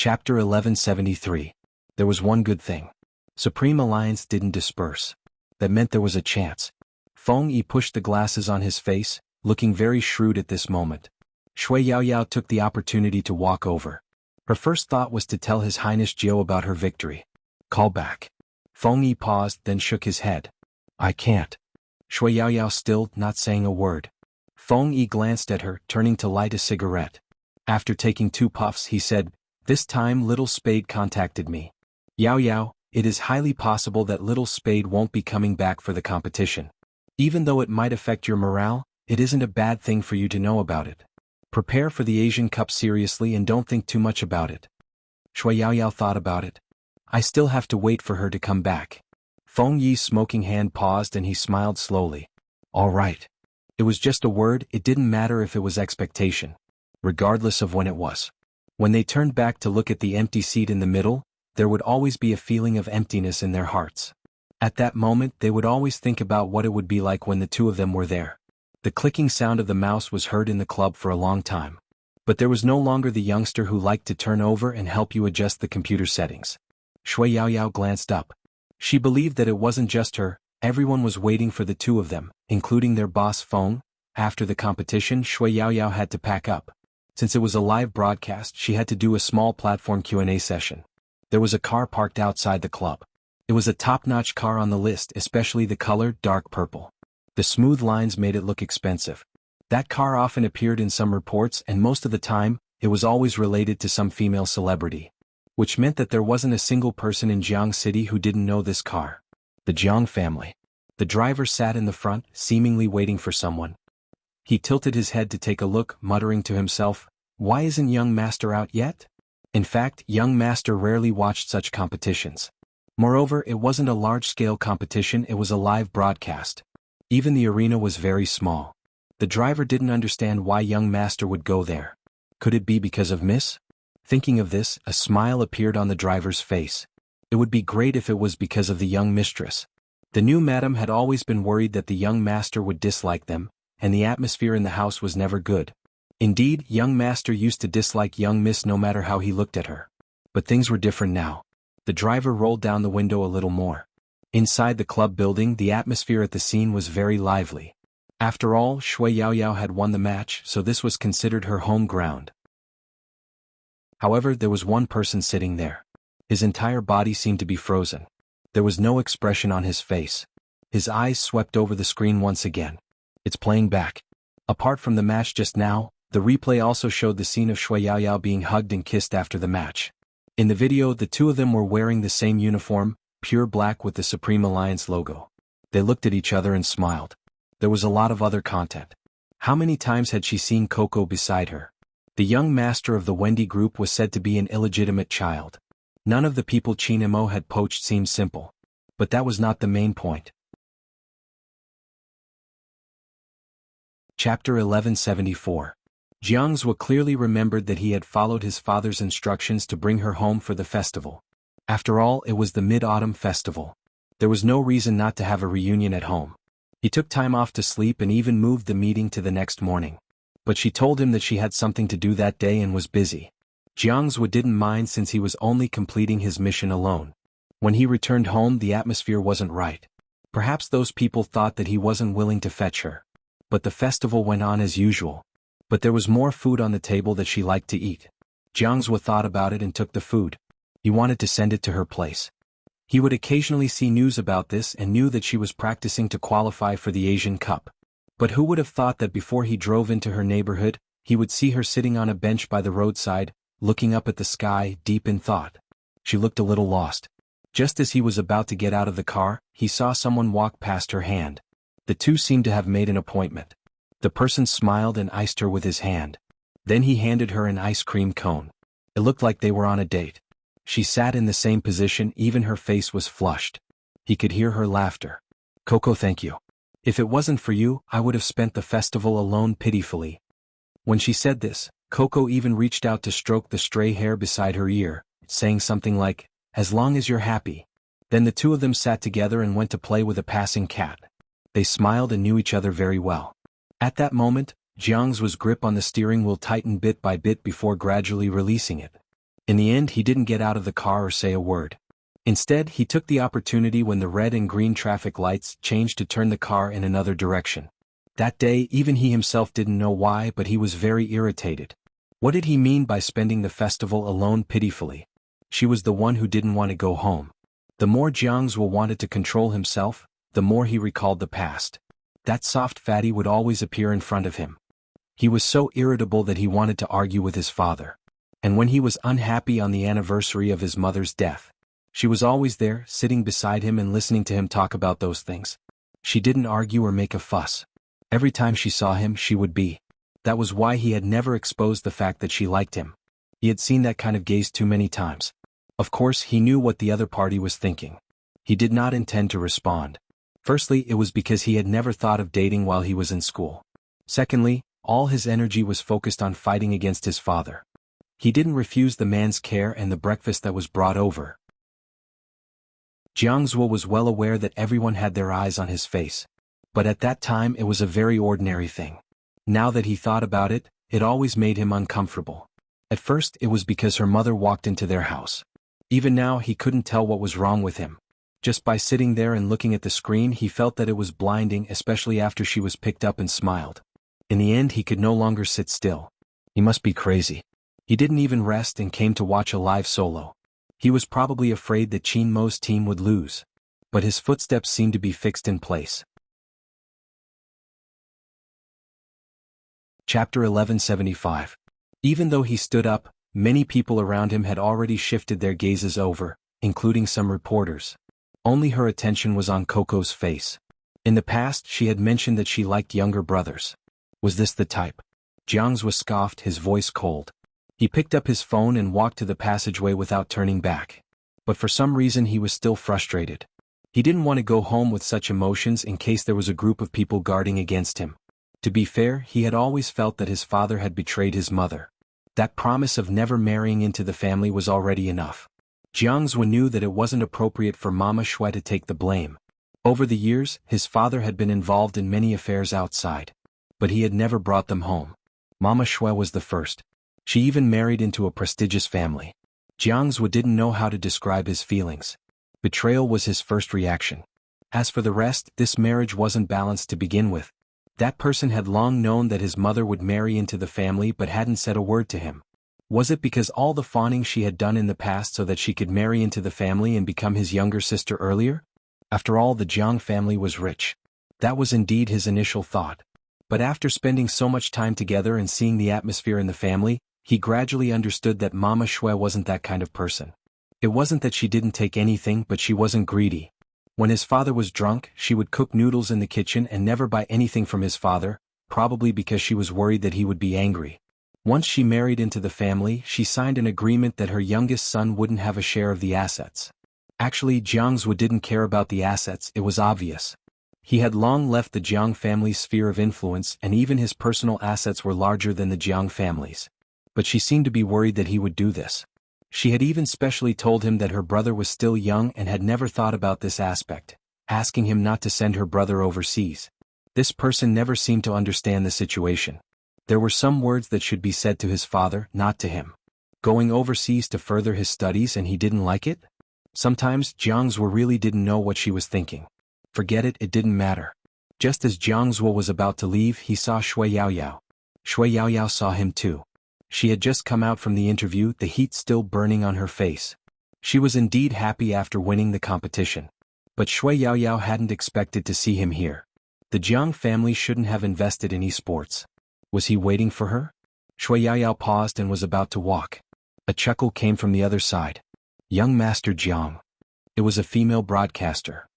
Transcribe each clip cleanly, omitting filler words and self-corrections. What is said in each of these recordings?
Chapter 1173. There was one good thing. Supreme Alliance didn't disperse. That meant there was a chance. Feng Yi pushed the glasses on his face, looking very shrewd at this moment. Shui Yaoyao took the opportunity to walk over. Her first thought was to tell His Highness Jiao about her victory. Call back. Feng Yi paused, then shook his head. I can't. Shui Yaoyao still, not saying a word. Feng Yi glanced at her, turning to light a cigarette. After taking 2 puffs, he said, This time Little Spade contacted me. Yaoyao, it is highly possible that Little Spade won't be coming back for the competition. Even though it might affect your morale, it isn't a bad thing for you to know about it. Prepare for the Asian Cup seriously and don't think too much about it. Shui Yaoyao thought about it. I still have to wait for her to come back. Feng Yi's smoking hand paused and he smiled slowly. All right. It was just a word, it didn't matter if it was expectation. Regardless of when it was. When they turned back to look at the empty seat in the middle, there would always be a feeling of emptiness in their hearts. At that moment they would always think about what it would be like when the two of them were there. The clicking sound of the mouse was heard in the club for a long time. But there was no longer the youngster who liked to turn over and help you adjust the computer settings. Shui Yaoyao glanced up. She believed that it wasn't just her, everyone was waiting for the two of them, including their boss Feng. After the competition, Shui Yaoyao had to pack up. Since it was a live broadcast, she had to do a small platform Q&A session. There was a car parked outside the club. It was a top-notch car on the list, especially the color dark purple. The smooth lines made it look expensive. That car often appeared in some reports and most of the time, it was always related to some female celebrity. Which meant that there wasn't a single person in Jiang City who didn't know this car. The Jiang family. The driver sat in the front, seemingly waiting for someone. He tilted his head to take a look, muttering to himself, Why isn't young master out yet? In fact, young master rarely watched such competitions. Moreover, it wasn't a large-scale competition, it was a live broadcast. Even the arena was very small. The driver didn't understand why young master would go there. Could it be because of Miss? Thinking of this, a smile appeared on the driver's face. It would be great if it was because of the young mistress. The new madam had always been worried that the young master would dislike them, and the atmosphere in the house was never good. Indeed, young master used to dislike young miss no matter how he looked at her. But things were different now. The driver rolled down the window a little more. Inside the club building, the atmosphere at the scene was very lively. After all, Shui Yaoyao had won the match, so this was considered her home ground. However, there was one person sitting there. His entire body seemed to be frozen. There was no expression on his face. His eyes swept over the screen once again. It's playing back. Apart from the match just now, the replay also showed the scene of Shui Yaoyao being hugged and kissed after the match. In the video, the two of them were wearing the same uniform, pure black with the Supreme Alliance logo. They looked at each other and smiled. There was a lot of other content. How many times had she seen Coco beside her? The young master of the Wendy group was said to be an illegitimate child. None of the people Qin Mo had poached seemed simple. But that was not the main point. Chapter 1174. Jiang Zhuo clearly remembered that he had followed his father's instructions to bring her home for the festival. After all, it was the Mid-Autumn Festival. There was no reason not to have a reunion at home. He took time off to sleep and even moved the meeting to the next morning. But she told him that she had something to do that day and was busy. Jiang Zhuo didn't mind since he was only completing his mission alone. When he returned home, the atmosphere wasn't right. Perhaps those people thought that he wasn't willing to fetch her. But the festival went on as usual. But there was more food on the table that she liked to eat. Jiang Zhuo thought about it and took the food. He wanted to send it to her place. He would occasionally see news about this and knew that she was practicing to qualify for the Asian Cup. But who would have thought that before he drove into her neighborhood, he would see her sitting on a bench by the roadside, looking up at the sky, deep in thought. She looked a little lost. Just as he was about to get out of the car, he saw someone walk past her hand. The two seemed to have made an appointment. The person smiled and iced her with his hand. Then he handed her an ice cream cone. It looked like they were on a date. She sat in the same position, even her face was flushed. He could hear her laughter. Coco, thank you. If it wasn't for you, I would have spent the festival alone pitifully. When she said this, Coco even reached out to stroke the stray hair beside her ear, saying something like, As long as you're happy. Then the two of them sat together and went to play with a passing cat. They smiled and knew each other very well. At that moment, Jiang Zhuo's grip on the steering wheel tightened bit by bit before gradually releasing it. In the end, he didn't get out of the car or say a word. Instead, he took the opportunity when the red and green traffic lights changed to turn the car in another direction. That day, even he himself didn't know why, but he was very irritated. What did he mean by spending the festival alone pitifully? She was the one who didn't want to go home. The more Jiang Zuo wanted to control himself, the more he recalled the past. That soft fatty would always appear in front of him. He was so irritable that he wanted to argue with his father. And when he was unhappy on the anniversary of his mother's death, she was always there, sitting beside him and listening to him talk about those things. She didn't argue or make a fuss. Every time she saw him, she would be. That was why he had never exposed the fact that she liked him. He had seen that kind of gaze too many times. Of course, he knew what the other party was thinking. He did not intend to respond. Firstly, it was because he had never thought of dating while he was in school. Secondly, all his energy was focused on fighting against his father. He didn't refuse the man's care and the breakfast that was brought over. Jiang Zuo was well aware that everyone had their eyes on his face. But at that time it was a very ordinary thing. Now that he thought about it, it always made him uncomfortable. At first it was because her mother walked into their house. Even now he couldn't tell what was wrong with him. Just by sitting there and looking at the screen he felt that it was blinding, especially after she was picked up and smiled. In the end he could no longer sit still. He must be crazy. He didn't even rest and came to watch a live solo. He was probably afraid that Qin Mo's team would lose. But his footsteps seemed to be fixed in place. Chapter 1175. Even though he stood up, many people around him had already shifted their gazes over, including some reporters. Only her attention was on Coco's face. In the past she had mentioned that she liked younger brothers. Was this the type? Jiang Zuo scoffed, his voice cold. He picked up his phone and walked to the passageway without turning back. But for some reason he was still frustrated. He didn't want to go home with such emotions in case there was a group of people guarding against him. To be fair, he had always felt that his father had betrayed his mother. That promise of never marrying into the family was already enough. Jiang Zuo knew that it wasn't appropriate for Mama Shui to take the blame. Over the years, his father had been involved in many affairs outside. But he had never brought them home. Mama Shui was the first. She even married into a prestigious family. Jiang Zuo didn't know how to describe his feelings. Betrayal was his first reaction. As for the rest, this marriage wasn't balanced to begin with. That person had long known that his mother would marry into the family but hadn't said a word to him. Was it because all the fawning she had done in the past so that she could marry into the family and become his younger sister earlier? After all, the Jiang family was rich. That was indeed his initial thought. But after spending so much time together and seeing the atmosphere in the family, he gradually understood that Mama Shui wasn't that kind of person. It wasn't that she didn't take anything, but she wasn't greedy. When his father was drunk, she would cook noodles in the kitchen and never buy anything from his father, probably because she was worried that he would be angry. Once she married into the family, she signed an agreement that her youngest son wouldn't have a share of the assets. Actually, Jiang Zuo didn't care about the assets, it was obvious. He had long left the Jiang family's sphere of influence and even his personal assets were larger than the Jiang family's. But she seemed to be worried that he would do this. She had even specially told him that her brother was still young and had never thought about this aspect, asking him not to send her brother overseas. This person never seemed to understand the situation. There were some words that should be said to his father, not to him. Going overseas to further his studies and he didn't like it? Sometimes Jiang Zuo really didn't know what she was thinking. Forget it, it didn't matter. Just as Jiang Zuo was about to leave, he saw Shui Yaoyao. Shui Yaoyao saw him too. She had just come out from the interview, the heat still burning on her face. She was indeed happy after winning the competition. But Shui Yaoyao hadn't expected to see him here. The Jiang family shouldn't have invested in esports. Was he waiting for her? Shui Yaoyao paused and was about to walk. A chuckle came from the other side. Young Master Jiang. It was a female broadcaster.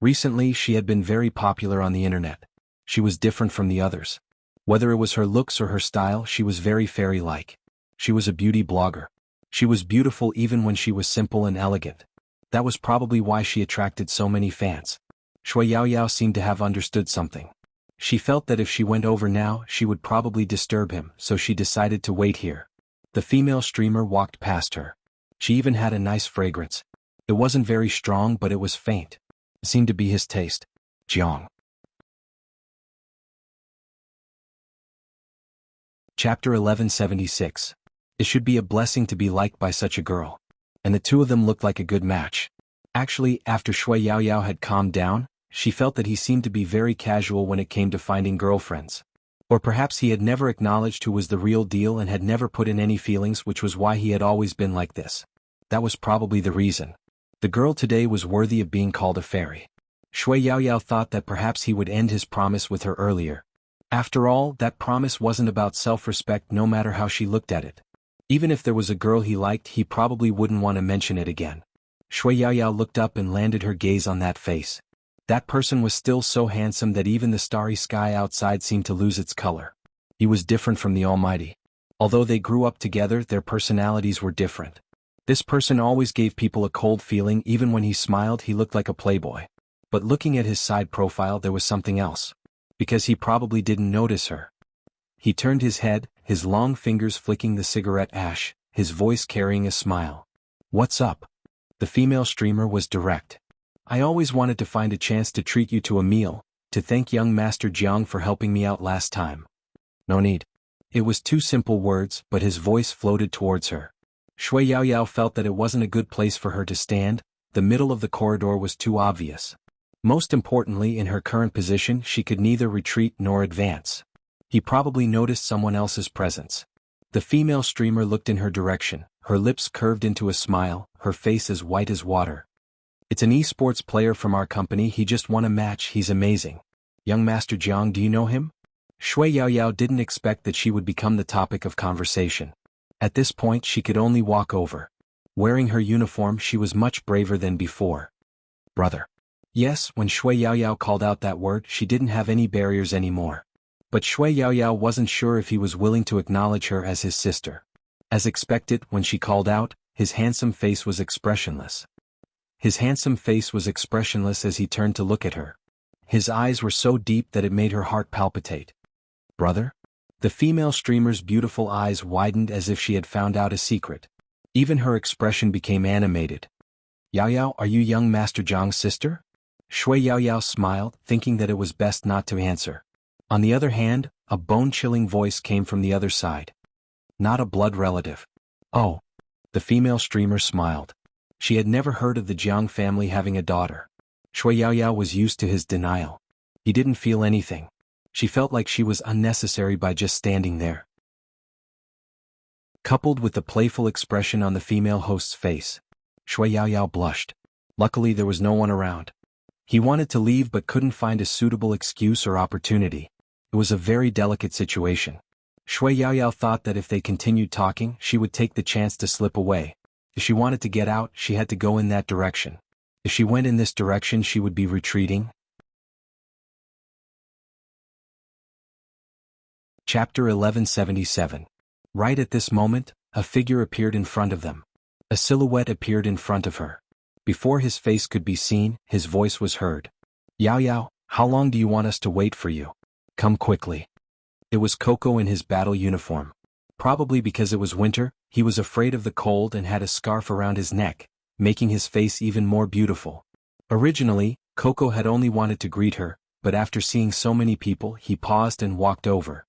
Recently she had been very popular on the internet. She was different from the others. Whether it was her looks or her style, she was very fairy-like. She was a beauty blogger. She was beautiful even when she was simple and elegant. That was probably why she attracted so many fans. Shui Yaoyao seemed to have understood something. She felt that if she went over now, she would probably disturb him, so she decided to wait here. The female streamer walked past her. She even had a nice fragrance. It wasn't very strong, but it was faint. It seemed to be his taste. Jiang. Chapter 1176. It should be a blessing to be liked by such a girl. And the two of them looked like a good match. Actually, after Shui Yaoyao had calmed down, she felt that he seemed to be very casual when it came to finding girlfriends. Or perhaps he had never acknowledged who was the real deal and had never put in any feelings, which was why he had always been like this. That was probably the reason. The girl today was worthy of being called a fairy. Shui Yaoyao thought that perhaps he would end his promise with her earlier. After all, that promise wasn't about self-respect no matter how she looked at it. Even if there was a girl he liked, he probably wouldn't want to mention it again. Shui Yaoyao looked up and landed her gaze on that face. That person was still so handsome that even the starry sky outside seemed to lose its color. He was different from the Almighty. Although they grew up together, their personalities were different. This person always gave people a cold feeling. Even when he smiled, he looked like a playboy. But looking at his side profile, there was something else. Because he probably didn't notice her. He turned his head, his long fingers flicking the cigarette ash, his voice carrying a smile. "What's up?" The female streamer was direct. "I always wanted to find a chance to treat you to a meal, to thank young Master Jiang for helping me out last time." "No need." It was two simple words, but his voice floated towards her. Shui Yaoyao felt that it wasn't a good place for her to stand. The middle of the corridor was too obvious. Most importantly, in her current position, she could neither retreat nor advance. He probably noticed someone else's presence. The female streamer looked in her direction, her lips curved into a smile, her face as white as water. "It's an esports player from our company. He just won a match. He's amazing. Young Master Jiang, do you know him?" Shui Yaoyao didn't expect that she would become the topic of conversation. At this point, she could only walk over. Wearing her uniform, she was much braver than before. "Brother." Yes, when Shui Yaoyao called out that word, she didn't have any barriers anymore. But Shui Yaoyao wasn't sure if he was willing to acknowledge her as his sister. As expected, when she called out, his handsome face was expressionless. His handsome face was expressionless as he turned to look at her. His eyes were so deep that it made her heart palpitate. "Brother?" The female streamer's beautiful eyes widened as if she had found out a secret. Even her expression became animated. "Yaoyao, are you young Master Jiang's sister?" Shui Yaoyao smiled, thinking that it was best not to answer. On the other hand, a bone-chilling voice came from the other side. "Not a blood relative." "Oh." The female streamer smiled. She had never heard of the Jiang family having a daughter. Shui Yaoyao was used to his denial. He didn't feel anything. She felt like she was unnecessary by just standing there. Coupled with the playful expression on the female host's face, Shui Yaoyao blushed. Luckily there was no one around. He wanted to leave but couldn't find a suitable excuse or opportunity. It was a very delicate situation. Shui Yaoyao thought that if they continued talking, she would take the chance to slip away. If she wanted to get out, she had to go in that direction. If she went in this direction, she would be retreating. Chapter 1177. Right at this moment, a figure appeared in front of them. A silhouette appeared in front of her. Before his face could be seen, his voice was heard. "Yaoyao, how long do you want us to wait for you? Come quickly." It was Coco in his battle uniform. Probably because it was winter, he was afraid of the cold and had a scarf around his neck, making his face even more beautiful. Originally, Coco had only wanted to greet her, but after seeing so many people, he paused and walked over.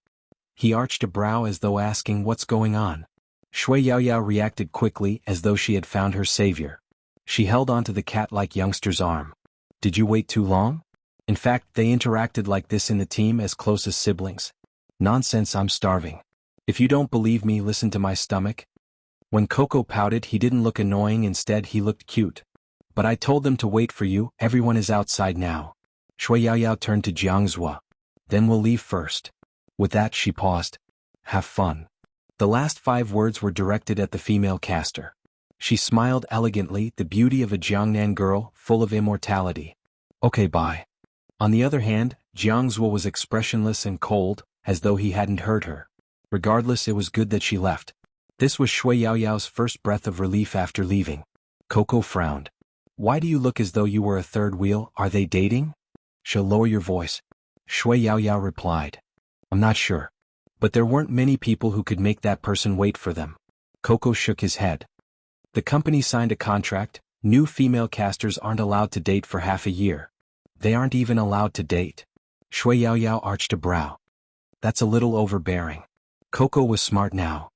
He arched a brow as though asking what's going on. Shui Yaoyao reacted quickly as though she had found her savior. She held onto the cat-like youngster's arm. "Did you wait too long?" In fact, they interacted like this in the team as close as siblings. "Nonsense, I'm starving. If you don't believe me, listen to my stomach." When Coco pouted, he didn't look annoying, instead he looked cute. "But I told them to wait for you, everyone is outside now." Shui Yaoyao turned to Jiang Zhuo. "Then we'll leave first." With that she paused. "Have fun." The last 5 words were directed at the female caster. She smiled elegantly, the beauty of a Jiangnan girl, full of immortality. "Okay, bye." On the other hand, Jiang Zhuo was expressionless and cold, as though he hadn't heard her. Regardless, it was good that she left. This was Shui Yaoyao's first breath of relief after leaving. Coco frowned. "Why do you look as though you were a third wheel? Are they dating?" "Shall lower your voice." Shui Yaoyao replied. "I'm not sure. But there weren't many people who could make that person wait for them." Coco shook his head. "The company signed a contract. New female casters aren't allowed to date for half a year. They aren't even allowed to date." Shui Yaoyao arched a brow. "That's a little overbearing." Coco was smart now.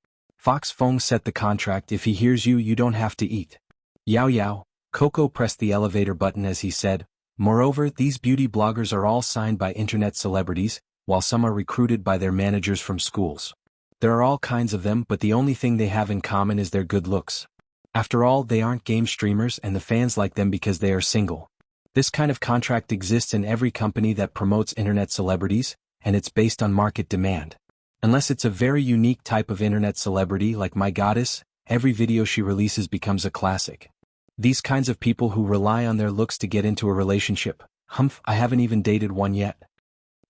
Fox Feng set the contract. If he hears you, you don't have to eat. Yao Yao. Coco pressed the elevator button as he said, moreover, these beauty bloggers are all signed by internet celebrities, while some are recruited by their managers from schools. There are all kinds of them, but the only thing they have in common is their good looks. After all, they aren't game streamers and the fans like them because they are single. This kind of contract exists in every company that promotes internet celebrities, and it's based on market demand. Unless it's a very unique type of internet celebrity like my goddess, every video she releases becomes a classic. These kinds of people who rely on their looks to get into a relationship. Humph, I haven't even dated one yet.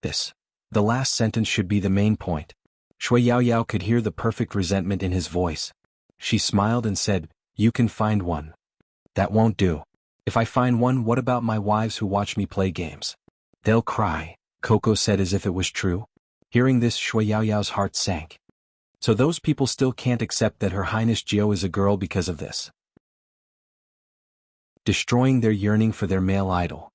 The last sentence should be the main point. Shui Yao Yao could hear the perfect resentment in his voice. She smiled and said, you can find one. That won't do. If I find one, what about my wives who watch me play games? They'll cry, Coco said as if it was true. Hearing this, Shui Yao Yao's heart sank. So those people still can't accept that Her Highness Jiao is a girl because of this. Destroying their yearning for their male idol.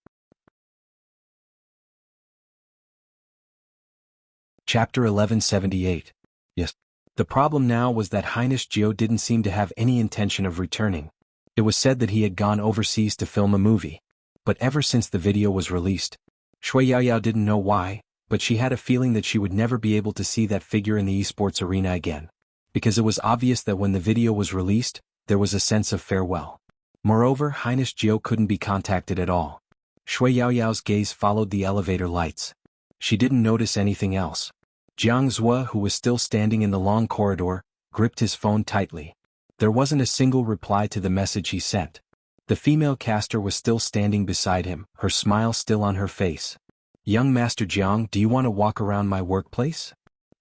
Chapter 1178. Yes. The problem now was that Highness Jiao didn't seem to have any intention of returning. It was said that he had gone overseas to film a movie. But ever since the video was released, Shui Yao Yao didn't know why, but she had a feeling that she would never be able to see that figure in the esports arena again. Because it was obvious that when the video was released, there was a sense of farewell. Moreover, Highness Jiao couldn't be contacted at all. Shui Yao Yao's gaze followed the elevator lights. She didn't notice anything else. Jiang Zhua, who was still standing in the long corridor, gripped his phone tightly. There wasn't a single reply to the message he sent. The female caster was still standing beside him, her smile still on her face. Young Master Jiang, do you want to walk around my workplace?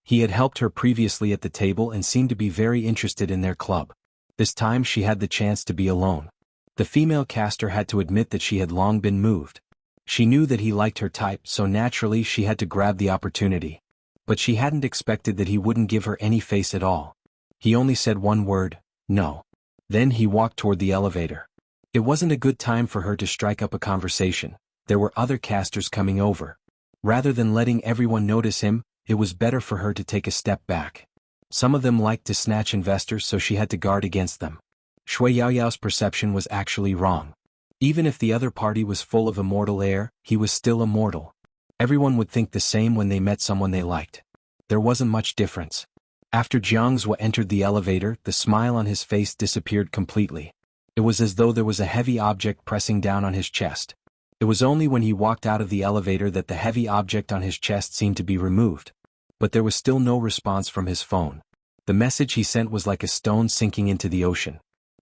He had helped her previously at the table and seemed to be very interested in their club. This time she had the chance to be alone. The female caster had to admit that she had long been moved. She knew that he liked her type, so naturally she had to grab the opportunity. But she hadn't expected that he wouldn't give her any face at all. He only said one word, no. Then he walked toward the elevator. It wasn't a good time for her to strike up a conversation. There were other casters coming over. Rather than letting everyone notice him, it was better for her to take a step back. Some of them liked to snatch investors, so she had to guard against them. Shui Yao Yao's perception was actually wrong. Even if the other party was full of immortal air, he was still immortal. Everyone would think the same when they met someone they liked. There wasn't much difference. After Jiang Zhua entered the elevator, the smile on his face disappeared completely. It was as though there was a heavy object pressing down on his chest. It was only when he walked out of the elevator that the heavy object on his chest seemed to be removed. But there was still no response from his phone. The message he sent was like a stone sinking into the ocean.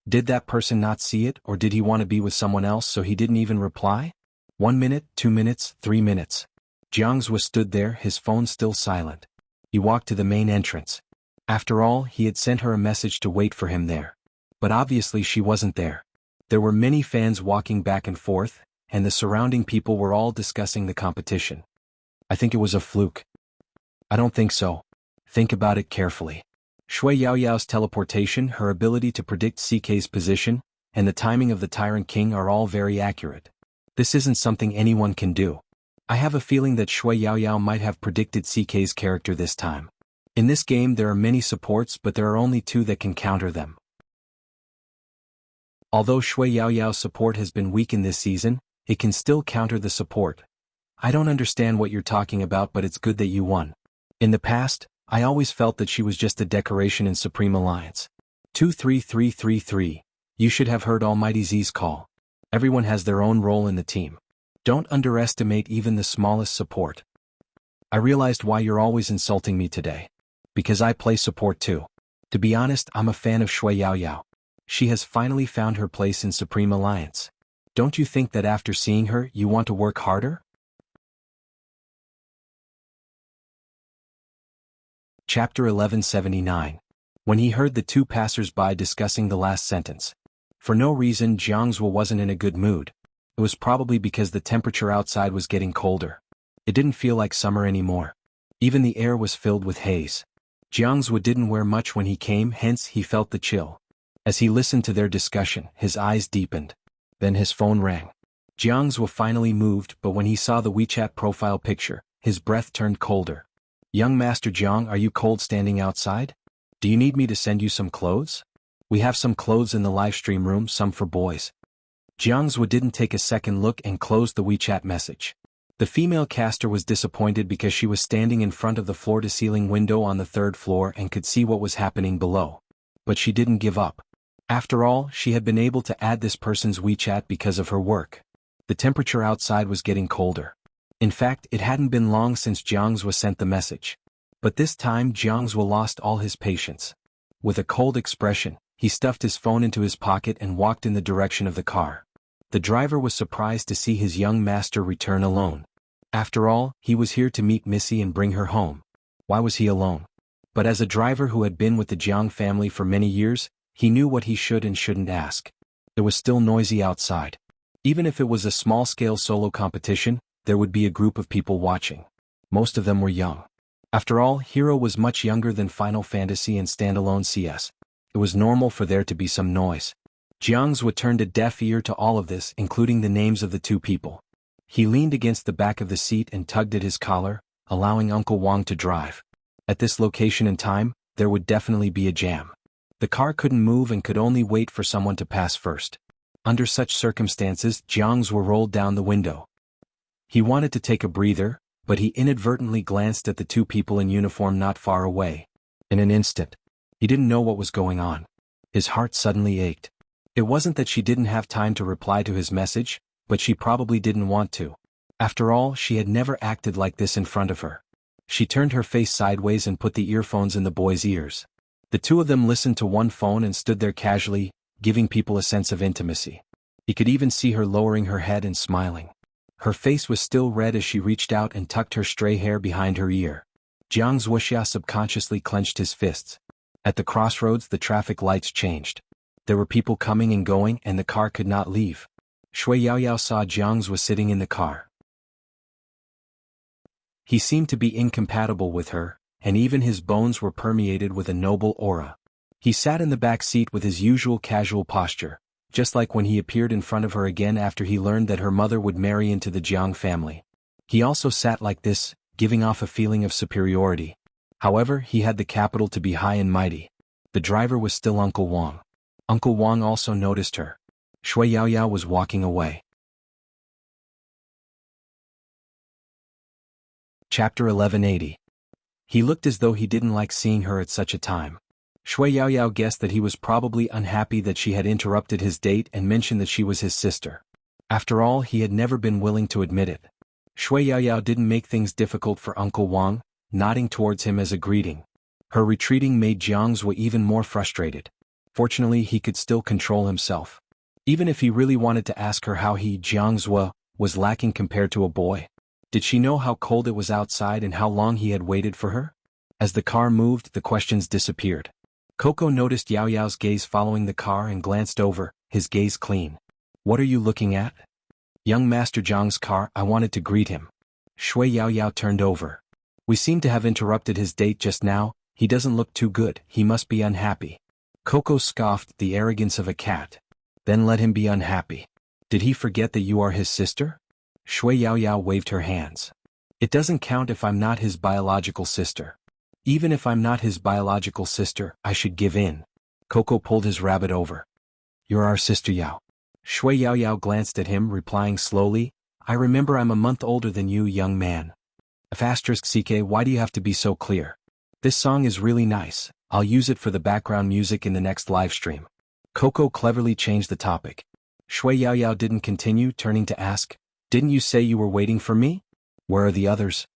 Did that person not see it, or did he want to be with someone else so he didn't even reply? 1 minute, 2 minutes, 3 minutes. Jiang Zhua stood there, his phone still silent. He walked to the main entrance. After all, he had sent her a message to wait for him there. But obviously she wasn't there. There were many fans walking back and forth, and the surrounding people were all discussing the competition. I think it was a fluke. I don't think so. Think about it carefully. Shui Yao Yao's teleportation, her ability to predict CK's position, and the timing of the Tyrant King are all very accurate. This isn't something anyone can do. I have a feeling that Shui Yao Yao might have predicted CK's character this time. In this game there are many supports, but there are only 2 that can counter them. Although Shui Yao Yao's support has been weakened this season, it can still counter the support. I don't understand what you're talking about, but it's good that you won. In the past, I always felt that she was just a decoration in Supreme Alliance. 23333. You should have heard Almighty Z's call. Everyone has their own role in the team. Don't underestimate even the smallest support. I realized why you're always insulting me today. Because I play support too. To be honest, I'm a fan of Shui Yao Yao. She has finally found her place in Supreme Alliance. Don't you think that after seeing her, you want to work harder? Chapter 1179. When he heard the 2 passers-by discussing the last sentence. For no reason, Jiang Zhua wasn't in a good mood. It was probably because the temperature outside was getting colder. It didn't feel like summer anymore. Even the air was filled with haze. Jiang Zhua didn't wear much when he came, hence he felt the chill. As he listened to their discussion, his eyes deepened. Then his phone rang. Jiang Zhua finally moved, but when he saw the WeChat profile picture, his breath turned colder. Young Master Jiang, are you cold standing outside? Do you need me to send you some clothes? We have some clothes in the livestream room, some for boys. Jiangzhou didn't take a second look and closed the WeChat message. The female caster was disappointed because she was standing in front of the floor-to-ceiling window on the third floor and could see what was happening below. But she didn't give up. After all, she had been able to add this person's WeChat because of her work. The temperature outside was getting colder. In fact, it hadn't been long since Jiangzhou sent the message. But this time Jiangzhou lost all his patience. With a cold expression, he stuffed his phone into his pocket and walked in the direction of the car. The driver was surprised to see his young master return alone. After all, he was here to meet Missy and bring her home. Why was he alone? But as a driver who had been with the Jiang family for many years, he knew what he should and shouldn't ask. It was still noisy outside. Even if it was a small-scale solo competition, there would be a group of people watching. Most of them were young. After all, Hero was much younger than Final Fantasy and standalone CS. It was normal for there to be some noise. Jiangzhou turned a deaf ear to all of this, including the names of the two people. He leaned against the back of the seat and tugged at his collar, allowing Uncle Wang to drive. At this location and time, there would definitely be a jam. The car couldn't move and could only wait for someone to pass first. Under such circumstances, Jiangzhou rolled down the window. He wanted to take a breather, but he inadvertently glanced at the two people in uniform not far away. In an instant, he didn't know what was going on. His heart suddenly ached. It wasn't that she didn't have time to reply to his message, but she probably didn't want to. After all, she had never acted like this in front of her. She turned her face sideways and put the earphones in the boy's ears. The two of them listened to one phone and stood there casually, giving people a sense of intimacy. He could even see her lowering her head and smiling. Her face was still red as she reached out and tucked her stray hair behind her ear. Wuxia subconsciously clenched his fists. At the crossroads, the traffic lights changed. There were people coming and going and the car could not leave. Shui Yaoyao saw Jiangzhou was sitting in the car. He seemed to be incompatible with her, and even his bones were permeated with a noble aura. He sat in the back seat with his usual casual posture, just like when he appeared in front of her again after he learned that her mother would marry into the Jiang family. He also sat like this, giving off a feeling of superiority. However, he had the capital to be high and mighty. The driver was still Uncle Wang. Uncle Wang also noticed her. Shui Yaoyao was walking away. Chapter 1180. He looked as though he didn't like seeing her at such a time. Shui Yaoyao guessed that he was probably unhappy that she had interrupted his date and mentioned that she was his sister. After all, he had never been willing to admit it. Shui Yaoyao didn't make things difficult for Uncle Wang, nodding towards him as a greeting. Her retreating made Jiangzhou even more frustrated. Fortunately, he could still control himself. Even if he really wanted to ask her how he, Jiangzhou, was lacking compared to a boy. Did she know how cold it was outside and how long he had waited for her? As the car moved, the questions disappeared. Coco noticed Yao Yao's gaze following the car and glanced over, his gaze clean. What are you looking at? Young Master Zhang's car. I wanted to greet him. Shui Yaoyao turned over. We seem to have interrupted his date just now. He doesn't look too good. He must be unhappy. Coco scoffed, the arrogance of a cat. Then let him be unhappy. Did he forget that you are his sister? Shui Yaoyao waved her hands. It doesn't count if I'm not his biological sister. Even if I'm not his biological sister, I should give in. Coco pulled his rabbit over. You're our sister Yao. Shui Yaoyao glanced at him, replying slowly, I remember I'm a month older than you, young man. *CK, why do you have to be so clear? This song is really nice. I'll use it for the background music in the next live stream. Coco cleverly changed the topic. Shui Yaoyao didn't continue, turning to ask, didn't you say you were waiting for me? Where are the others?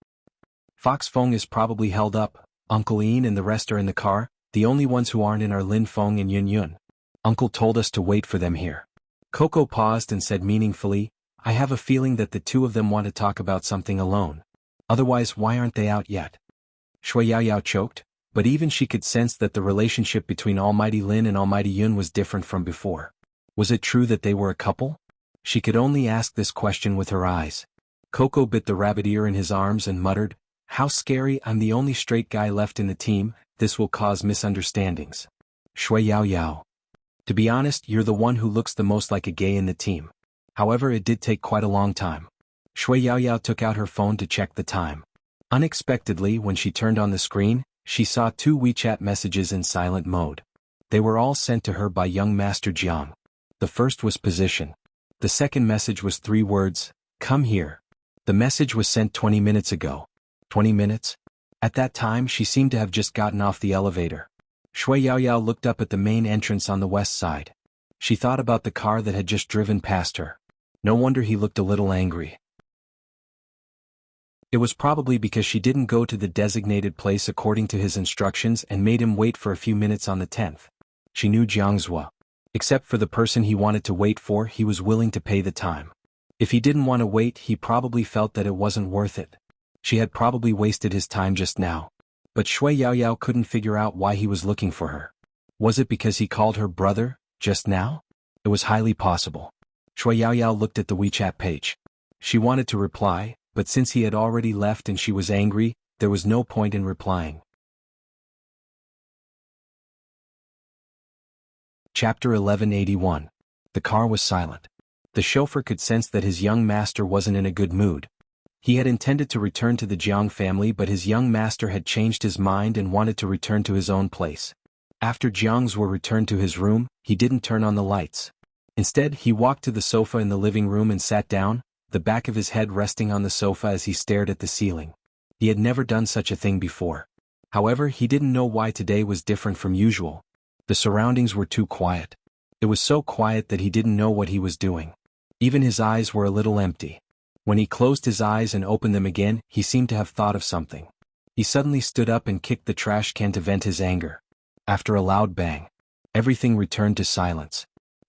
Fox Feng is probably held up. Uncle Ian and the rest are in the car. The only ones who aren't in are Lin Feng and Yun Yun. Uncle told us to wait for them here. Coco paused and said meaningfully, I have a feeling that the two of them want to talk about something alone. Otherwise, why aren't they out yet? Shui Yaoyao choked, but even she could sense that the relationship between Almighty Lin and Almighty Yun was different from before. Was it true that they were a couple? She could only ask this question with her eyes. Coco bit the rabbit ear in his arms and muttered, how scary, I'm the only straight guy left in the team, this will cause misunderstandings. Shui Yaoyao. To be honest, you're the one who looks the most like a gay in the team. However, it did take quite a long time. Shui Yaoyao took out her phone to check the time. Unexpectedly, when she turned on the screen, she saw 2 WeChat messages in silent mode. They were all sent to her by young Master Jiang. The first was position. The second message was 3 words, "Come here." The message was sent 20 minutes ago. 20 minutes? At that time she seemed to have just gotten off the elevator. Shui Yaoyao looked up at the main entrance on the west side. She thought about the car that had just driven past her. No wonder he looked a little angry. It was probably because she didn't go to the designated place according to his instructions and made him wait for a few minutes on the 10th. She knew Jiang Zhuo. Except for the person he wanted to wait for, he was willing to pay the time. If he didn't want to wait, he probably felt that it wasn't worth it. She had probably wasted his time just now. But Shui Yaoyao couldn't figure out why he was looking for her. Was it because he called her brother, just now? It was highly possible. Shui Yaoyao looked at the WeChat page. She wanted to reply, but since he had already left and she was angry, there was no point in replying. Chapter 1181. The car was silent. The chauffeur could sense that his young master wasn't in a good mood. He had intended to return to the Jiang family, but his young master had changed his mind and wanted to return to his own place. After Jiang's were returned to his room, he didn't turn on the lights. Instead, he walked to the sofa in the living room and sat down, the back of his head resting on the sofa as he stared at the ceiling. He had never done such a thing before. However, he didn't know why today was different from usual. The surroundings were too quiet. It was so quiet that he didn't know what he was doing. Even his eyes were a little empty. When he closed his eyes and opened them again, he seemed to have thought of something. He suddenly stood up and kicked the trash can to vent his anger. After a loud bang, everything returned to silence.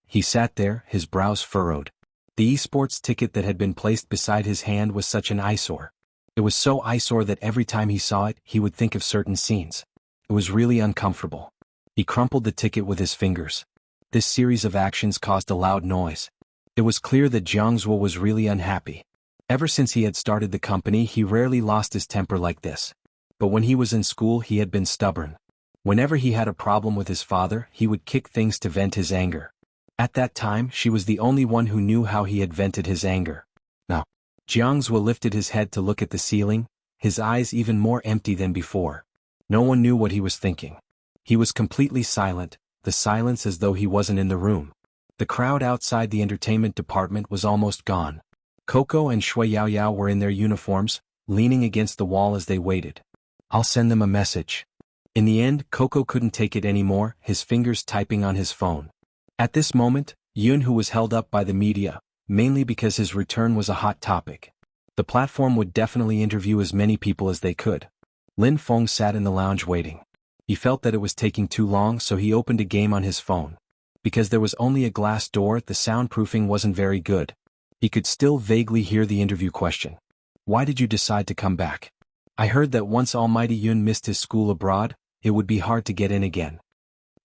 He sat there, his brows furrowed. The esports ticket that had been placed beside his hand was such an eyesore. It was so eyesore that every time he saw it, he would think of certain scenes. It was really uncomfortable. He crumpled the ticket with his fingers. This series of actions caused a loud noise. It was clear that Jiang Zhuo was really unhappy. Ever since he had started the company, he rarely lost his temper like this. But when he was in school, he had been stubborn. Whenever he had a problem with his father, he would kick things to vent his anger. At that time, she was the only one who knew how he had vented his anger. Now, Jiang Zhuo lifted his head to look at the ceiling, his eyes even more empty than before. No one knew what he was thinking. He was completely silent, the silence as though he wasn't in the room. The crowd outside the entertainment department was almost gone. Coco and Shui Yaoyao were in their uniforms, leaning against the wall as they waited. "I'll send them a message." In the end, Coco couldn't take it anymore, his fingers typing on his phone. At this moment, Yun, who was held up by the media, mainly because his return was a hot topic. The platform would definitely interview as many people as they could. Lin Feng sat in the lounge waiting. He felt that it was taking too long, so he opened a game on his phone. Because there was only a glass door, the soundproofing wasn't very good. He could still vaguely hear the interview question. "Why did you decide to come back? I heard that once Almighty Yun missed his school abroad, it would be hard to get in again.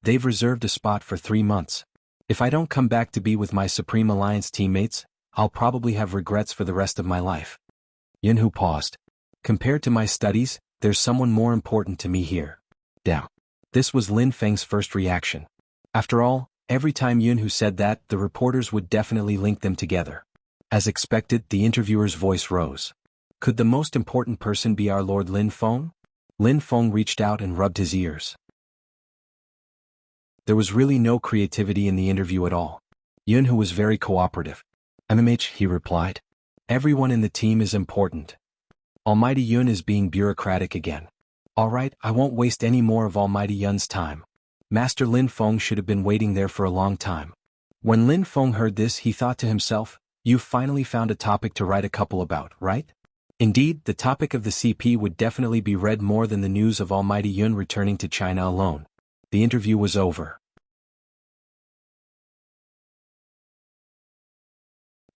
They've reserved a spot for 3 months. If I don't come back to be with my Supreme Alliance teammates, I'll probably have regrets for the rest of my life." Yunhu paused. "Compared to my studies, there's someone more important to me here." Damn. This was Lin Feng's first reaction. After all, every time Yunhu said that, the reporters would definitely link them together. As expected, the interviewer's voice rose. "Could the most important person be our Lord Lin Feng?" Lin Feng reached out and rubbed his ears. There was really no creativity in the interview at all. Yunhu was very cooperative. "MMH," he replied. "Everyone in the team is important. Almighty Yun is being bureaucratic again. All right, I won't waste any more of Almighty Yun's time. Master Lin Feng should have been waiting there for a long time." When Lin Feng heard this, he thought to himself, "You've finally found a topic to write a couple about, right?" Indeed, the topic of the CP would definitely be read more than the news of Almighty Yun returning to China alone. The interview was over.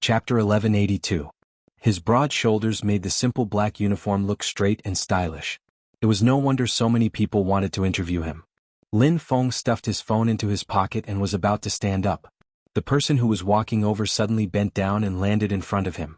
Chapter 1182. His broad shoulders made the simple black uniform look straight and stylish. It was no wonder so many people wanted to interview him. Lin Feng stuffed his phone into his pocket and was about to stand up. The person who was walking over suddenly bent down and landed in front of him.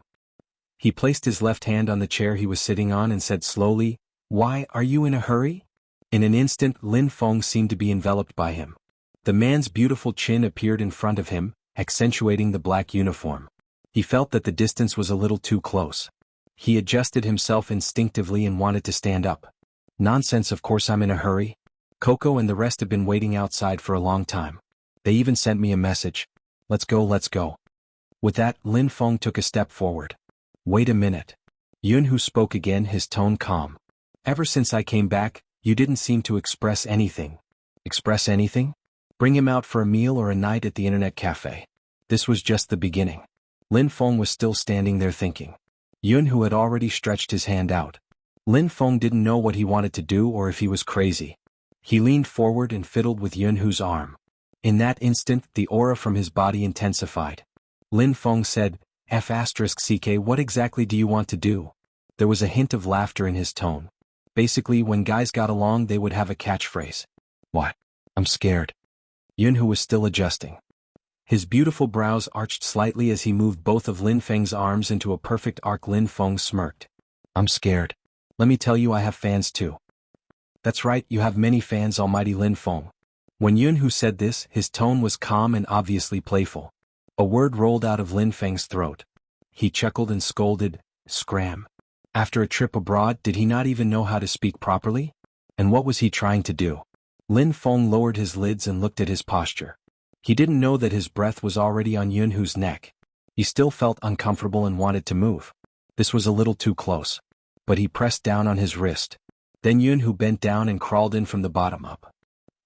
He placed his left hand on the chair he was sitting on and said slowly, "Why, are you in a hurry?" In an instant, Lin Feng seemed to be enveloped by him. The man's beautiful chin appeared in front of him, accentuating the black uniform. He felt that the distance was a little too close. He adjusted himself instinctively and wanted to stand up. Nonsense, of course I'm in a hurry. Coco and the rest have been waiting outside for a long time. They even sent me a message. Let's go, let's go. With that, Lin Feng took a step forward. Wait a minute. Yunhu spoke again, his tone calm. Ever since I came back, you didn't seem to express anything. Express anything? Bring him out for a meal or a night at the internet cafe. This was just the beginning. Lin Feng was still standing there thinking. Yunhu had already stretched his hand out. Lin Feng didn't know what he wanted to do or if he was crazy. He leaned forward and fiddled with Yunhu's arm. In that instant, the aura from his body intensified. Lin Feng said, F***ck, what exactly do you want to do? There was a hint of laughter in his tone. Basically, when guys got along, they would have a catchphrase. What? I'm scared. Yunhu was still adjusting. His beautiful brows arched slightly as he moved both of Lin Feng's arms into a perfect arc. Lin Feng smirked. I'm scared. Let me tell you, I have fans too. That's right, you have many fans, almighty Lin Feng. When Yunhu said this, his tone was calm and obviously playful. A word rolled out of Lin Feng's throat. He chuckled and scolded, Scram. After a trip abroad, did he not even know how to speak properly? And what was he trying to do? Lin Feng lowered his lids and looked at his posture. He didn't know that his breath was already on Yunhu's neck. He still felt uncomfortable and wanted to move. This was a little too close. But he pressed down on his wrist. Then Yunhu bent down and crawled in from the bottom up.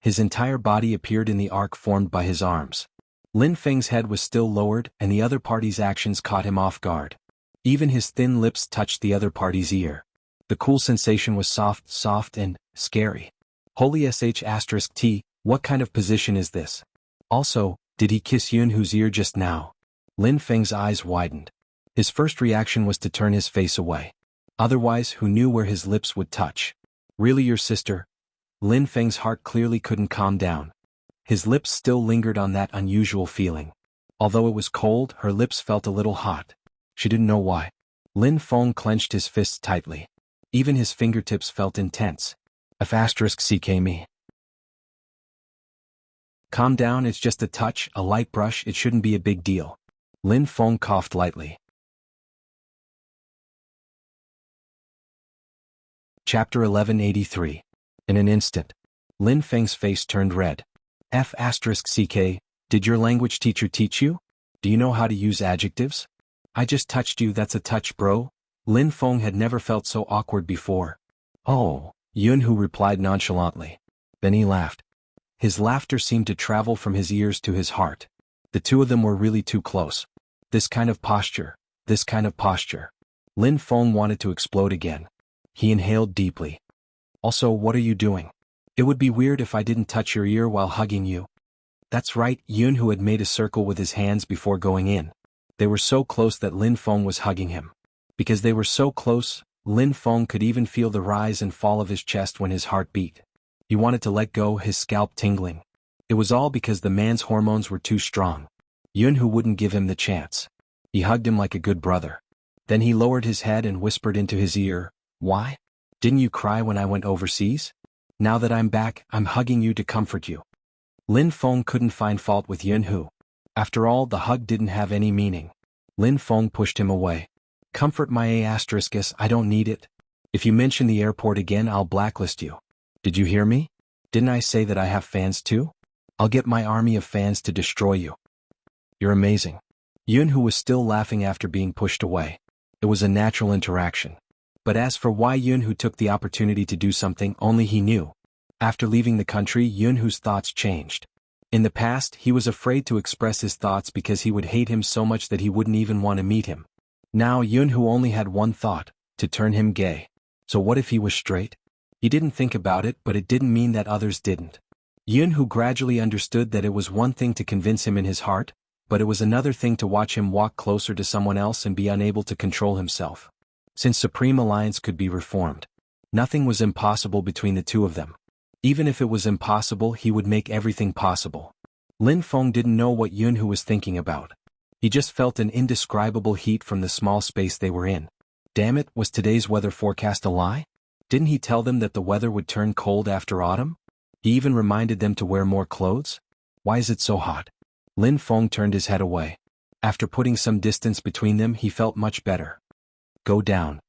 His entire body appeared in the arc formed by his arms. Lin Feng's head was still lowered, and the other party's actions caught him off guard. Even his thin lips touched the other party's ear. The cool sensation was soft and scary. Holy **T, what kind of position is this? Also, did he kiss Yunhu's ear just now? Lin Feng's eyes widened. His first reaction was to turn his face away. Otherwise, who knew where his lips would touch? Really, your sister? Lin Feng's heart clearly couldn't calm down. His lips still lingered on that unusual feeling. Although it was cold, her lips felt a little hot. She didn't know why. Lin Feng clenched his fists tightly. Even his fingertips felt intense. **ck me. Calm down, it's just a touch, a light brush, it shouldn't be a big deal. Lin Feng coughed lightly. Chapter 1183. In an instant, Lin Feng's face turned red. **ck, did your language teacher teach you? Do you know how to use adjectives? I just touched you, that's a touch, bro. Lin Feng had never felt so awkward before. Oh, Yunhu replied nonchalantly. Then he laughed. His laughter seemed to travel from his ears to his heart. The two of them were really too close. This kind of posture. Lin Feng wanted to explode again. He inhaled deeply. Also, what are you doing? It would be weird if I didn't touch your ear while hugging you. That's right, Yunhu had made a circle with his hands before going in. They were so close that Lin Feng was hugging him. Because they were so close, Lin Feng could even feel the rise and fall of his chest when his heart beat. He wanted to let go, his scalp tingling. It was all because the man's hormones were too strong. Yunhu wouldn't give him the chance. He hugged him like a good brother. Then he lowered his head and whispered into his ear, Why? Didn't you cry when I went overseas? Now that I'm back, I'm hugging you to comfort you. Lin Feng couldn't find fault with Yunhu. After all, the hug didn't have any meaning. Lin Feng pushed him away. Comfort my **, I don't need it. If you mention the airport again, I'll blacklist you. Did you hear me? Didn't I say that I have fans too? I'll get my army of fans to destroy you. You're amazing. Yunhu was still laughing after being pushed away. It was a natural interaction. But as for why Yunhu took the opportunity to do something, only he knew. After leaving the country, Yunhu's thoughts changed. In the past, he was afraid to express his thoughts because he would hate him so much that he wouldn't even want to meet him. Now Yunhu only had one thought, to turn him gay. So what if he was straight? He didn't think about it, but it didn't mean that others didn't. Yunhu gradually understood that it was one thing to convince him in his heart, but it was another thing to watch him walk closer to someone else and be unable to control himself. Since Supreme Alliance could be reformed, nothing was impossible between the two of them. Even if it was impossible, he would make everything possible. Lin Feng didn't know what Yunhu was thinking about. He just felt an indescribable heat from the small space they were in. Damn it, was today's weather forecast a lie? Didn't he tell them that the weather would turn cold after autumn? He even reminded them to wear more clothes? Why is it so hot? Lin Feng turned his head away. After putting some distance between them, he felt much better. Go down.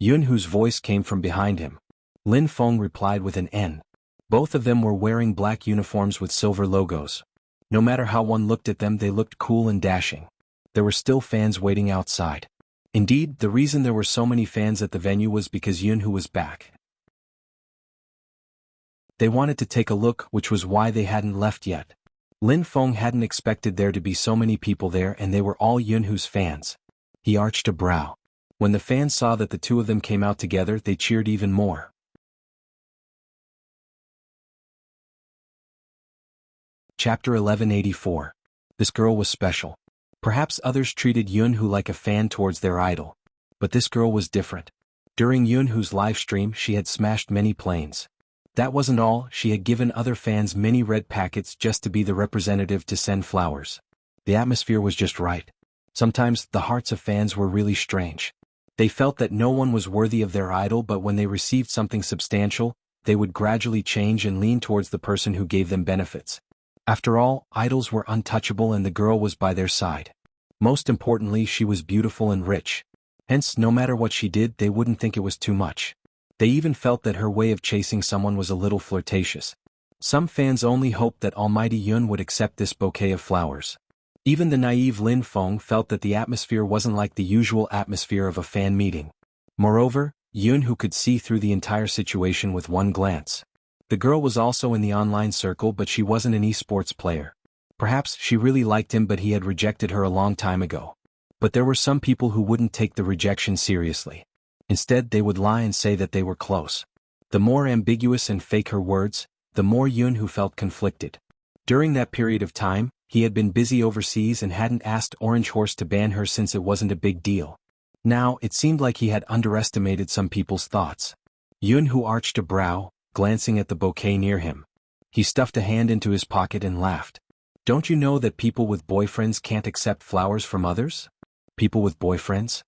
Yunhu's voice came from behind him. Lin Feng replied with an N. Both of them were wearing black uniforms with silver logos. No matter how one looked at them, they looked cool and dashing. There were still fans waiting outside. Indeed, the reason there were so many fans at the venue was because Yunhu was back. They wanted to take a look, which was why they hadn't left yet. Lin Feng hadn't expected there to be so many people there, and they were all Yunhu's fans. He arched a brow. When the fans saw that the two of them came out together, they cheered even more. Chapter 1184. This girl was special. Perhaps others treated Yunhu like a fan towards their idol. But this girl was different. During Yunhu's live stream, she had smashed many planes. That wasn't all, she had given other fans many red packets just to be the representative to send flowers. The atmosphere was just right. Sometimes, the hearts of fans were really strange. They felt that no one was worthy of their idol, but when they received something substantial, they would gradually change and lean towards the person who gave them benefits. After all, idols were untouchable and the girl was by their side. Most importantly, she was beautiful and rich. Hence, no matter what she did, they wouldn't think it was too much. They even felt that her way of chasing someone was a little flirtatious. Some fans only hoped that Almighty Yun would accept this bouquet of flowers. Even the naive Lin Feng felt that the atmosphere wasn't like the usual atmosphere of a fan meeting. Moreover, Yunhu could see through the entire situation with one glance. The girl was also in the online circle, but she wasn't an esports player. Perhaps she really liked him, but he had rejected her a long time ago. But there were some people who wouldn't take the rejection seriously. Instead, they would lie and say that they were close. The more ambiguous and fake her words, the more Yunhu felt conflicted. During that period of time, he had been busy overseas and hadn't asked Orange Horse to ban her since it wasn't a big deal. Now, it seemed like he had underestimated some people's thoughts. Yunhu arched a brow, glancing at the bouquet near him. He stuffed a hand into his pocket and laughed. Don't you know that people with boyfriends can't accept flowers from others? People with boyfriends?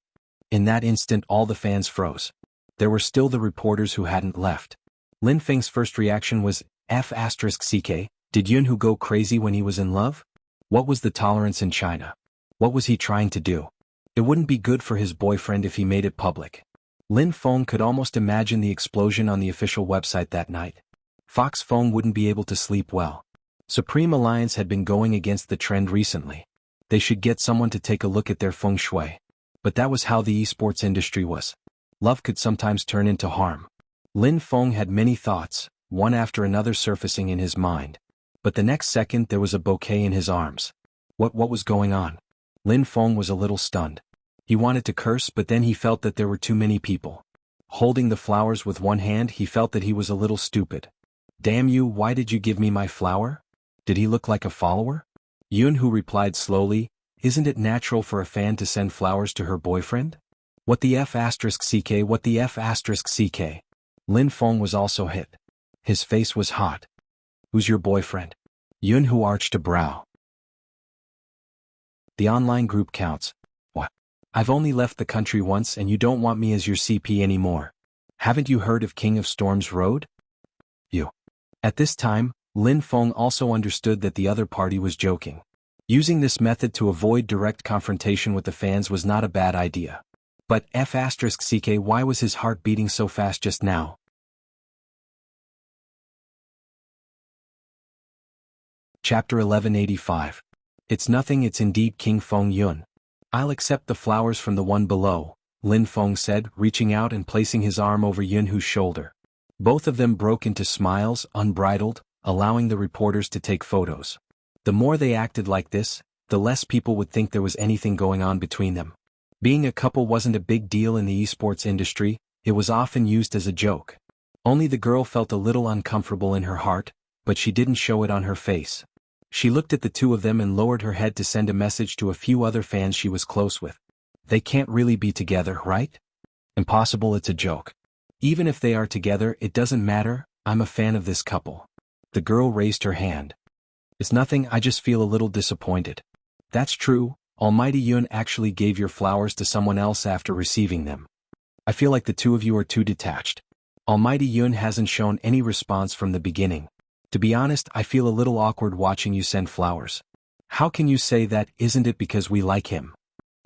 In that instant, all the fans froze. There were still the reporters who hadn't left. Lin Feng's first reaction was, F***ck, did Yunhu go crazy when he was in love? What was the tolerance in China? What was he trying to do? It wouldn't be good for his boyfriend if he made it public. Lin Feng could almost imagine the explosion on the official website that night. Fox Feng wouldn't be able to sleep well. Supreme Alliance had been going against the trend recently. They should get someone to take a look at their feng shui. But that was how the esports industry was. Love could sometimes turn into harm. Lin Feng had many thoughts, one after another surfacing in his mind. But the next second there was a bouquet in his arms. What was going on? Lin Feng was a little stunned. He wanted to curse, but then he felt that there were too many people. Holding the flowers with one hand, he felt that he was a little stupid. Damn you, why did you give me my flower? Did he look like a follower? Yunhu replied slowly, isn't it natural for a fan to send flowers to her boyfriend? What the F***ck, what the F***ck? Lin Feng was also hit. His face was hot. Who's your boyfriend? Yunhu arched a brow. The online group counts. What? I've only left the country once and you don't want me as your CP anymore. Haven't you heard of King of Storms Road? You. At this time, Lin Feng also understood that the other party was joking. Using this method to avoid direct confrontation with the fans was not a bad idea. But F***ck, why was his heart beating so fast just now? Chapter 1185. It's nothing, it's indeed King Feng Yun. I'll accept the flowers from the one below, Lin Feng said, reaching out and placing his arm over Yunhu's shoulder. Both of them broke into smiles, unbridled, allowing the reporters to take photos. The more they acted like this, the less people would think there was anything going on between them. Being a couple wasn't a big deal in the esports industry, it was often used as a joke. Only the girl felt a little uncomfortable in her heart, but she didn't show it on her face. She looked at the two of them and lowered her head to send a message to a few other fans she was close with. They can't really be together, right? Impossible, it's a joke. Even if they are together, it doesn't matter, I'm a fan of this couple. The girl raised her hand. It's nothing, I just feel a little disappointed. That's true, Almighty Yun actually gave your flowers to someone else after receiving them. I feel like the two of you are too detached. Almighty Yun hasn't shown any response from the beginning. To be honest, I feel a little awkward watching you send flowers. How can you say that, isn't it because we like him?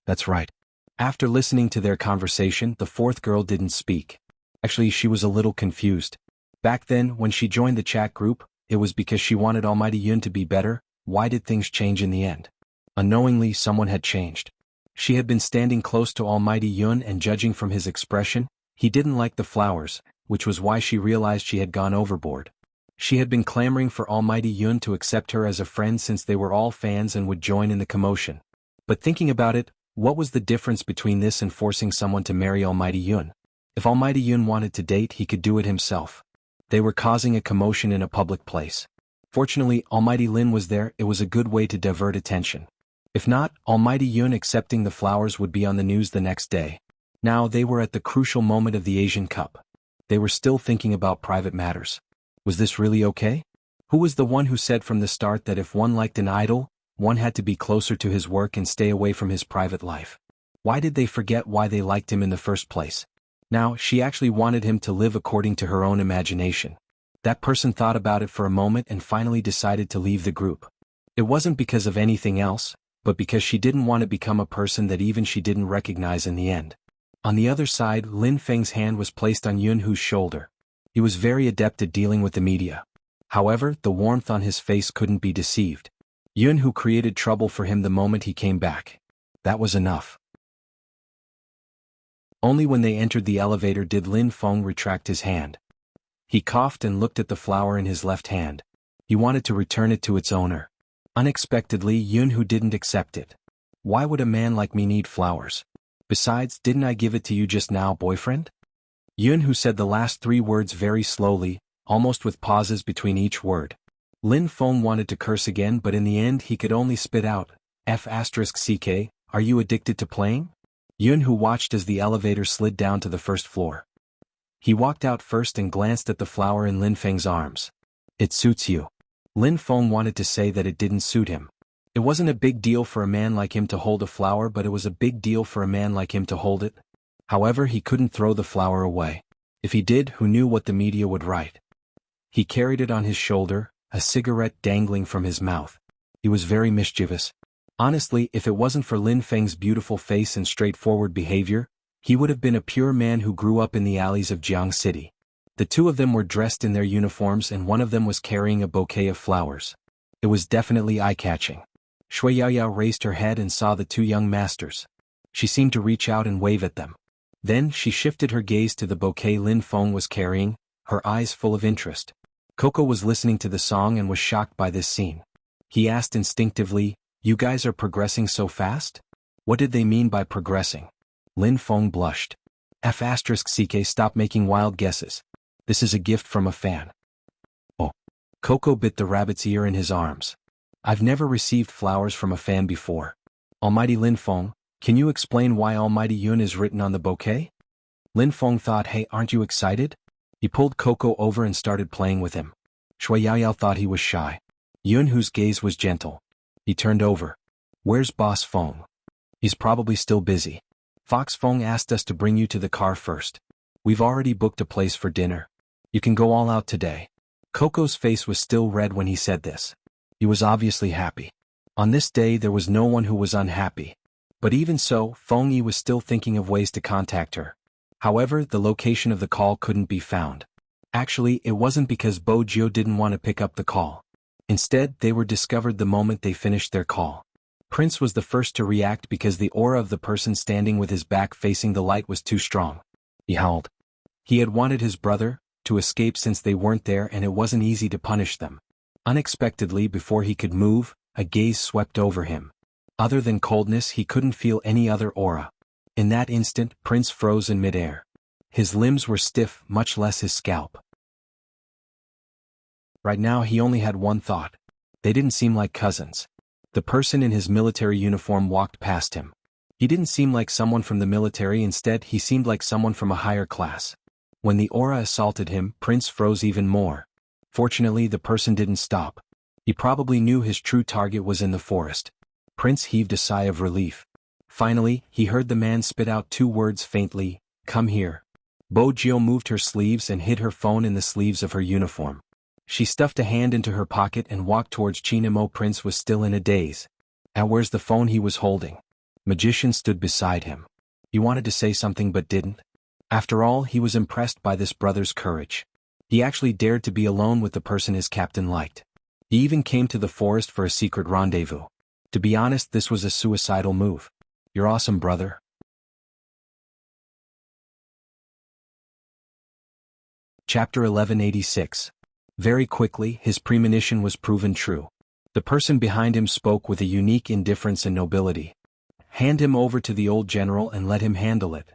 That's right. After listening to their conversation, the fourth girl didn't speak. Actually, she was a little confused. Back then, when she joined the chat group, it was because she wanted Almighty Yun to be better. Why did things change in the end? Unknowingly, someone had changed. She had been standing close to Almighty Yun, and judging from his expression, he didn't like the flowers, which was why she realized she had gone overboard. She had been clamoring for Almighty Yun to accept her as a friend since they were all fans and would join in the commotion. But thinking about it, what was the difference between this and forcing someone to marry Almighty Yun? If Almighty Yun wanted to date, he could do it himself. They were causing a commotion in a public place. Fortunately, Almighty Lin was there. It was a good way to divert attention. If not, Almighty Yun accepting the flowers would be on the news the next day. Now they were at the crucial moment of the Asian Cup. They were still thinking about private matters. Was this really okay? Who was the one who said from the start that if one liked an idol, one had to be closer to his work and stay away from his private life? Why did they forget why they liked him in the first place? Now, she actually wanted him to live according to her own imagination. That person thought about it for a moment and finally decided to leave the group. It wasn't because of anything else, but because she didn't want to become a person that even she didn't recognize in the end. On the other side, Lin Feng's hand was placed on Yun Hu's shoulder. He was very adept at dealing with the media. However, the warmth on his face couldn't be deceived. Yun Hu created trouble for him the moment he came back. That was enough. Only when they entered the elevator did Lin Feng retract his hand. He coughed and looked at the flower in his left hand. He wanted to return it to its owner. Unexpectedly, Yun Hu didn't accept it. Why would a man like me need flowers? Besides, didn't I give it to you just now, boyfriend? Yun Hu said the last 3 words very slowly, almost with pauses between each word. Lin Feng wanted to curse again, but in the end he could only spit out, F***ck, are you addicted to playing? Yun Hu watched as the elevator slid down to the first floor. He walked out first and glanced at the flower in Lin Feng's arms. It suits you. Lin Feng wanted to say that it didn't suit him. It wasn't a big deal for a man like him to hold a flower, but it was a big deal for a man like him to hold it. However, he couldn't throw the flower away. If he did, who knew what the media would write? He carried it on his shoulder, a cigarette dangling from his mouth. He was very mischievous. Honestly, if it wasn't for Lin Feng's beautiful face and straightforward behavior, he would have been a pure man who grew up in the alleys of Jiang City. The 2 of them were dressed in their uniforms and one of them was carrying a bouquet of flowers. It was definitely eye-catching. Shui Yaoyao raised her head and saw the 2 young masters. She seemed to reach out and wave at them. Then she shifted her gaze to the bouquet Lin Feng was carrying, her eyes full of interest. Coco was listening to the song and was shocked by this scene. He asked instinctively, "You guys are progressing so fast?" What did they mean by progressing? Lin Feng blushed. F***ck, stop making wild guesses. This is a gift from a fan. Oh. Coco bit the rabbit's ear in his arms. I've never received flowers from a fan before. Almighty Lin Feng, can you explain why Almighty Yun is written on the bouquet? Lin Feng thought, hey, aren't you excited? He pulled Coco over and started playing with him. Shui Yaoyao thought he was shy. Yun Hu's gaze was gentle. He turned over. Where's Boss Feng? He's probably still busy. Fox Feng asked us to bring you to the car first. We've already booked a place for dinner. You can go all out today. Coco's face was still red when he said this. He was obviously happy. On this day there was no one who was unhappy. But even so, Feng Yi was still thinking of ways to contact her. However, the location of the call couldn't be found. Actually, it wasn't because Bo Jio didn't want to pick up the call. Instead, they were discovered the moment they finished their call. Prince was the first to react because the aura of the person standing with his back facing the light was too strong. He howled. He had wanted his brother to escape since they weren't there, and it wasn't easy to punish them. Unexpectedly, before he could move, a gaze swept over him. Other than coldness, he couldn't feel any other aura. In that instant, Prince froze in midair. His limbs were stiff, much less his scalp. Right now he only had one thought. They didn't seem like cousins. The person in his military uniform walked past him. He didn't seem like someone from the military, instead he seemed like someone from a higher class. When the aura assaulted him, Prince froze even more. Fortunately, the person didn't stop. He probably knew his true target was in the forest. Prince heaved a sigh of relief. Finally, he heard the man spit out 2 words faintly, "Come here." Bo Jio moved her sleeves and hid her phone in the sleeves of her uniform. She stuffed a hand into her pocket and walked towards Chinamo. Prince was still in a daze. Where's the phone he was holding? Magician stood beside him. He wanted to say something but didn't. After all, he was impressed by this brother's courage. He actually dared to be alone with the person his captain liked. He even came to the forest for a secret rendezvous. To be honest, this was a suicidal move. You're awesome, brother. Chapter 1186. Very quickly, his premonition was proven true. The person behind him spoke with a unique indifference and nobility. Hand him over to the old general and let him handle it.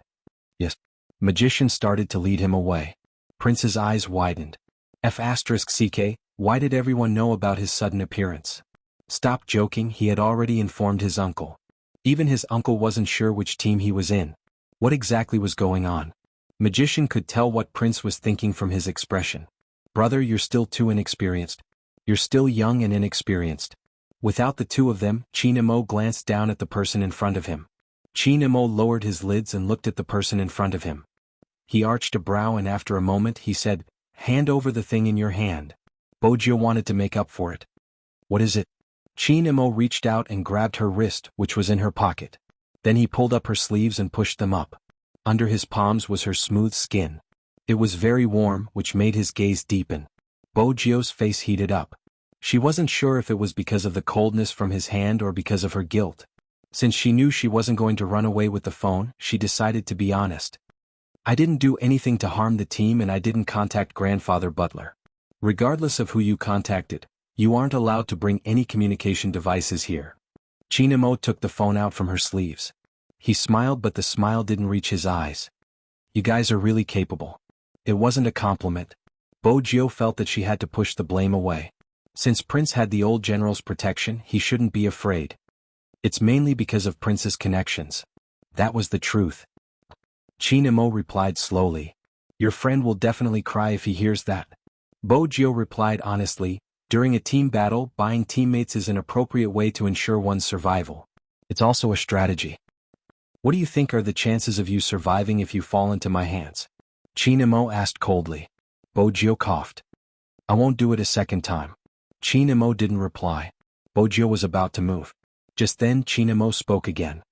Yes. Magician started to lead him away. Prince's eyes widened. F***ck, why did everyone know about his sudden appearance? Stop joking, he had already informed his uncle. Even his uncle wasn't sure which team he was in. What exactly was going on? Magician could tell what Prince was thinking from his expression. Brother, you're still too inexperienced. You're still young and inexperienced. Without the two of them, Chinamo glanced down at the person in front of him. Chinamo lowered his lids and looked at the person in front of him. He arched a brow and after a moment he said, "Hand over the thing in your hand." Bojio wanted to make up for it. "What is it?" Chinamo reached out and grabbed her wrist, which was in her pocket. Then he pulled up her sleeves and pushed them up. Under his palms was her smooth skin. It was very warm, which made his gaze deepen. Bojio's face heated up. She wasn't sure if it was because of the coldness from his hand or because of her guilt. Since she knew she wasn't going to run away with the phone, she decided to be honest. "I didn't do anything to harm the team and I didn't contact Grandfather Butler. Regardless of who you contacted, you aren't allowed to bring any communication devices here." Chinamo took the phone out from her sleeves. He smiled, but the smile didn't reach his eyes. "You guys are really capable." It wasn't a compliment. Bojio felt that she had to push the blame away. Since Prince had the old general's protection, he shouldn't be afraid. It's mainly because of Prince's connections. That was the truth. Chinamo replied slowly. "Your friend will definitely cry if he hears that." Bojio replied honestly, "During a team battle, buying teammates is an appropriate way to ensure one's survival. It's also a strategy. What do you think are the chances of you surviving if you fall into my hands?" Chinamo asked coldly. Bojio coughed. "I won't do it a second time." Chinamo didn't reply. Bojio was about to move. Just then Chinamo spoke again.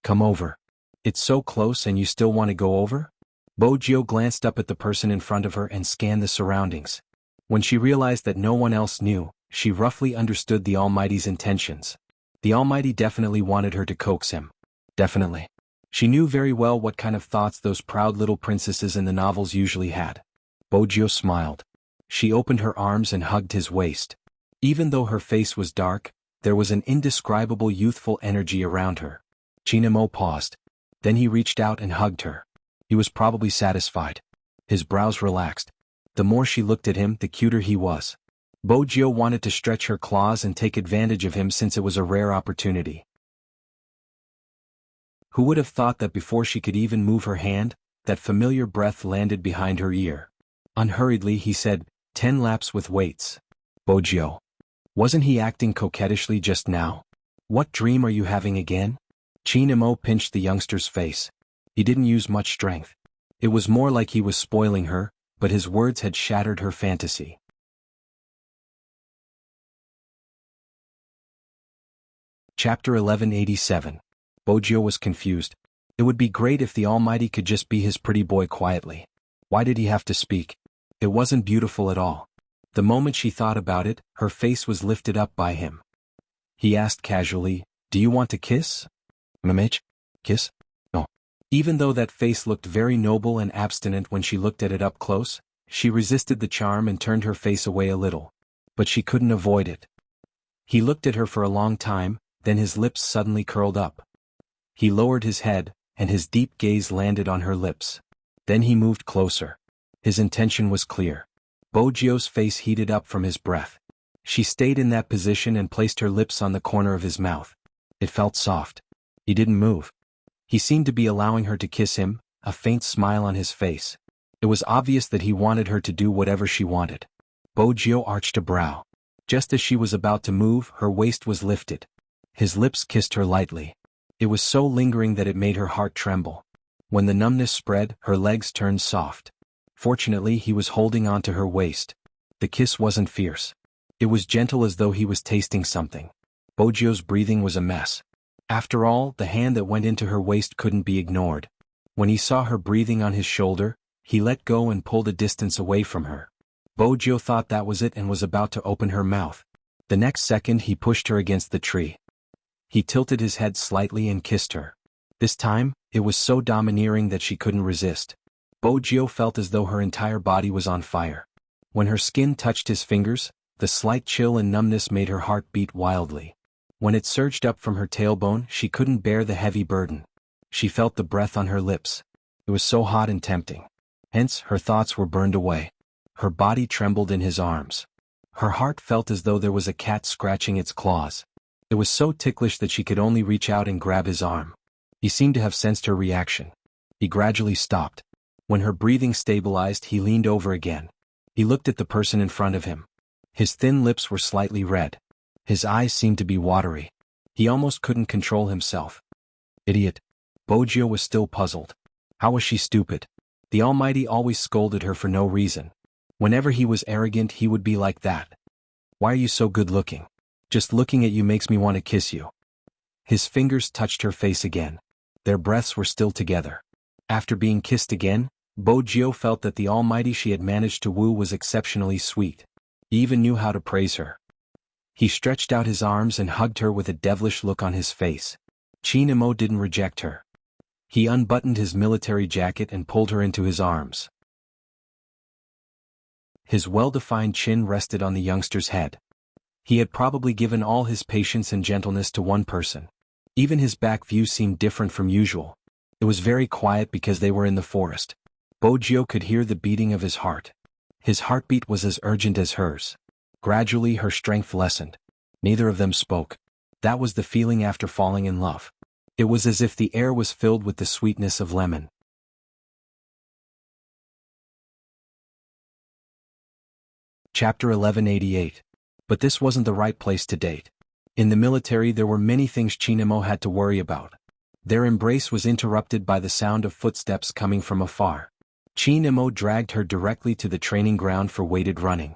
"Come over." "It's so close and you still want to go over?" Bojio glanced up at the person in front of her and scanned the surroundings. When she realized that no one else knew, she roughly understood the Almighty's intentions. The Almighty definitely wanted her to coax him. Definitely. She knew very well what kind of thoughts those proud little princesses in the novels usually had. Bojio smiled. She opened her arms and hugged his waist. Even though her face was dark, there was an indescribable youthful energy around her. Chinamo paused. Then he reached out and hugged her. He was probably satisfied. His brows relaxed. The more she looked at him, the cuter he was. Bojio wanted to stretch her claws and take advantage of him since it was a rare opportunity. Who would have thought that before she could even move her hand, that familiar breath landed behind her ear? Unhurriedly he said, 10 laps with weights. Bojio. Wasn't he acting coquettishly just now? What dream are you having again? Chinamo pinched the youngster's face. He didn't use much strength. It was more like he was spoiling her, but his words had shattered her fantasy. Chapter 1187. Bojio was confused. It would be great if the Almighty could just be his pretty boy quietly. Why did he have to speak? It wasn't beautiful at all. The moment she thought about it, her face was lifted up by him. He asked casually, "Do you want to kiss?" "Mamech? Kiss?" "No." Even though that face looked very noble and abstinent when she looked at it up close, she resisted the charm and turned her face away a little. But she couldn't avoid it. He looked at her for a long time, then his lips suddenly curled up. He lowered his head, and his deep gaze landed on her lips. Then he moved closer. His intention was clear. Bojio's face heated up from his breath. She stayed in that position and placed her lips on the corner of his mouth. It felt soft. He didn't move. He seemed to be allowing her to kiss him, a faint smile on his face. It was obvious that he wanted her to do whatever she wanted. Bojio arched a brow. Just as she was about to move, her waist was lifted. His lips kissed her lightly. It was so lingering that it made her heart tremble. When the numbness spread, her legs turned soft. Fortunately, he was holding onto her waist. The kiss wasn't fierce. It was gentle as though he was tasting something. Bojio's breathing was a mess. After all, the hand that went into her waist couldn't be ignored. When he saw her breathing on his shoulder, he let go and pulled a distance away from her. Wuxia thought that was it and was about to open her mouth. The next second he pushed her against the tree. He tilted his head slightly and kissed her. This time, it was so domineering that she couldn't resist. Wuxia felt as though her entire body was on fire. When her skin touched his fingers, the slight chill and numbness made her heart beat wildly. When it surged up from her tailbone, she couldn't bear the heavy burden. She felt the breath on her lips. It was so hot and tempting. Hence, her thoughts were burned away. Her body trembled in his arms. Her heart felt as though there was a cat scratching its claws. It was so ticklish that she could only reach out and grab his arm. He seemed to have sensed her reaction. He gradually stopped. When her breathing stabilized, he leaned over again. He looked at the person in front of him. His thin lips were slightly red. His eyes seemed to be watery. He almost couldn't control himself. Idiot. Wuxia was still puzzled. How was she stupid? The Almighty always scolded her for no reason. Whenever he was arrogant, he would be like that. Why are you so good looking? Just looking at you makes me want to kiss you. His fingers touched her face again. Their breaths were still together. After being kissed again, Wuxia felt that the Almighty she had managed to woo was exceptionally sweet. He even knew how to praise her. He stretched out his arms and hugged her with a devilish look on his face. Chinemo didn't reject her. He unbuttoned his military jacket and pulled her into his arms. His well-defined chin rested on the youngster's head. He had probably given all his patience and gentleness to one person. Even his back view seemed different from usual. It was very quiet because they were in the forest. Wuxia could hear the beating of his heart. His heartbeat was as urgent as hers. Gradually her strength lessened. Neither of them spoke. That was the feeling after falling in love. It was as if the air was filled with the sweetness of lemon. Chapter 1188. But this wasn't the right place to date. In the military there were many things Chinemo had to worry about. Their embrace was interrupted by the sound of footsteps coming from afar. Chinemo dragged her directly to the training ground for weighted running.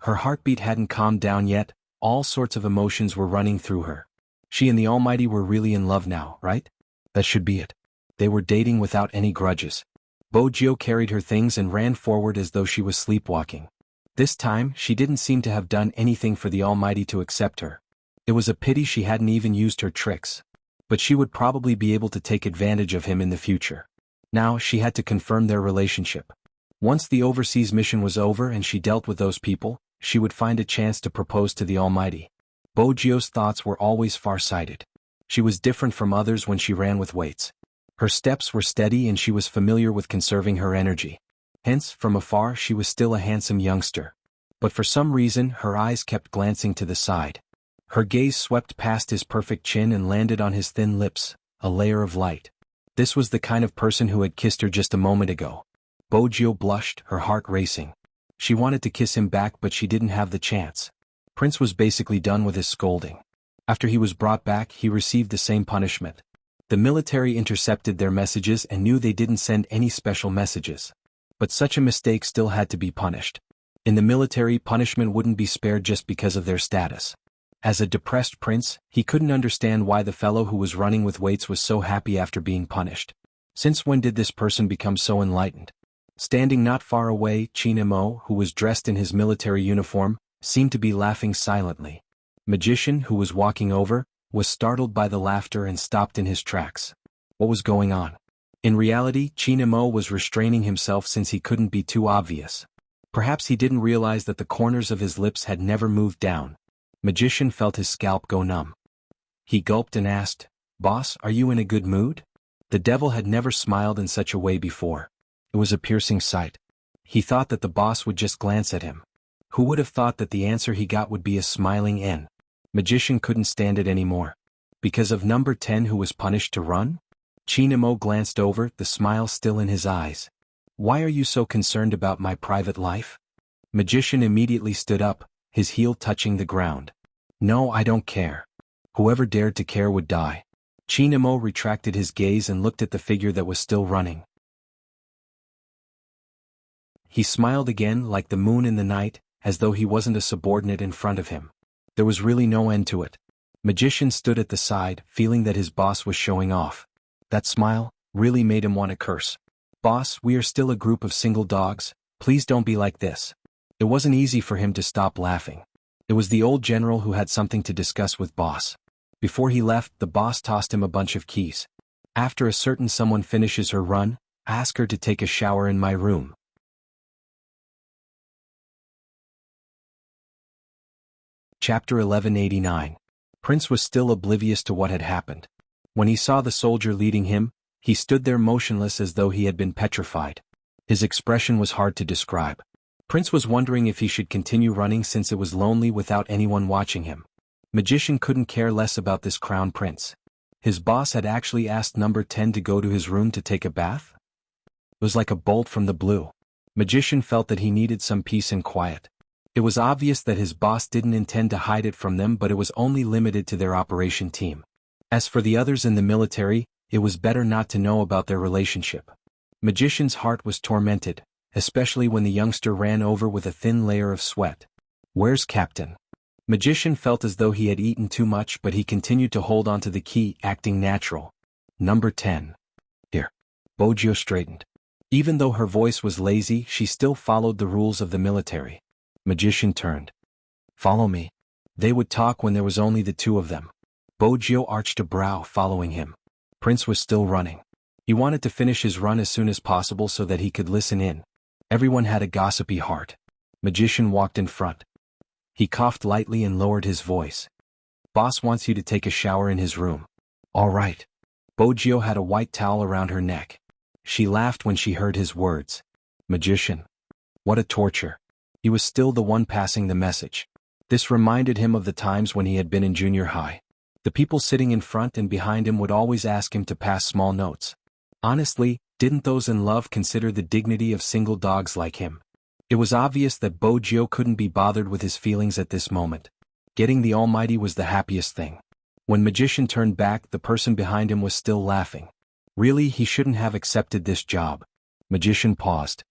Her heartbeat hadn't calmed down yet, all sorts of emotions were running through her. She and the Almighty were really in love now, right? That should be it. They were dating without any grudges. Wuxia carried her things and ran forward as though she was sleepwalking. This time, she didn't seem to have done anything for the Almighty to accept her. It was a pity she hadn't even used her tricks. But she would probably be able to take advantage of him in the future. Now, she had to confirm their relationship. Once the overseas mission was over and she dealt with those people, she would find a chance to propose to the Almighty. Wuxia's thoughts were always far-sighted. She was different from others when she ran with weights. Her steps were steady and she was familiar with conserving her energy. Hence, from afar she was still a handsome youngster. But for some reason, her eyes kept glancing to the side. Her gaze swept past his perfect chin and landed on his thin lips, a layer of light. This was the kind of person who had kissed her just a moment ago. Wuxia blushed, her heart racing. She wanted to kiss him back but she didn't have the chance. Prince was basically done with his scolding. After he was brought back, he received the same punishment. The military intercepted their messages and knew they didn't send any special messages. But such a mistake still had to be punished. In the military, punishment wouldn't be spared just because of their status. As a depressed prince, he couldn't understand why the fellow who was running with weights was so happy after being punished. Since when did this person become so enlightened? Standing not far away, Chinemo, who was dressed in his military uniform, seemed to be laughing silently. Magician, who was walking over, was startled by the laughter and stopped in his tracks. What was going on? In reality, Chinemo was restraining himself since he couldn't be too obvious. Perhaps he didn't realize that the corners of his lips had never moved down. Magician felt his scalp go numb. He gulped and asked, "Boss, are you in a good mood?" The devil had never smiled in such a way before. It was a piercing sight. He thought that the boss would just glance at him. Who would have thought that the answer he got would be a smiling N? Magician couldn't stand it anymore. Because of number 10 who was punished to run? Chinemo glanced over, the smile still in his eyes. "Why are you so concerned about my private life?" Magician immediately stood up, his heel touching the ground. "No, I don't care. Whoever dared to care would die." Chinemo retracted his gaze and looked at the figure that was still running. He smiled again like the moon in the night, as though he wasn't a subordinate in front of him. There was really no end to it. Magician stood at the side, feeling that his boss was showing off. That smile, really made him want to curse. "Boss, we are still a group of single dogs, please don't be like this." It wasn't easy for him to stop laughing. It was the old general who had something to discuss with boss. Before he left, the boss tossed him a bunch of keys. "After a certain someone finishes her run, ask her to take a shower in my room." Chapter 1189. Prince was still oblivious to what had happened. When he saw the soldier leading him, he stood there motionless as though he had been petrified. His expression was hard to describe. Prince was wondering if he should continue running since it was lonely without anyone watching him. Magician couldn't care less about this crown prince. His boss had actually asked number 10 to go to his room to take a bath? It was like a bolt from the blue. Magician felt that he needed some peace and quiet. It was obvious that his boss didn't intend to hide it from them, but it was only limited to their operation team. As for the others in the military, it was better not to know about their relationship. Magician's heart was tormented, especially when the youngster ran over with a thin layer of sweat. "Where's Captain?" Magician felt as though he had eaten too much, but he continued to hold onto the key, acting natural. "Number 10. Here." Bojio straightened. Even though her voice was lazy, she still followed the rules of the military. Magician turned. "Follow me." They would talk when there was only the two of them. Bojio arched a brow, following him. Prince was still running. He wanted to finish his run as soon as possible so that he could listen in. Everyone had a gossipy heart. Magician walked in front. He coughed lightly and lowered his voice. "Boss wants you to take a shower in his room." "All right." Bojio had a white towel around her neck. She laughed when she heard his words. Magician. What a torture. He was still the one passing the message. This reminded him of the times when he had been in junior high. The people sitting in front and behind him would always ask him to pass small notes. Honestly, didn't those in love consider the dignity of single dogs like him? It was obvious that Bojio couldn't be bothered with his feelings at this moment. Getting the Almighty was the happiest thing. When Magician turned back, the person behind him was still laughing. Really, he shouldn't have accepted this job. Magician paused.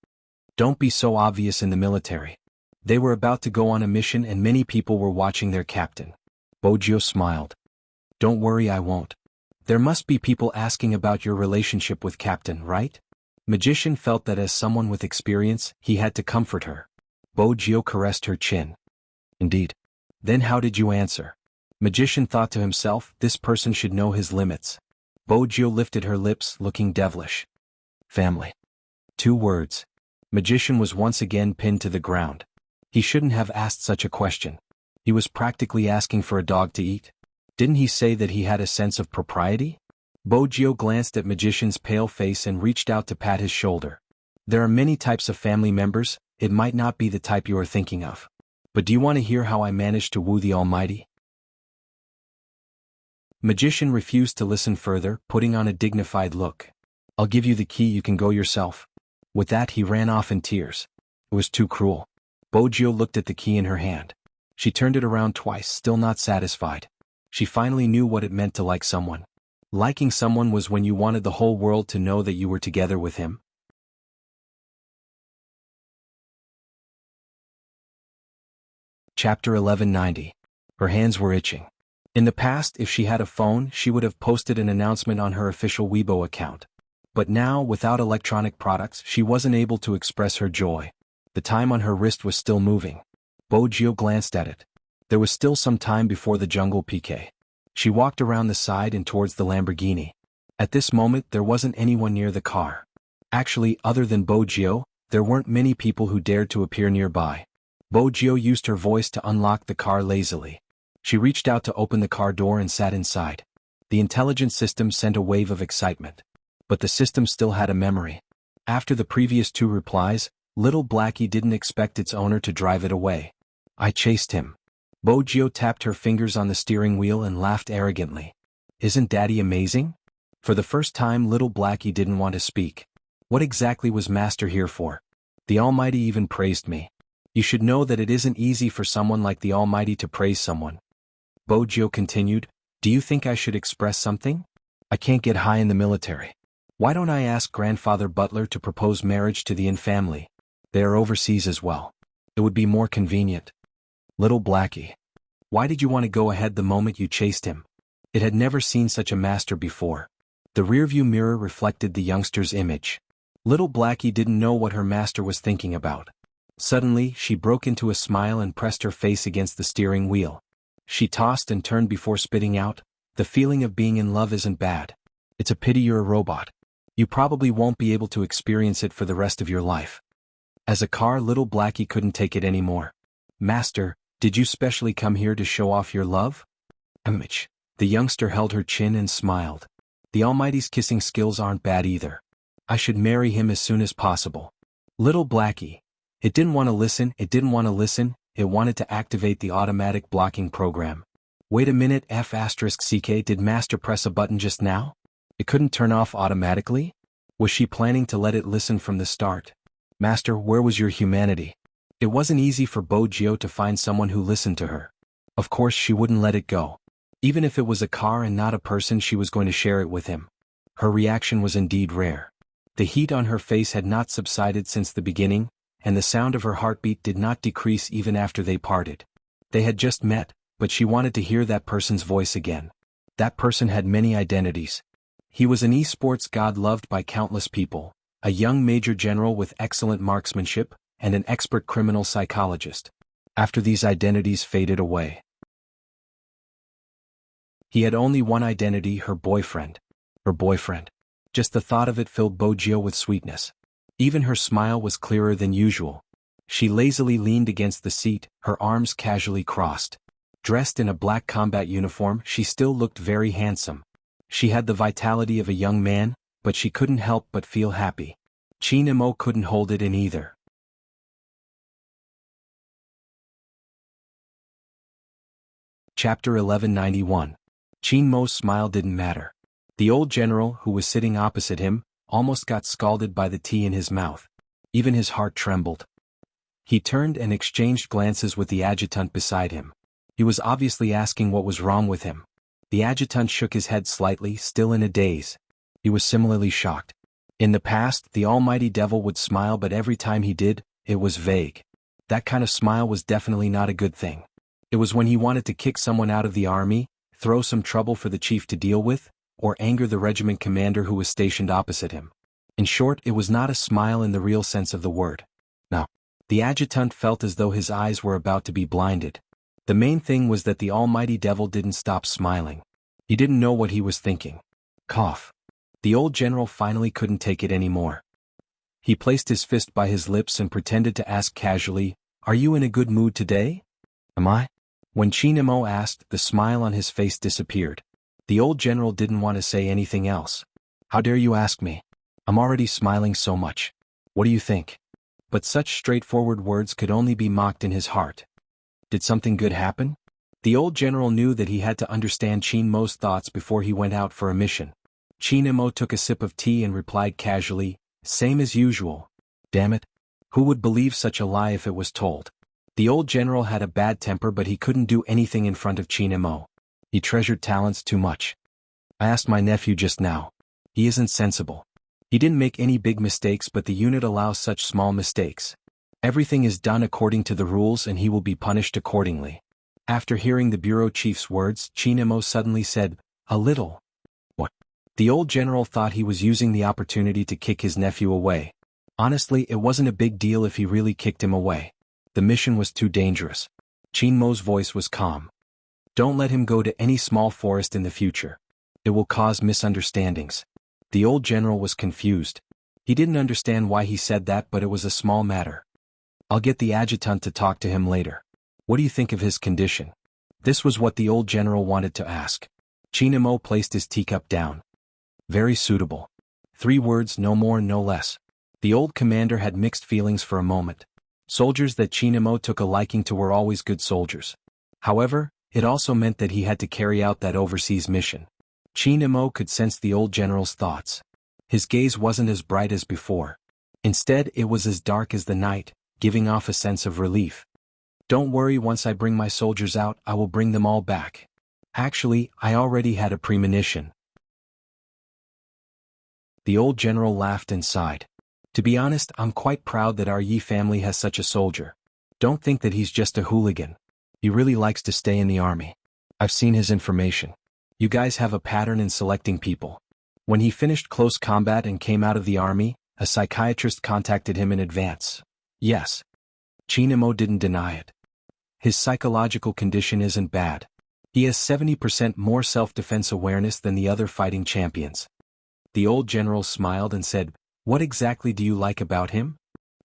Don't be so obvious in the military. They were about to go on a mission and many people were watching their captain. Bojio smiled. Don't worry, I won't. There must be people asking about your relationship with Captain, right? Magician felt that as someone with experience, he had to comfort her. Bojio caressed her chin. Indeed. Then how did you answer? Magician thought to himself, this person should know his limits. Bojio lifted her lips, looking devilish. Family. 2 words. Magician was once again pinned to the ground. He shouldn't have asked such a question. He was practically asking for a dog to eat. Didn't he say that he had a sense of propriety? Bojio glanced at Magician's pale face and reached out to pat his shoulder. There are many types of family members, it might not be the type you are thinking of. But do you want to hear how I managed to woo the Almighty? Magician refused to listen further, putting on a dignified look. I'll give you the key, you can go yourself. With that he ran off in tears. It was too cruel. Bojio looked at the key in her hand. She turned it around twice, still not satisfied. She finally knew what it meant to like someone. Liking someone was when you wanted the whole world to know that you were together with him. Chapter 1190. Her hands were itching. In the past, if she had a phone, she would have posted an announcement on her official Weibo account. But now, without electronic products, she wasn't able to express her joy. The time on her wrist was still moving. Bojio glanced at it. There was still some time before the jungle PK. She walked around the side and towards the Lamborghini. At this moment, there wasn't anyone near the car. Actually, other than Bojio, there weren't many people who dared to appear nearby. Bojio used her voice to unlock the car lazily. She reached out to open the car door and sat inside. The intelligence system sent a wave of excitement. But the system still had a memory. After the previous 2 replies, Little Blackie didn't expect its owner to drive it away. I chased him. Bojio tapped her fingers on the steering wheel and laughed arrogantly. Isn't Daddy amazing? For the first time, Little Blackie didn't want to speak. What exactly was Master here for? The Almighty even praised me. You should know that it isn't easy for someone like the Almighty to praise someone. Bojio continued, do you think I should express something? I can't get high in the military. Why don't I ask Grandfather Butler to propose marriage to the Yin family? They are overseas as well. It would be more convenient. Little Blackie. Why did you want to go ahead the moment you chased him? It had never seen such a master before. The rearview mirror reflected the youngster's image. Little Blackie didn't know what her master was thinking about. Suddenly, she broke into a smile and pressed her face against the steering wheel. She tossed and turned before spitting out, "The feeling of being in love isn't bad. It's a pity you're a robot. You probably won't be able to experience it for the rest of your life." As a car, Little Blackie couldn't take it anymore. "Master, did you specially come here to show off your love?" "Image." The youngster held her chin and smiled. "The Almighty's kissing skills aren't bad either. I should marry him as soon as possible." Little Blackie. It didn't want to listen, it wanted to activate the automatic blocking program. Wait a minute, F***CK, did Master press a button just now? It couldn't turn off automatically? Was she planning to let it listen from the start? Master, where was your humanity? It wasn't easy for Bo Gio to find someone who listened to her. Of course she wouldn't let it go. Even if it was a car and not a person, she was going to share it with him. Her reaction was indeed rare. The heat on her face had not subsided since the beginning, and the sound of her heartbeat did not decrease even after they parted. They had just met, but she wanted to hear that person's voice again. That person had many identities. He was an esports god loved by countless people, a young major general with excellent marksmanship, and an expert criminal psychologist. After these identities faded away, he had only one identity, her boyfriend. Her boyfriend. Just the thought of it filled Bo Gio with sweetness. Even her smile was clearer than usual. She lazily leaned against the seat, her arms casually crossed. Dressed in a black combat uniform, she still looked very handsome. She had the vitality of a young man, but she couldn't help but feel happy. Chin Mo couldn't hold it in either. Chapter 1191. Chin Mo's smile didn't matter. The old general, who was sitting opposite him, almost got scalded by the tea in his mouth. Even his heart trembled. He turned and exchanged glances with the adjutant beside him. He was obviously asking what was wrong with him. The adjutant shook his head slightly, still in a daze. He was similarly shocked. In the past, the almighty devil would smile, but every time he did, it was vague. That kind of smile was definitely not a good thing. It was when he wanted to kick someone out of the army, throw some trouble for the chief to deal with, or anger the regiment commander who was stationed opposite him. In short, it was not a smile in the real sense of the word. No. The adjutant felt as though his eyes were about to be blinded. The main thing was that the almighty devil didn't stop smiling. He didn't know what he was thinking. Cough. The old general finally couldn't take it anymore. He placed his fist by his lips and pretended to ask casually, "Are you in a good mood today?" "Am I?" When Chin Mo asked, the smile on his face disappeared. The old general didn't want to say anything else. "How dare you ask me? I'm already smiling so much. What do you think?" But such straightforward words could only be mocked in his heart. Did something good happen? The old general knew that he had to understand Chin Mo's thoughts before he went out for a mission. Chin Mo took a sip of tea and replied casually, "Same as usual." Damn it. Who would believe such a lie if it was told? The old general had a bad temper, but he couldn't do anything in front of Chin Mo. He treasured talents too much. "I asked my nephew just now. He isn't sensible. He didn't make any big mistakes, but the unit allows such small mistakes. Everything is done according to the rules and he will be punished accordingly." After hearing the bureau chief's words, Chin Mo suddenly said, "A little." What? The old general thought he was using the opportunity to kick his nephew away. Honestly, it wasn't a big deal if he really kicked him away. The mission was too dangerous. Chin Mo's voice was calm. "Don't let him go to any small forest in the future. It will cause misunderstandings." The old general was confused. He didn't understand why he said that, but it was a small matter. "I'll get the adjutant to talk to him later. What do you think of his condition?" This was what the old general wanted to ask. Chin Mo placed his teacup down. "Very suitable." 3 words, no more, no less. The old commander had mixed feelings for a moment. Soldiers that Chin Mo took a liking to were always good soldiers. However, it also meant that he had to carry out that overseas mission. Chin Mo could sense the old general's thoughts. His gaze wasn't as bright as before. Instead, it was as dark as the night, giving off a sense of relief. "Don't worry, once I bring my soldiers out, I will bring them all back. Actually, I already had a premonition." The old general laughed and sighed. "To be honest, I'm quite proud that our Yi family has such a soldier. Don't think that he's just a hooligan. He really likes to stay in the army. I've seen his information. You guys have a pattern in selecting people. When he finished close combat and came out of the army, a psychiatrist contacted him in advance. Yes. Chinemo didn't deny it. His psychological condition isn't bad. He has 70% more self-defense awareness than the other fighting champions. The old general smiled and said, "What exactly do you like about him?"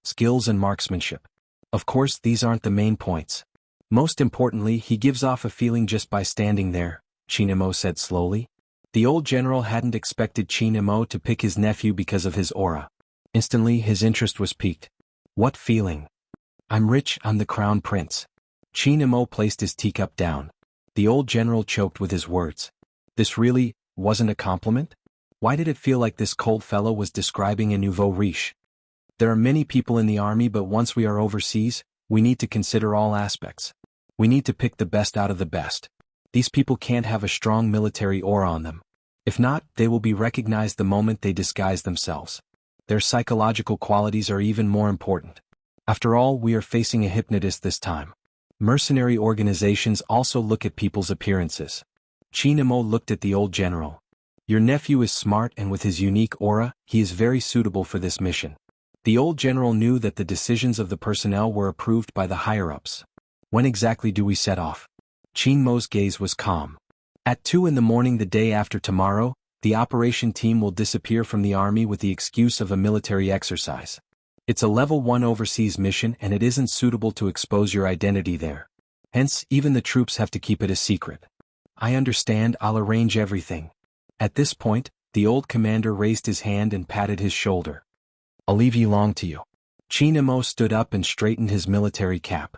"Skills and marksmanship. Of course, these aren't the main points. Most importantly, he gives off a feeling just by standing there," Chinemo said slowly. The old general hadn't expected Chinemo to pick his nephew because of his aura. Instantly, his interest was piqued. "What feeling?" "I'm rich, I'm the crown prince." Chinemo placed his teacup down. The old general choked with his words. This really wasn't a compliment? Why did it feel like this cold fellow was describing a nouveau riche? There are many people in the army, but once we are overseas, we need to consider all aspects. We need to pick the best out of the best. These people can't have a strong military aura on them. If not, they will be recognized the moment they disguise themselves. Their psychological qualities are even more important. After all, we are facing a hypnotist this time. Mercenary organizations also look at people's appearances. Chinemo looked at the old general. "Your nephew is smart, and with his unique aura, he is very suitable for this mission." The old general knew that the decisions of the personnel were approved by the higher-ups. "When exactly do we set off?" Chinemo's gaze was calm. "At 2 in the morning the day after tomorrow, the operation team will disappear from the army with the excuse of a military exercise. It's a level 1 overseas mission and it isn't suitable to expose your identity there. Hence, even the troops have to keep it a secret." "I understand, I'll arrange everything." At this point, the old commander raised his hand and patted his shoulder. "I'll leave ye long to you." Chinemo stood up and straightened his military cap.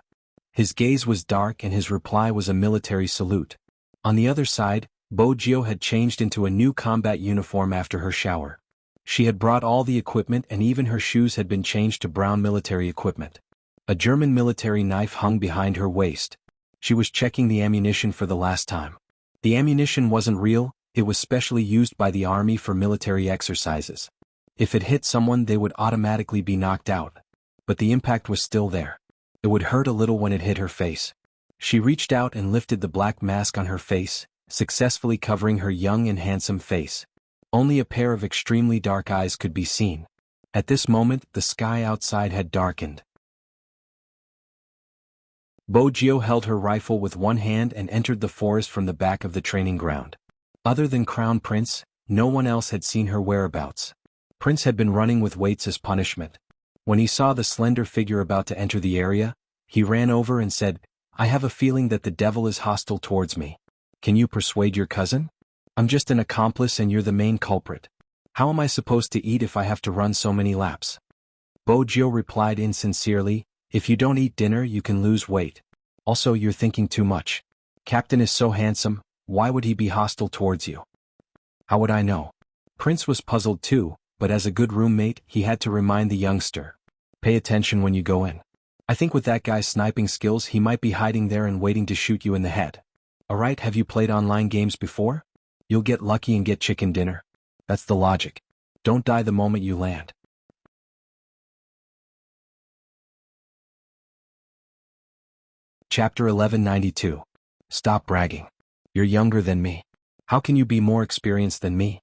His gaze was dark and his reply was a military salute. On the other side, Bojio had changed into a new combat uniform after her shower. She had brought all the equipment and even her shoes had been changed to brown military equipment. A German military knife hung behind her waist. She was checking the ammunition for the last time. The ammunition wasn't real, it was specially used by the army for military exercises. If it hit someone, they would automatically be knocked out. But the impact was still there. It would hurt a little when it hit her face. She reached out and lifted the black mask on her face, successfully covering her young and handsome face. Only a pair of extremely dark eyes could be seen. At this moment, the sky outside had darkened. Bojio held her rifle with one hand and entered the forest from the back of the training ground. Other than Crown Prince, no one else had seen her whereabouts. Prince had been running with weights as punishment. When he saw the slender figure about to enter the area, he ran over and said, "I have a feeling that the devil is hostile towards me. Can you persuade your cousin? I'm just an accomplice and you're the main culprit. How am I supposed to eat if I have to run so many laps?" Bojio replied insincerely, "If you don't eat dinner you can lose weight. Also, you're thinking too much. Captain is so handsome, why would he be hostile towards you?" "How would I know?" Prince was puzzled too, but as a good roommate, he had to remind the youngster. "Pay attention when you go in. I think with that guy's sniping skills he might be hiding there and waiting to shoot you in the head. Alright, have you played online games before? You'll get lucky and get chicken dinner. That's the logic. Don't die the moment you land." Chapter 1192. Stop bragging. You're younger than me. How can you be more experienced than me?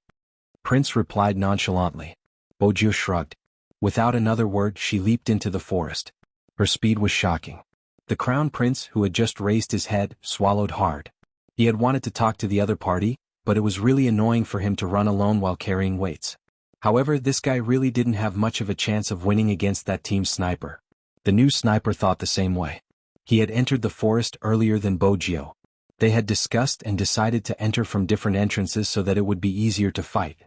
Prince replied nonchalantly. Bojio shrugged. Without another word, she leaped into the forest. Her speed was shocking. The crown prince, who had just raised his head, swallowed hard. He had wanted to talk to the other party, but it was really annoying for him to run alone while carrying weights. However, this guy really didn't have much of a chance of winning against that team's sniper. The new sniper thought the same way. He had entered the forest earlier than Bojio. They had discussed and decided to enter from different entrances so that it would be easier to fight.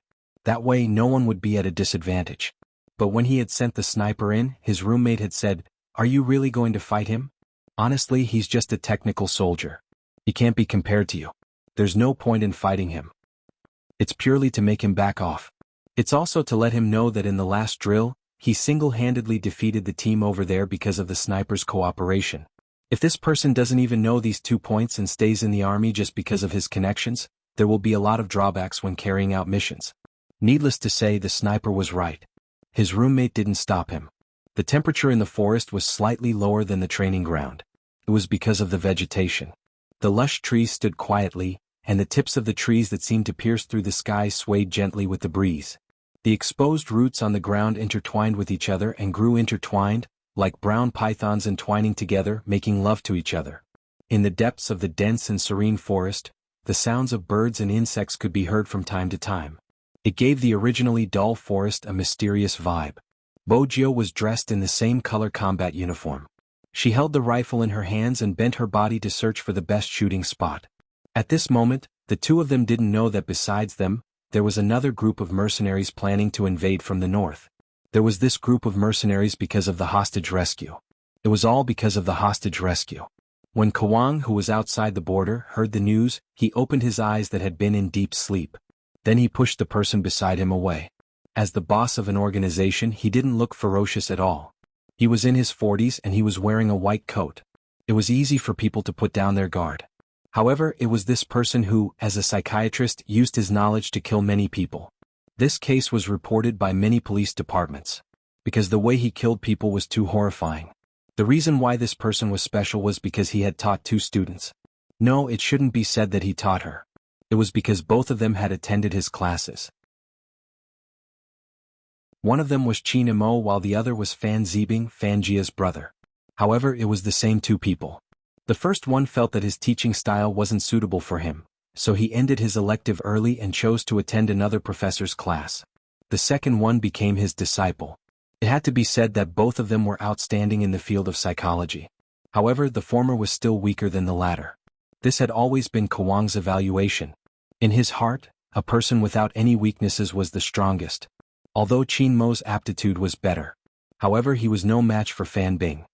That way no one would be at a disadvantage. But when he had sent the sniper in, his roommate had said, "Are you really going to fight him? Honestly, he's just a technical soldier. He can't be compared to you. There's no point in fighting him. It's purely to make him back off. It's also to let him know that in the last drill, he single-handedly defeated the team over there because of the sniper's cooperation. If this person doesn't even know these 2 points and stays in the army just because of his connections, there will be a lot of drawbacks when carrying out missions." Needless to say, the sniper was right. His roommate didn't stop him. The temperature in the forest was slightly lower than the training ground. It was because of the vegetation. The lush trees stood quietly, and the tips of the trees that seemed to pierce through the sky swayed gently with the breeze. The exposed roots on the ground intertwined with each other and grew intertwined, like brown pythons entwining together, making love to each other. In the depths of the dense and serene forest, the sounds of birds and insects could be heard from time to time. It gave the originally dull forest a mysterious vibe. Bojio was dressed in the same color combat uniform. She held the rifle in her hands and bent her body to search for the best shooting spot. At this moment, the two of them didn't know that besides them, there was another group of mercenaries planning to invade from the north. There was this group of mercenaries because of the hostage rescue. It was all because of the hostage rescue. When Kawang, who was outside the border, heard the news, he opened his eyes that had been in deep sleep. Then he pushed the person beside him away. As the boss of an organization, he didn't look ferocious at all. He was in his 40s and he was wearing a white coat. It was easy for people to put down their guard. However, it was this person who, as a psychiatrist, used his knowledge to kill many people. This case was reported by many police departments. Because the way he killed people was too horrifying. The reason why this person was special was because he had taught 2 students. No, it shouldn't be said that he taught her. It was because both of them had attended his classes. One of them was Qin Mo while the other was Fan Zibing, Fan Jia's brother. However, it was the same 2 people. The first one felt that his teaching style wasn't suitable for him, so he ended his elective early and chose to attend another professor's class. The second one became his disciple. It had to be said that both of them were outstanding in the field of psychology. However, the former was still weaker than the latter. This had always been Kawang's evaluation. In his heart, a person without any weaknesses was the strongest. Although Qin Mo's aptitude was better. However, he was no match for Fan Bing.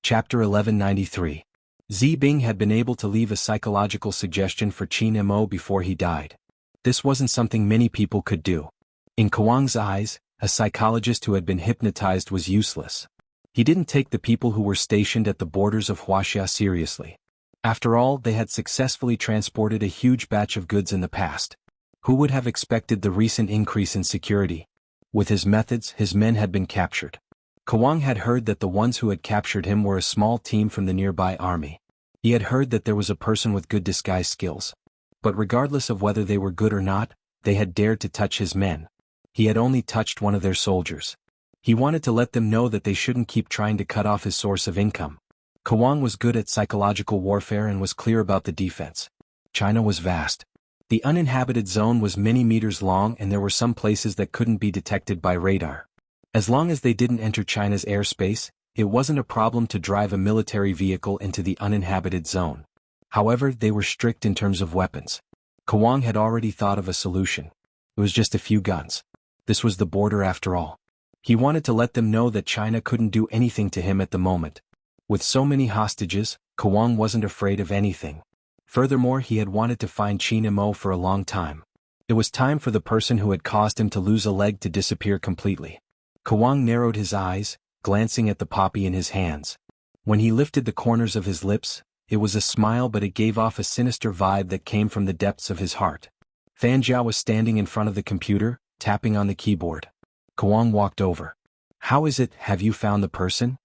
Chapter 1193. Zi Bing had been able to leave a psychological suggestion for Qin Mo before he died. This wasn't something many people could do. In Kawang's eyes, a psychologist who had been hypnotized was useless. He didn't take the people who were stationed at the borders of Wuxia seriously. After all, they had successfully transported a huge batch of goods in the past. Who would have expected the recent increase in security? With his methods, his men had been captured. Kawang had heard that the ones who had captured him were a small team from the nearby army. He had heard that there was a person with good disguise skills. But regardless of whether they were good or not, they had dared to touch his men. He had only touched one of their soldiers. He wanted to let them know that they shouldn't keep trying to cut off his source of income. Kawang was good at psychological warfare and was clear about the defense. China was vast. The uninhabited zone was many meters long and there were some places that couldn't be detected by radar. As long as they didn't enter China's airspace, it wasn't a problem to drive a military vehicle into the uninhabited zone. However, they were strict in terms of weapons. Kawang had already thought of a solution. It was just a few guns. This was the border after all. He wanted to let them know that China couldn't do anything to him at the moment. With so many hostages, Kawang wasn't afraid of anything. Furthermore, he had wanted to find Qin Mo for a long time. It was time for the person who had caused him to lose a leg to disappear completely. Kawang narrowed his eyes, glancing at the poppy in his hands. When he lifted the corners of his lips, it was a smile, but it gave off a sinister vibe that came from the depths of his heart. Fan Jia was standing in front of the computer, tapping on the keyboard. Kawang walked over. "How is it, have you found the person?"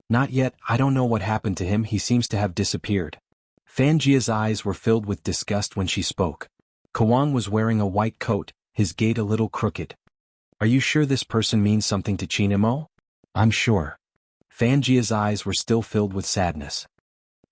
"Not yet, I don't know what happened to him, he seems to have disappeared." Fan Jia's eyes were filled with disgust when she spoke. Kawang was wearing a white coat, his gait a little crooked. "Are you sure this person means something to Qin Mo?" "I'm sure." Fan Jia's eyes were still filled with sadness.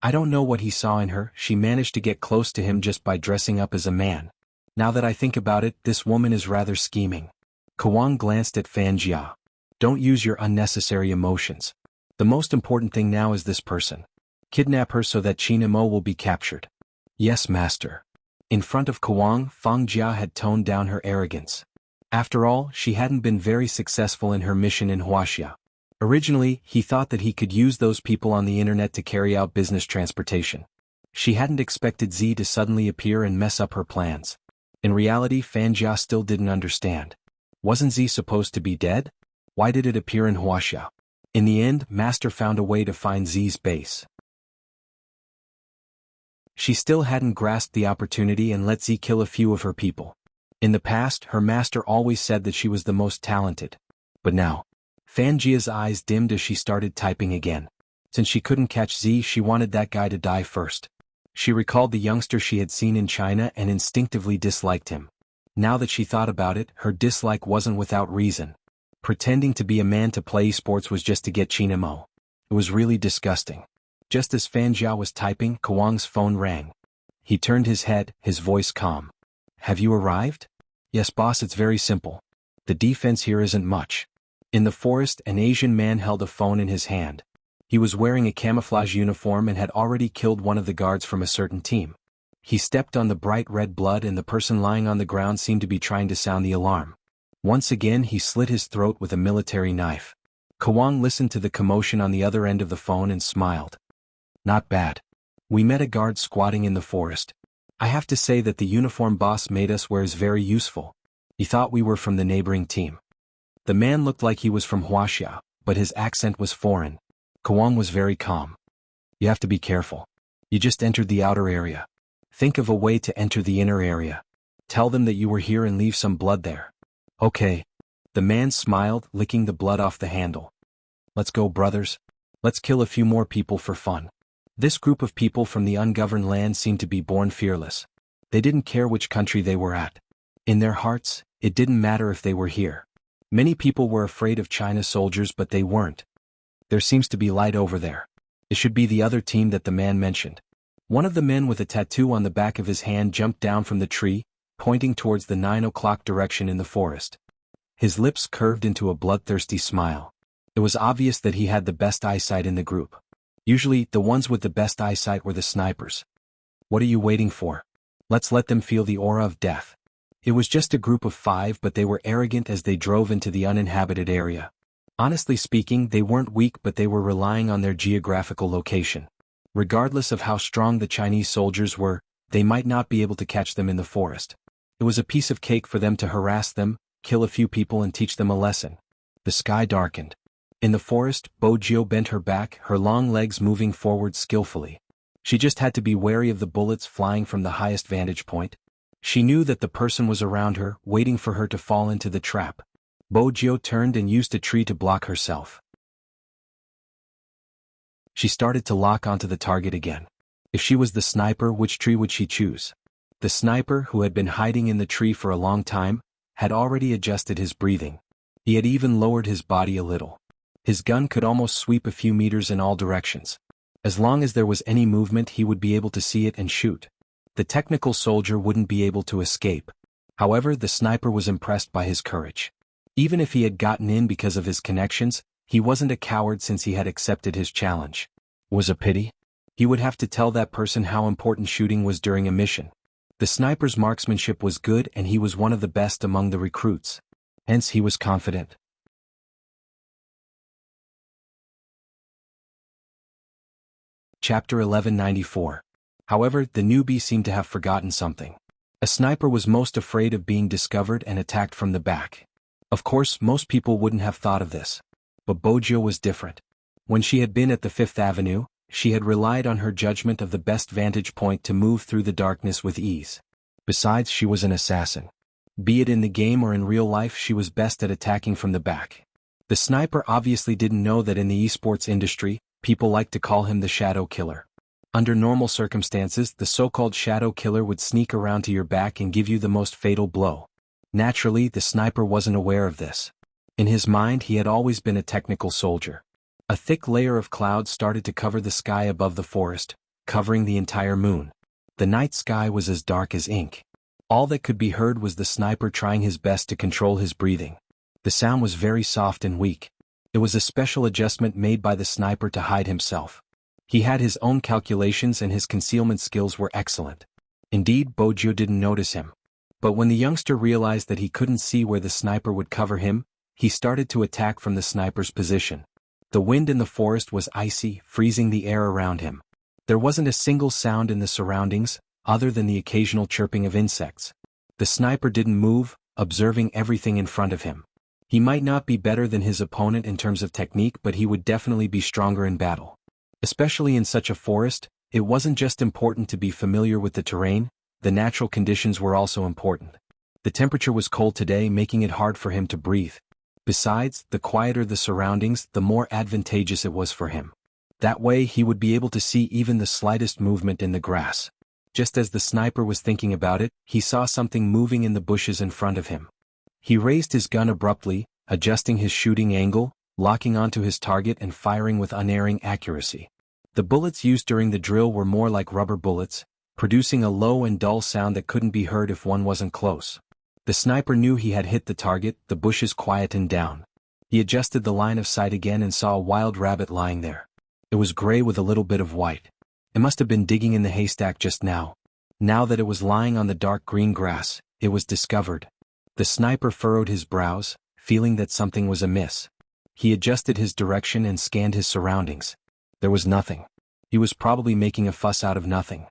"I don't know what he saw in her, she managed to get close to him just by dressing up as a man. Now that I think about it, this woman is rather scheming." Kawang glanced at Fan Jia. "Don't use your unnecessary emotions. The most important thing now is this person. Kidnap her so that Qin Mo will be captured." "Yes, master." In front of Kawang, Fang Jia had toned down her arrogance. After all, she hadn't been very successful in her mission in Wuxia. Originally, he thought that he could use those people on the internet to carry out business transportation. She hadn't expected Z to suddenly appear and mess up her plans. In reality, Fan Jia still didn't understand. Wasn't Z supposed to be dead? Why did it appear in Wuxia? In the end, Master found a way to find Z's base. She still hadn't grasped the opportunity and let Z kill a few of her people. In the past, her master always said that she was the most talented. But now, Fan Jia's eyes dimmed as she started typing again. Since she couldn't catch Z, she wanted that guy to die first. She recalled the youngster she had seen in China and instinctively disliked him. Now that she thought about it, her dislike wasn't without reason. Pretending to be a man to play sports was just to get Chinamo. It was really disgusting. Just as Fan Jiao was typing, Kawang's phone rang. He turned his head, his voice calm. "Have you arrived?" "Yes, boss, it's very simple. The defense here isn't much." In the forest, an Asian man held a phone in his hand. He was wearing a camouflage uniform and had already killed one of the guards from a certain team. He stepped on the bright red blood and the person lying on the ground seemed to be trying to sound the alarm. Once again he slit his throat with a military knife. Kawang listened to the commotion on the other end of the phone and smiled. "Not bad. We met a guard squatting in the forest. I have to say that the uniform boss made us wear is very useful. He thought we were from the neighboring team." The man looked like he was from Wuxia, but his accent was foreign. Kawang was very calm. "You have to be careful. You just entered the outer area. Think of a way to enter the inner area. Tell them that you were here and leave some blood there." "Okay." The man smiled, licking the blood off the handle. "Let's go, brothers. Let's kill a few more people for fun." This group of people from the ungoverned land seemed to be born fearless. They didn't care which country they were at. In their hearts, it didn't matter if they were here. Many people were afraid of China's soldiers, but they weren't. "There seems to be light over there. It should be the other team that the man mentioned." One of the men with a tattoo on the back of his hand jumped down from the tree, pointing towards the 9 o'clock direction in the forest. His lips curved into a bloodthirsty smile. It was obvious that he had the best eyesight in the group. Usually, the ones with the best eyesight were the snipers. "What are you waiting for? Let's let them feel the aura of death." It was just a group of 5, but they were arrogant as they drove into the uninhabited area. Honestly speaking, they weren't weak, but they were relying on their geographical location. Regardless of how strong the Chinese soldiers were, they might not be able to catch them in the forest. It was a piece of cake for them to harass them, kill a few people and teach them a lesson. The sky darkened. In the forest, Bojio bent her back, her long legs moving forward skillfully. She just had to be wary of the bullets flying from the highest vantage point. She knew that the person was around her, waiting for her to fall into the trap. Bojio turned and used a tree to block herself. She started to lock onto the target again. If she was the sniper, which tree would she choose? The sniper, who had been hiding in the tree for a long time, had already adjusted his breathing. He had even lowered his body a little. His gun could almost sweep a few meters in all directions. As long as there was any movement, he would be able to see it and shoot. The technical soldier wouldn't be able to escape. However, the sniper was impressed by his courage. Even if he had gotten in because of his connections, he wasn't a coward since he had accepted his challenge. Was a pity? He would have to tell that person how important shooting was during a mission. The sniper's marksmanship was good and he was one of the best among the recruits. Hence he was confident. Chapter 1194. However, the newbie seemed to have forgotten something. A sniper was most afraid of being discovered and attacked from the back. Of course, most people wouldn't have thought of this. But Bojio was different. When she had been at the 5th Avenue, she had relied on her judgment of the best vantage point to move through the darkness with ease. Besides, she was an assassin. Be it in the game or in real life, she was best at attacking from the back. The sniper obviously didn't know that in the esports industry, people like to call him the shadow killer. Under normal circumstances, the so-called shadow killer would sneak around to your back and give you the most fatal blow. Naturally, the sniper wasn't aware of this. In his mind, he had always been a technical soldier. A thick layer of clouds started to cover the sky above the forest, covering the entire moon. The night sky was as dark as ink. All that could be heard was the sniper trying his best to control his breathing. The sound was very soft and weak. It was a special adjustment made by the sniper to hide himself. He had his own calculations and his concealment skills were excellent. Indeed, Bojio didn't notice him. But when the youngster realized that he couldn't see where the sniper would cover him, he started to attack from the sniper's position. The wind in the forest was icy, freezing the air around him. There wasn't a single sound in the surroundings, other than the occasional chirping of insects. The sniper didn't move, observing everything in front of him. He might not be better than his opponent in terms of technique, but he would definitely be stronger in battle. Especially in such a forest, it wasn't just important to be familiar with the terrain, the natural conditions were also important. The temperature was cold today, making it hard for him to breathe. Besides, the quieter the surroundings, the more advantageous it was for him. That way he would be able to see even the slightest movement in the grass. Just as the sniper was thinking about it, he saw something moving in the bushes in front of him. He raised his gun abruptly, adjusting his shooting angle, locking onto his target and firing with unerring accuracy. The bullets used during the drill were more like rubber bullets, producing a low and dull sound that couldn't be heard if one wasn't close. The sniper knew he had hit the target. The bushes quietened down. He adjusted the line of sight again and saw a wild rabbit lying there. It was gray with a little bit of white. It must have been digging in the haystack just now. Now that it was lying on the dark green grass, it was discovered. The sniper furrowed his brows, feeling that something was amiss. He adjusted his direction and scanned his surroundings. There was nothing. He was probably making a fuss out of nothing.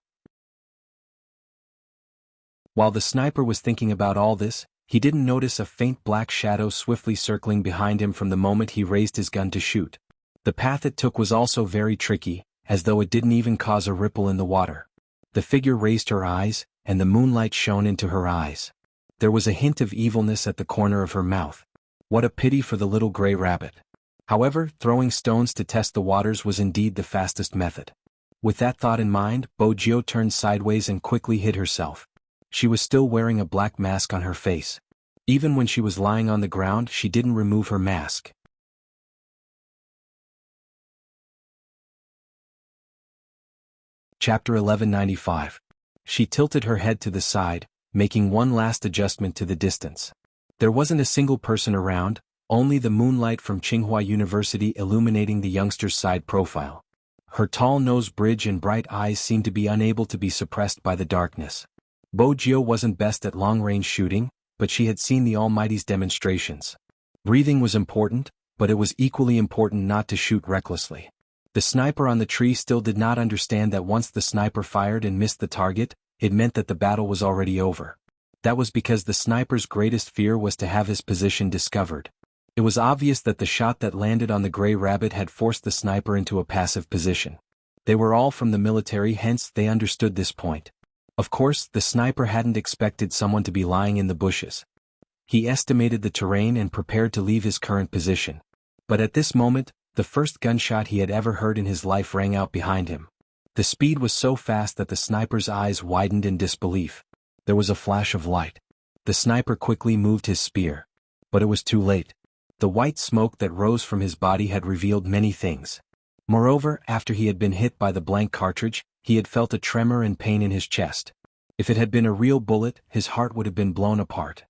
While the sniper was thinking about all this, he didn't notice a faint black shadow swiftly circling behind him from the moment he raised his gun to shoot. The path it took was also very tricky, as though it didn't even cause a ripple in the water. The figure raised her eyes, and the moonlight shone into her eyes. There was a hint of evilness at the corner of her mouth. What a pity for the little gray rabbit. However, throwing stones to test the waters was indeed the fastest method. With that thought in mind, Bojio turned sideways and quickly hid herself. She was still wearing a black mask on her face. Even when she was lying on the ground, she didn't remove her mask. Chapter 1195. She tilted her head to the side, making one last adjustment to the distance. There wasn't a single person around, only the moonlight from Tsinghua University illuminating the youngster's side profile. Her tall nose bridge and bright eyes seemed to be unable to be suppressed by the darkness. Bojio wasn't best at long-range shooting, but she had seen the Almighty's demonstrations. Breathing was important, but it was equally important not to shoot recklessly. The sniper on the tree still did not understand that once the sniper fired and missed the target, it meant that the battle was already over. That was because the sniper's greatest fear was to have his position discovered. It was obvious that the shot that landed on the gray rabbit had forced the sniper into a passive position. They were all from the military, hence they understood this point. Of course, the sniper hadn't expected someone to be lying in the bushes. He estimated the terrain and prepared to leave his current position. But at this moment, the first gunshot he had ever heard in his life rang out behind him. The speed was so fast that the sniper's eyes widened in disbelief. There was a flash of light. The sniper quickly moved his spear. But it was too late. The white smoke that rose from his body had revealed many things. Moreover, after he had been hit by the blank cartridge, he had felt a tremor and pain in his chest. If it had been a real bullet, his heart would have been blown apart.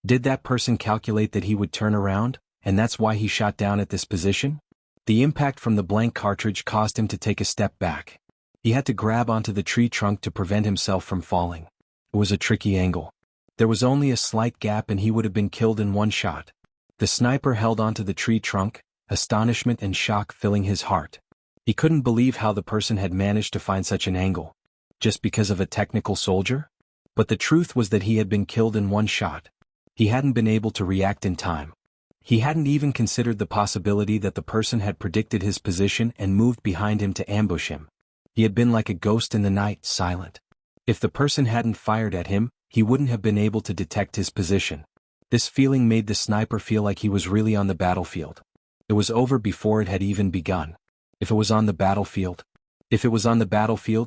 Did that person calculate that he would turn around, and that's why he shot down at this position? The impact from the blank cartridge caused him to take a step back. He had to grab onto the tree trunk to prevent himself from falling. It was a tricky angle. There was only a slight gap and he would have been killed in one shot. The sniper held onto the tree trunk, astonishment and shock filling his heart. He couldn't believe how the person had managed to find such an angle. Just because of a technical soldier? But the truth was that he had been killed in one shot. He hadn't been able to react in time. He hadn't even considered the possibility that the person had predicted his position and moved behind him to ambush him. He had been like a ghost in the night, silent. If the person hadn't fired at him, he wouldn't have been able to detect his position. This feeling made the sniper feel like he was really on the battlefield. It was over before it had even begun. If it was on the battlefield,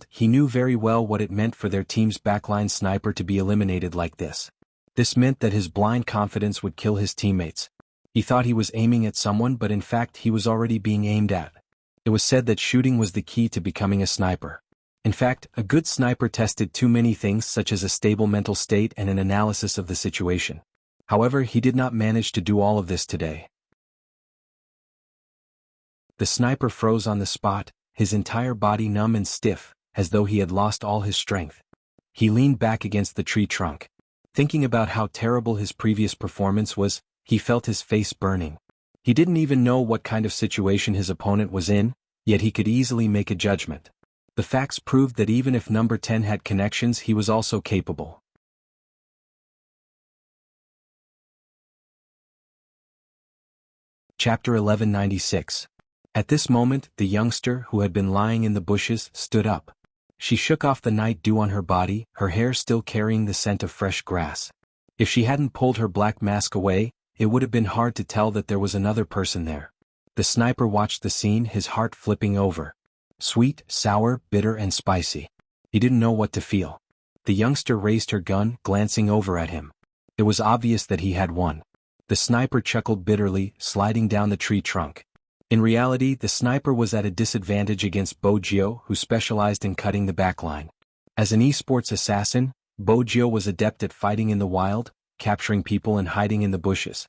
he knew very well what it meant for their team's backline sniper to be eliminated like this. This meant that his blind confidence would kill his teammates. He thought he was aiming at someone, but in fact he was already being aimed at. It was said that shooting was the key to becoming a sniper. In fact, a good sniper tested too many things such as a stable mental state and an analysis of the situation. However, he did not manage to do all of this today. The sniper froze on the spot, his entire body numb and stiff, as though he had lost all his strength. He leaned back against the tree trunk. Thinking about how terrible his previous performance was, he felt his face burning. He didn't even know what kind of situation his opponent was in, yet he could easily make a judgment. The facts proved that even if number 10 had connections, he was also capable. Chapter 1196. At this moment, the youngster, who had been lying in the bushes, stood up. She shook off the night dew on her body, her hair still carrying the scent of fresh grass. If she hadn't pulled her black mask away, it would have been hard to tell that there was another person there. The sniper watched the scene, his heart flipping over. Sweet, sour, bitter and spicy. He didn't know what to feel. The youngster raised her gun, glancing over at him. It was obvious that he had won. The sniper chuckled bitterly, sliding down the tree trunk. In reality, the sniper was at a disadvantage against Bojio, who specialized in cutting the backline. As an esports assassin, Bojio was adept at fighting in the wild, capturing people and hiding in the bushes.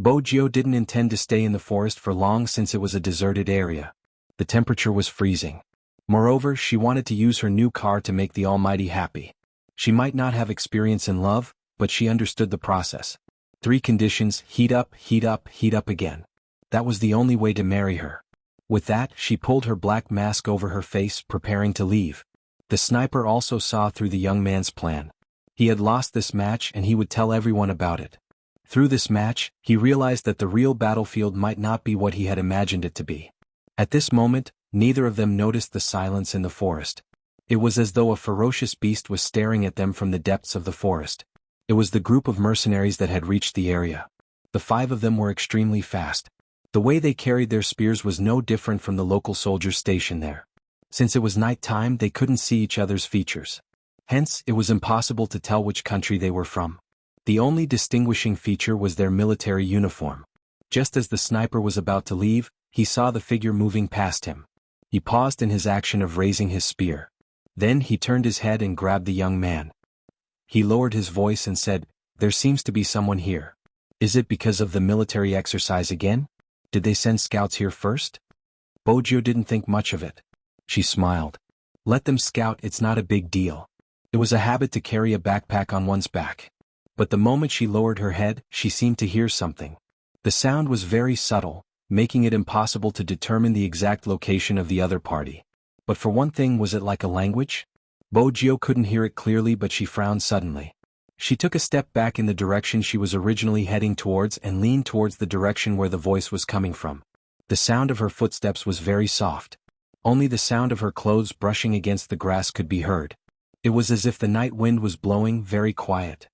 Bojio didn't intend to stay in the forest for long since it was a deserted area. The temperature was freezing. Moreover, she wanted to use her new car to make the Almighty happy. She might not have experience in love, but she understood the process. 3 conditions: heat up, heat up, heat up again. That was the only way to marry her. With that, she pulled her black mask over her face, preparing to leave. The sniper also saw through the young man's plan. He had lost this match and he would tell everyone about it. Through this match, he realized that the real battlefield might not be what he had imagined it to be. At this moment, neither of them noticed the silence in the forest. It was as though a ferocious beast was staring at them from the depths of the forest. It was the group of mercenaries that had reached the area. The 5 of them were extremely fast. The way they carried their spears was no different from the local soldiers stationed there. Since it was night time, they couldn't see each other's features. Hence, it was impossible to tell which country they were from. The only distinguishing feature was their military uniform. Just as the sniper was about to leave, he saw the figure moving past him. He paused in his action of raising his spear. Then he turned his head and grabbed the young man. He lowered his voice and said, "There seems to be someone here. Is it because of the military exercise again? Did they send scouts here first?" Bojio didn't think much of it. She smiled. "Let them scout, it's not a big deal." It was a habit to carry a backpack on one's back. But the moment she lowered her head, she seemed to hear something. The sound was very subtle, making it impossible to determine the exact location of the other party. But for one thing, was it like a language? Bojio couldn't hear it clearly, but she frowned suddenly. She took a step back in the direction she was originally heading towards and leaned towards the direction where the voice was coming from. The sound of her footsteps was very soft. Only the sound of her clothes brushing against the grass could be heard. It was as if the night wind was blowing, very quiet.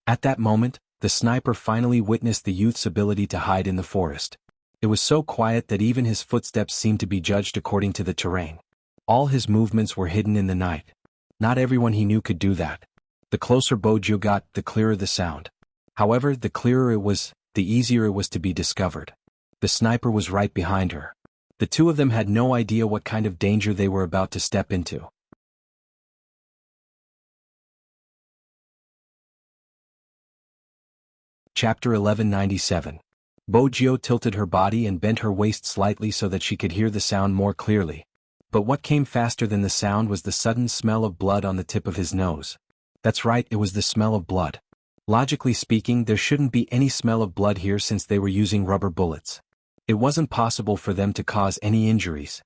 At that moment, the sniper finally witnessed the youth's ability to hide in the forest. It was so quiet that even his footsteps seemed to be judged according to the terrain. All his movements were hidden in the night. Not everyone he knew could do that. The closer Bojio got, the clearer the sound. However, the clearer it was, the easier it was to be discovered. The sniper was right behind her. The 2 of them had no idea what kind of danger they were about to step into. Chapter 1197. Bojio tilted her body and bent her waist slightly so that she could hear the sound more clearly. But what came faster than the sound was the sudden smell of blood on the tip of his nose. That's right, it was the smell of blood. Logically speaking, there shouldn't be any smell of blood here since they were using rubber bullets. It wasn't possible for them to cause any injuries.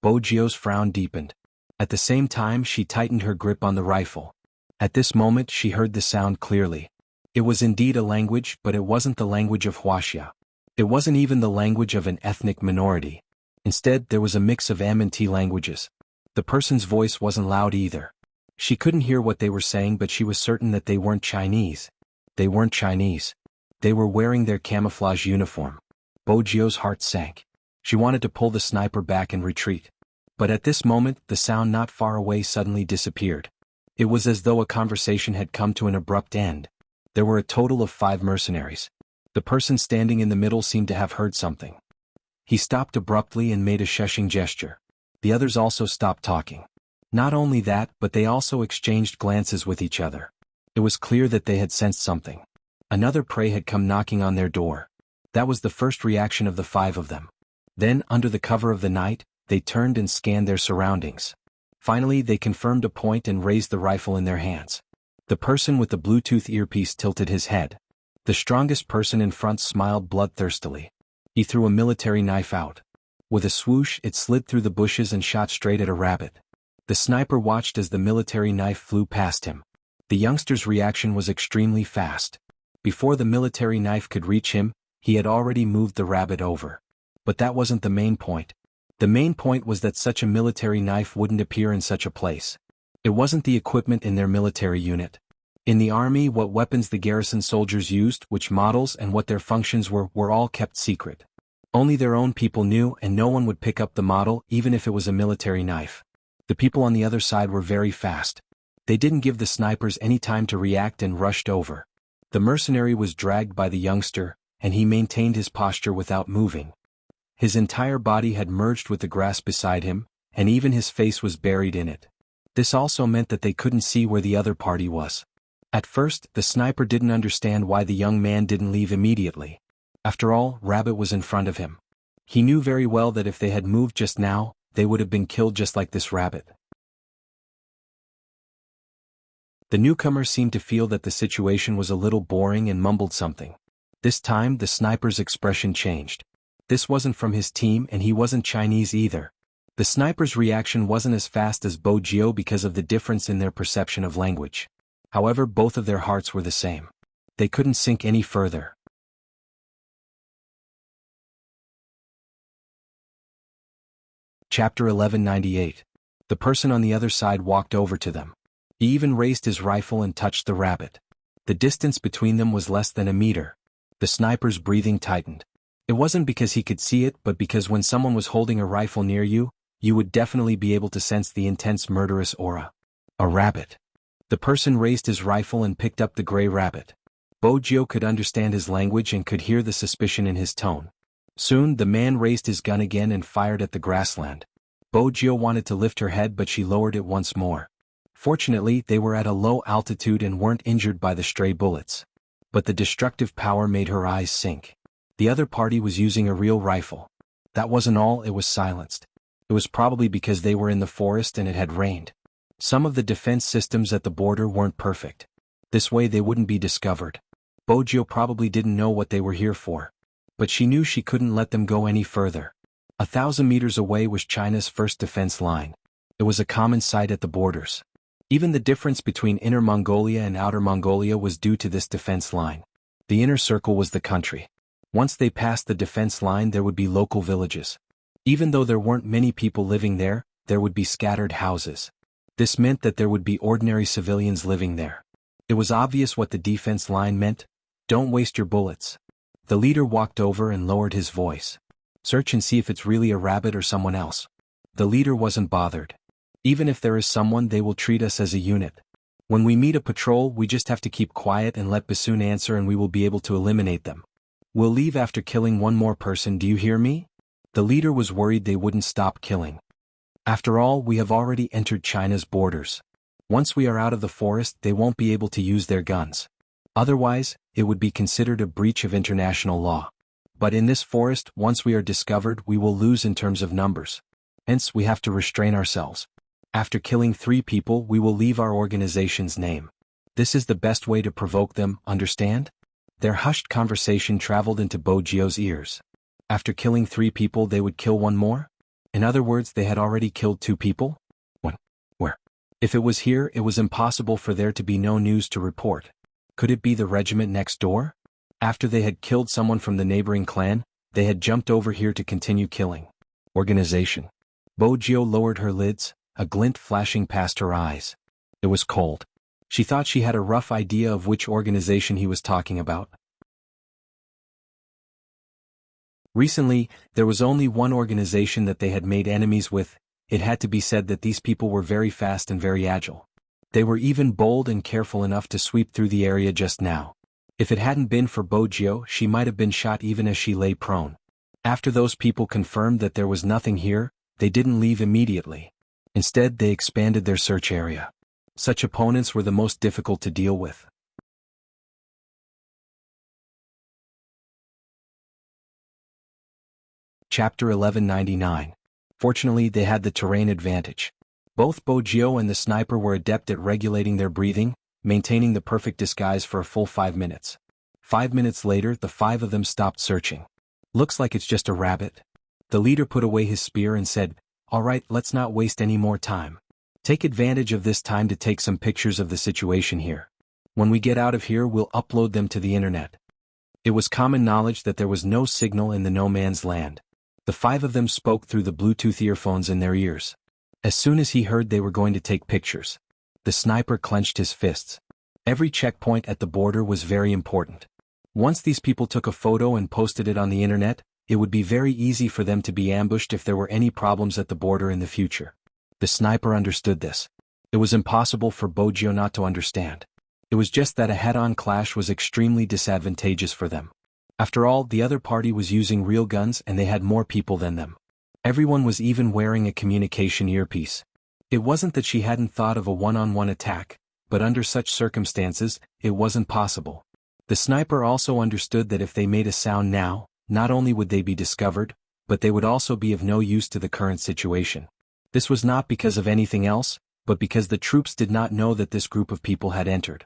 Bojio's frown deepened. At the same time, she tightened her grip on the rifle. At this moment, she heard the sound clearly. It was indeed a language, but it wasn't the language of Wuxia. It wasn't even the language of an ethnic minority. Instead, there was a mix of M and T languages. The person's voice wasn't loud either. She couldn't hear what they were saying, but she was certain that they weren't Chinese. They weren't Chinese. They were wearing their camouflage uniform. Bojio's heart sank. She wanted to pull the sniper back and retreat. But at this moment, the sound not far away suddenly disappeared. It was as though a conversation had come to an abrupt end. There were a total of 5 mercenaries. The person standing in the middle seemed to have heard something. He stopped abruptly and made a shushing gesture. The others also stopped talking. Not only that, but they also exchanged glances with each other. It was clear that they had sensed something. Another prey had come knocking on their door. That was the first reaction of the 5 of them. Then, under the cover of the night, they turned and scanned their surroundings. Finally, they confirmed a point and raised the rifle in their hands. The person with the Bluetooth earpiece tilted his head. The strongest person in front smiled bloodthirstily. He threw a military knife out. With a swoosh, it slid through the bushes and shot straight at a rabbit. The sniper watched as the military knife flew past him. The youngster's reaction was extremely fast. Before the military knife could reach him, he had already moved the rabbit over. But that wasn't the main point. The main point was that such a military knife wouldn't appear in such a place. It wasn't the equipment in their military unit. In the army, what weapons the garrison soldiers used, which models and what their functions were all kept secret. Only their own people knew, and no one would pick up the model even if it was a military knife. The people on the other side were very fast. They didn't give the snipers any time to react and rushed over. The mercenary was dragged by the youngster, and he maintained his posture without moving. His entire body had merged with the grass beside him, and even his face was buried in it. This also meant that they couldn't see where the other party was. At first, the sniper didn't understand why the young man didn't leave immediately. After all, Rabbit was in front of him. He knew very well that if they had moved just now, they would have been killed just like this rabbit. The newcomer seemed to feel that the situation was a little boring and mumbled something. This time, the sniper's expression changed. This wasn't from his team, and he wasn't Chinese either. The sniper's reaction wasn't as fast as Bo Jio because of the difference in their perception of language. However, both of their hearts were the same. They couldn't sink any further. Chapter 1198. The person on the other side walked over to them. He even raised his rifle and touched the rabbit. The distance between them was less than a meter. The sniper's breathing tightened. It wasn't because he could see it, but because when someone was holding a rifle near you, you would definitely be able to sense the intense murderous aura. A rabbit. The person raised his rifle and picked up the gray rabbit. Bo Jio could understand his language and could hear the suspicion in his tone. Soon, the man raised his gun again and fired at the grassland. Bo Jio wanted to lift her head, but she lowered it once more. Fortunately, they were at a low altitude and weren't injured by the stray bullets. But the destructive power made her eyes sink. The other party was using a real rifle. That wasn't all, it was silenced. It was probably because they were in the forest and it had rained. Some of the defense systems at the border weren't perfect. This way they wouldn't be discovered. Bo Jio probably didn't know what they were here for. But she knew she couldn't let them go any further. 1,000 meters away was China's first defense line. It was a common sight at the borders. Even the difference between Inner Mongolia and Outer Mongolia was due to this defense line. The inner circle was the country. Once they passed the defense line, there would be local villages. Even though there weren't many people living there, there would be scattered houses. This meant that there would be ordinary civilians living there. It was obvious what the defense line meant. Don't waste your bullets. The leader walked over and lowered his voice. Search and see if it's really a rabbit or someone else. The leader wasn't bothered. Even if there is someone, they will treat us as a unit. When we meet a patrol, we just have to keep quiet and let Bassoon answer, and we will be able to eliminate them. We'll leave after killing one more person, do you hear me? The leader was worried they wouldn't stop killing. After all, we have already entered China's borders. Once we are out of the forest, they won't be able to use their guns. Otherwise, it would be considered a breach of international law. But in this forest, once we are discovered, we will lose in terms of numbers. Hence, we have to restrain ourselves. After killing 3 people, we will leave our organization's name. This is the best way to provoke them, understand? Their hushed conversation traveled into Bo Jio's ears. After killing 3 people, they would kill one more? In other words, they had already killed 2 people? When? Where? If it was here, it was impossible for there to be no news to report. Could it be the regiment next door? After they had killed someone from the neighboring clan, they had jumped over here to continue killing. Organization. Bo Jio lowered her lids, a glint flashing past her eyes. It was cold. She thought she had a rough idea of which organization he was talking about. Recently, there was only one organization that they had made enemies with. It had to be said that these people were very fast and very agile. They were even bold and careful enough to sweep through the area just now. If it hadn't been for Bo Jio, she might have been shot even as she lay prone. After those people confirmed that there was nothing here, they didn't leave immediately. Instead, they expanded their search area. Such opponents were the most difficult to deal with. Chapter 1199. Fortunately, they had the terrain advantage. Both Bo Jio and the sniper were adept at regulating their breathing, maintaining the perfect disguise for a full 5 minutes. 5 minutes later, the 5 of them stopped searching. Looks like it's just a rabbit. The leader put away his spear and said, "All right, let's not waste any more time. Take advantage of this time to take some pictures of the situation here. When we get out of here, we'll upload them to the internet." It was common knowledge that there was no signal in the no man's land. The 5 of them spoke through the Bluetooth earphones in their ears. As soon as he heard they were going to take pictures, the sniper clenched his fists. Every checkpoint at the border was very important. Once these people took a photo and posted it on the internet, it would be very easy for them to be ambushed if there were any problems at the border in the future. The sniper understood this. It was impossible for Bojio not to understand. It was just that a head-on clash was extremely disadvantageous for them. After all, the other party was using real guns and they had more people than them. Everyone was even wearing a communication earpiece. It wasn't that she hadn't thought of a one-on-one attack, but under such circumstances, it wasn't possible. The sniper also understood that if they made a sound now, not only would they be discovered, but they would also be of no use to the current situation. This was not because of anything else, but because the troops did not know that this group of people had entered.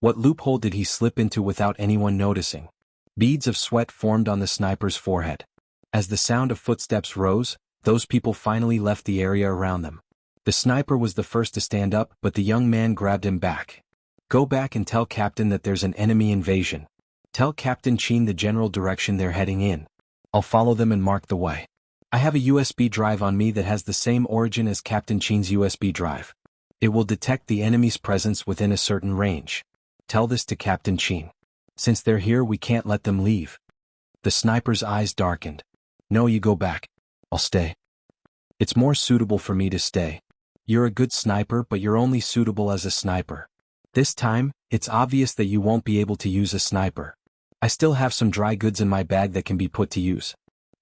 What loophole did he slip into without anyone noticing? Beads of sweat formed on the sniper's forehead. As the sound of footsteps rose, those people finally left the area around them. The sniper was the first to stand up, but the young man grabbed him back. Go back and tell Captain that there's an enemy invasion. Tell Captain Chin the general direction they're heading in. I'll follow them and mark the way. I have a USB drive on me that has the same origin as Captain Chin's USB drive. It will detect the enemy's presence within a certain range. Tell this to Captain Chin. Since they're here, we can't let them leave. The sniper's eyes darkened. No, you go back. I'll stay. It's more suitable for me to stay. You're a good sniper, but you're only suitable as a sniper. This time, it's obvious that you won't be able to use a sniper. I still have some dry goods in my bag that can be put to use.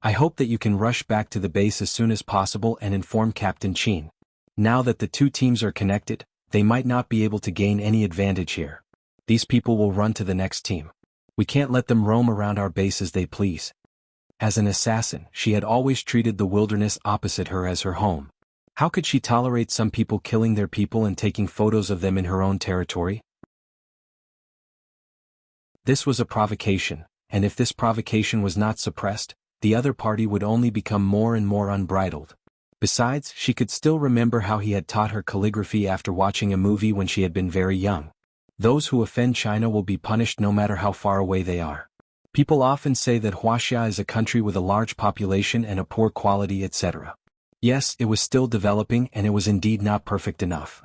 I hope that you can rush back to the base as soon as possible and inform Captain Chin. Now that the two teams are connected, they might not be able to gain any advantage here. These people will run to the next team. We can't let them roam around our base as they please. As an assassin, she had always treated the wilderness opposite her as her home. How could she tolerate some people killing their people and taking photos of them in her own territory? This was a provocation, and if this provocation was not suppressed, the other party would only become more and more unbridled. Besides, she could still remember how he had taught her calligraphy after watching a movie when she had been very young. Those who offend China will be punished no matter how far away they are. People often say that Wuxia is a country with a large population and a poor quality, etc. Yes, it was still developing and it was indeed not perfect enough.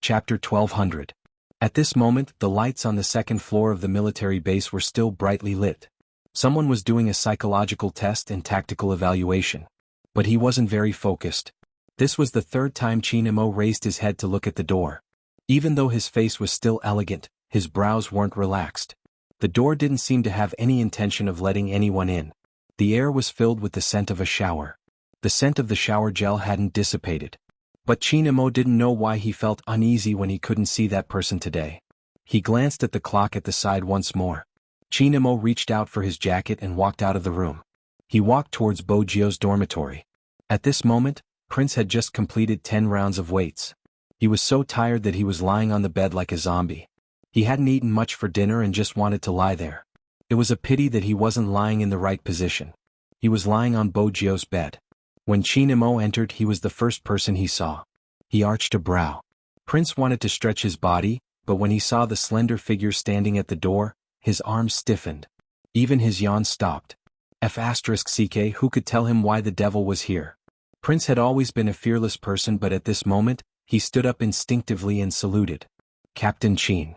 Chapter 1200. At this moment, the lights on the second floor of the military base were still brightly lit. Someone was doing a psychological test and tactical evaluation. But he wasn't very focused. This was the third time Chinamo raised his head to look at the door. Even though his face was still elegant, his brows weren't relaxed. The door didn't seem to have any intention of letting anyone in. The air was filled with the scent of a shower. The scent of the shower gel hadn't dissipated. But Chinamo didn't know why he felt uneasy when he couldn't see that person today. He glanced at the clock at the side once more. Chinamo reached out for his jacket and walked out of the room. He walked towards Bojio's dormitory. At this moment, Prince had just completed 10 rounds of weights. He was so tired that he was lying on the bed like a zombie. He hadn't eaten much for dinner and just wanted to lie there. It was a pity that he wasn't lying in the right position. He was lying on Bojio's bed. When Chinamo entered, he was the first person he saw. He arched a brow. Prince wanted to stretch his body, but when he saw the slender figure standing at the door, his arms stiffened. Even his yawn stopped. F***ck, who could tell him why the devil was here? Prince had always been a fearless person, but at this moment, he stood up instinctively and saluted. Captain Chin.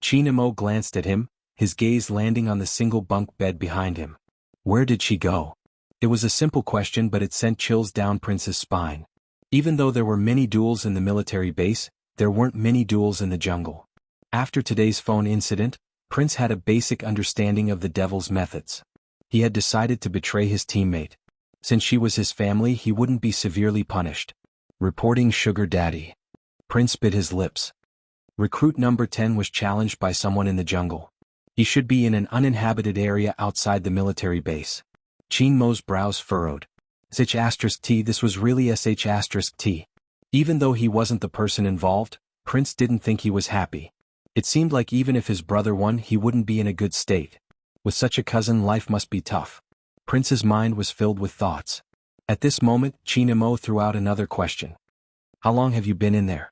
Chinamo glanced at him, his gaze landing on the single bunk bed behind him. Where did she go? It was a simple question, but it sent chills down Prince's spine. Even though there were many duels in the military base, there weren't many duels in the jungle. After today's phone incident, Prince had a basic understanding of the devil's methods. He had decided to betray his teammate. Since she was his family, he wouldn't be severely punished. Reporting Sugar Daddy. Prince bit his lips. Recruit number 10 was challenged by someone in the jungle. He should be in an uninhabited area outside the military base. Chinmo's brows furrowed. *T, this was really *T. Even though he wasn't the person involved, Prince didn't think he was happy. It seemed like even if his brother won, he wouldn't be in a good state. With such a cousin, life must be tough. Prince's mind was filled with thoughts. At this moment, Chinamo threw out another question. How long have you been in there?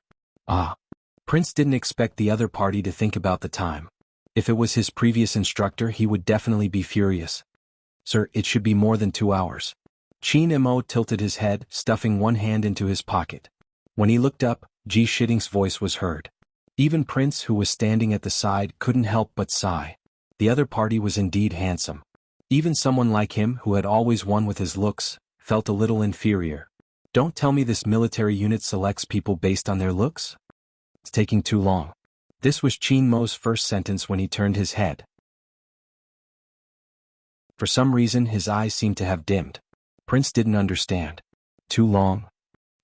Prince didn't expect the other party to think about the time. If it was his previous instructor, he would definitely be furious. Sir, it should be more than 2 hours. Chinamo tilted his head, stuffing one hand into his pocket. When he looked up, Ji Shitting's voice was heard. Even Prince, who was standing at the side, couldn't help but sigh. The other party was indeed handsome. Even someone like him, who had always won with his looks, felt a little inferior. Don't tell me this military unit selects people based on their looks? It's taking too long. This was Qin Mo's first sentence when he turned his head. For some reason his eyes seemed to have dimmed. Prince didn't understand. Too long?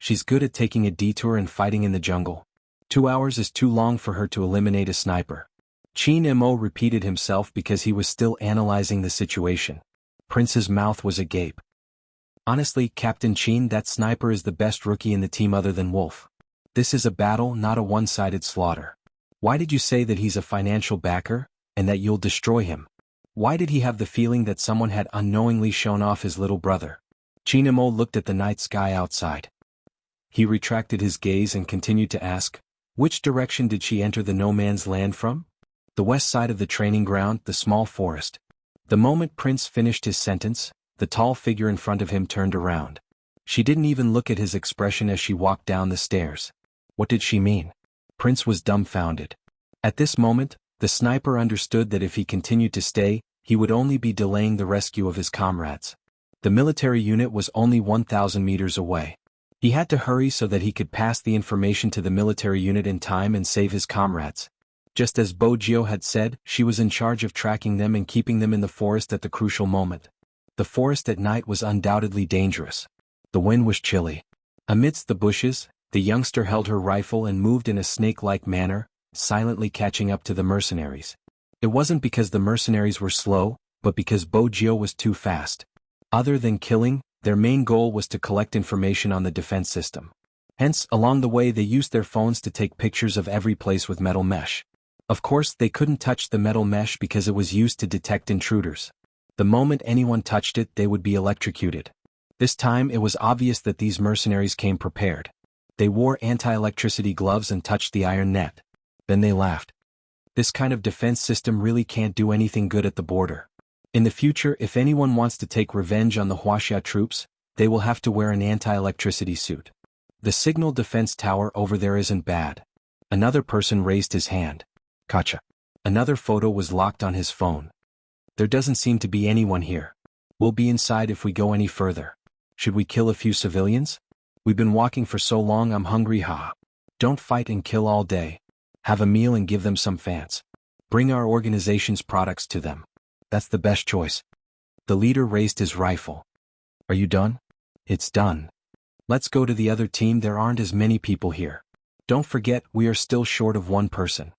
She's good at taking a detour and fighting in the jungle. 2 hours is too long for her to eliminate a sniper. Qin Mo repeated himself because he was still analyzing the situation. Prince's mouth was agape. Honestly, Captain Qin, that sniper is the best rookie in the team other than Wolf. This is a battle, not a one-sided slaughter. Why did you say that he's a financial backer, and that you'll destroy him? Why did he have the feeling that someone had unknowingly shown off his little brother? Qin Mo looked at the night sky outside. He retracted his gaze and continued to ask, which direction did she enter the no-man's land from? The west side of the training ground, the small forest. The moment Prince finished his sentence, the tall figure in front of him turned around. She didn't even look at his expression as she walked down the stairs. What did she mean? Prince was dumbfounded. At this moment, the sniper understood that if he continued to stay, he would only be delaying the rescue of his comrades. The military unit was only 1,000 meters away. He had to hurry so that he could pass the information to the military unit in time and save his comrades. Just as Bo Jio had said, she was in charge of tracking them and keeping them in the forest at the crucial moment. The forest at night was undoubtedly dangerous. The wind was chilly. Amidst the bushes, the youngster held her rifle and moved in a snake-like manner, silently catching up to the mercenaries. It wasn't because the mercenaries were slow, but because Bo Jio was too fast. Other than killing, their main goal was to collect information on the defense system. Hence, along the way they used their phones to take pictures of every place with metal mesh. Of course, they couldn't touch the metal mesh because it was used to detect intruders. The moment anyone touched it, they would be electrocuted. This time it was obvious that these mercenaries came prepared. They wore anti-electricity gloves and touched the iron net. Then they laughed. This kind of defense system really can't do anything good at the border. In the future, if anyone wants to take revenge on the Wuxia troops, they will have to wear an anti-electricity suit. The signal defense tower over there isn't bad. Another person raised his hand. Gotcha. Another photo was locked on his phone. There doesn't seem to be anyone here. We'll be inside if we go any further. Should we kill a few civilians? We've been walking for so long, I'm hungry. Don't fight and kill all day. Have a meal and give them some fans. Bring our organization's products to them. That's the best choice. The leader raised his rifle. Are you done? It's done. Let's go to the other team, there aren't as many people here. Don't forget, we are still short of one person.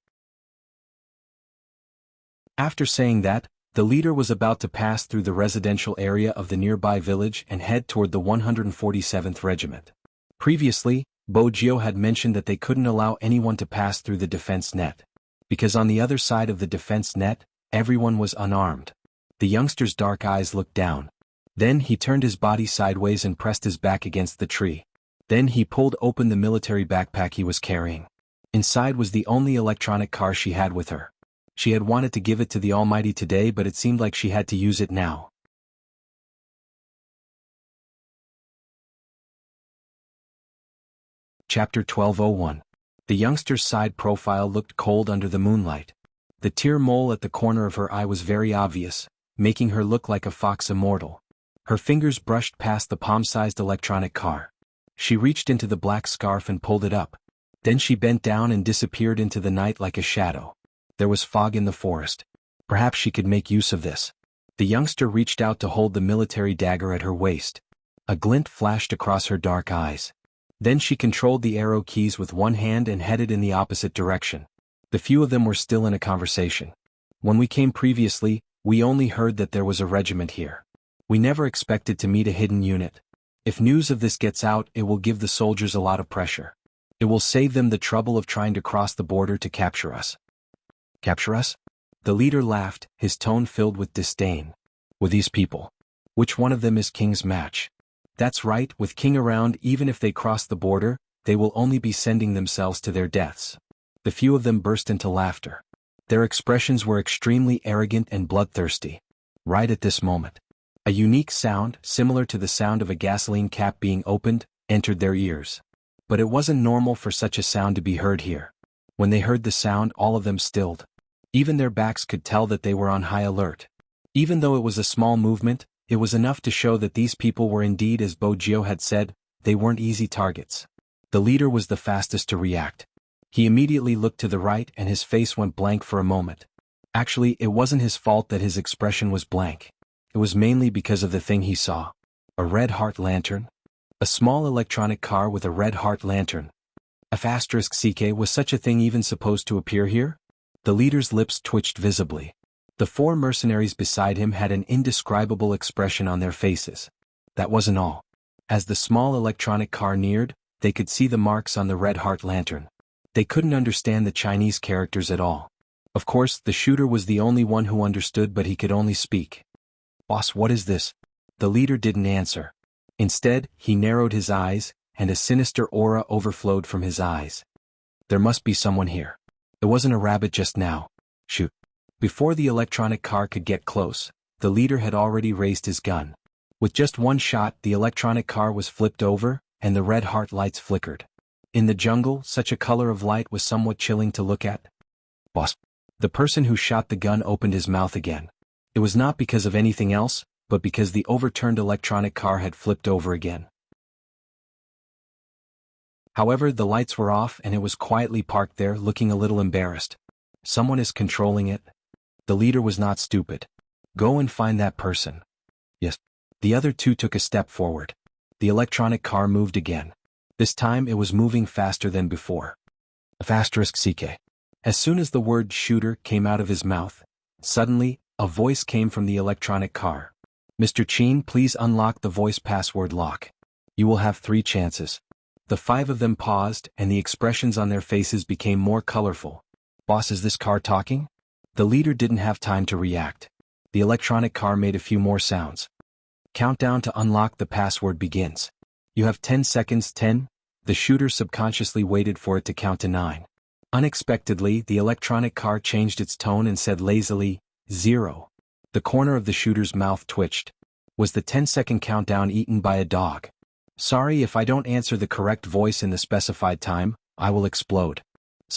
After saying that, the leader was about to pass through the residential area of the nearby village and head toward the 147th Regiment. Previously, Bo Jio had mentioned that they couldn't allow anyone to pass through the defense net. Because on the other side of the defense net, everyone was unarmed. The youngster's dark eyes looked down. Then he turned his body sideways and pressed his back against the tree. Then he pulled open the military backpack he was carrying. Inside was the only electronic car she had with her. She had wanted to give it to the Almighty today, but it seemed like she had to use it now. Chapter 1201. The youngster's side profile looked cold under the moonlight. The tear mole at the corner of her eye was very obvious, making her look like a fox immortal. Her fingers brushed past the palm-sized electronic car. She reached into the black scarf and pulled it up. Then she bent down and disappeared into the night like a shadow. There was fog in the forest. Perhaps she could make use of this. The youngster reached out to hold the military dagger at her waist. A glint flashed across her dark eyes. Then she controlled the arrow keys with one hand and headed in the opposite direction. The few of them were still in a conversation. When we came previously, we only heard that there was a regiment here. We never expected to meet a hidden unit. If news of this gets out, it will give the soldiers a lot of pressure. It will save them the trouble of trying to cross the border to capture us. Capture us? The leader laughed, his tone filled with disdain. With these people. Which one of them is King's match? That's right, with King around, even if they cross the border, they will only be sending themselves to their deaths. The few of them burst into laughter. Their expressions were extremely arrogant and bloodthirsty. Right at this moment, a unique sound, similar to the sound of a gasoline cap being opened, entered their ears. But it wasn't normal for such a sound to be heard here. When they heard the sound, all of them stilled. Even their backs could tell that they were on high alert. Even though it was a small movement, it was enough to show that these people were indeed, as Bojio had said, they weren't easy targets. The leader was the fastest to react. He immediately looked to the right and his face went blank for a moment. Actually, it wasn't his fault that his expression was blank. It was mainly because of the thing he saw. A red heart lantern? A small electronic car with a red heart lantern. *CK, was such a thing even supposed to appear here? The leader's lips twitched visibly. The 4 mercenaries beside him had an indescribable expression on their faces. That wasn't all. As the small electronic car neared, they could see the marks on the red heart lantern. They couldn't understand the Chinese characters at all. Of course, the shooter was the only one who understood, but he could only speak. "Boss, what is this?" The leader didn't answer. Instead, he narrowed his eyes, and a sinister aura overflowed from his eyes. There must be someone here. It wasn't a rabbit just now. Shoot. Before the electronic car could get close, the leader had already raised his gun. With just one shot, the electronic car was flipped over, and the red heart lights flickered. In the jungle, such a color of light was somewhat chilling to look at. "Boss." The person who shot the gun opened his mouth again. It was not because of anything else, but because the overturned electronic car had flipped over again. However, the lights were off and it was quietly parked there, looking a little embarrassed. Someone is controlling it. The leader was not stupid. Go and find that person. Yes. The other 2 took a step forward. The electronic car moved again. This time it was moving faster than before. *CK. As soon as the word shooter came out of his mouth, suddenly, a voice came from the electronic car. "Mr. Chin, please unlock the voice password lock. You will have 3 chances." The 5 of them paused, and the expressions on their faces became more colorful. "Boss, is this car talking?" The leader didn't have time to react. The electronic car made a few more sounds. "Countdown to unlock the password begins. You have 10 seconds." 10. The shooter subconsciously waited for it to count to 9. Unexpectedly, the electronic car changed its tone and said lazily, 0. The corner of the shooter's mouth twitched. Was the 10-second countdown eaten by a dog? "Sorry, if I don't answer the correct voice in the specified time, I will explode.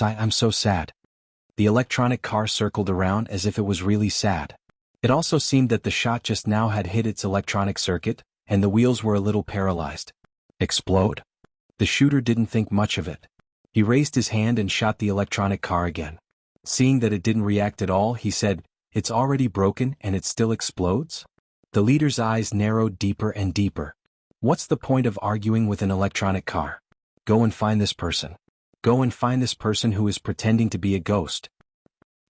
I'm so sad." The electronic car circled around as if it was really sad. It also seemed that the shot just now had hit its electronic circuit, and the wheels were a little paralyzed. Explode? The shooter didn't think much of it. He raised his hand and shot the electronic car again. Seeing that it didn't react at all, he said, "It's already broken and it still explodes?" The leader's eyes narrowed deeper and deeper. What's the point of arguing with an electronic car? Go and find this person. Go and find this person who is pretending to be a ghost.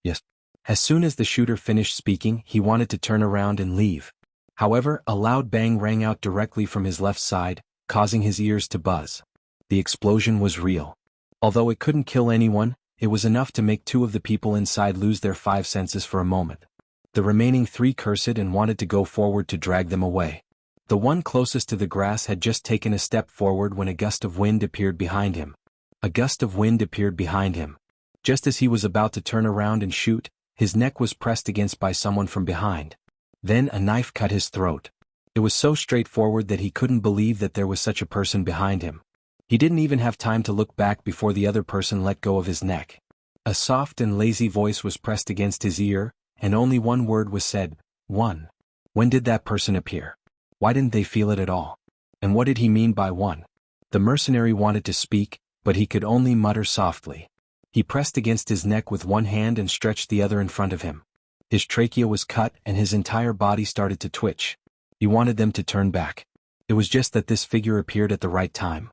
Yes. As soon as the shooter finished speaking, he wanted to turn around and leave. However, a loud bang rang out directly from his left side, causing his ears to buzz. The explosion was real. Although it couldn't kill anyone, it was enough to make 2 of the people inside lose their 5 senses for a moment. The remaining 3 cursed and wanted to go forward to drag them away. The one closest to the grass had just taken a step forward when a gust of wind appeared behind him. A gust of wind appeared behind him. Just as he was about to turn around and shoot, his neck was pressed against by someone from behind. Then a knife cut his throat. It was so straightforward that he couldn't believe that there was such a person behind him. He didn't even have time to look back before the other person let go of his neck. A soft and lazy voice was pressed against his ear, and only one word was said, 1. When did that person appear? Why didn't they feel it at all? And what did he mean by 1? The mercenary wanted to speak, but he could only mutter softly. He pressed against his neck with one hand and stretched the other in front of him. His trachea was cut and his entire body started to twitch. He wanted them to turn back. It was just that this figure appeared at the right time.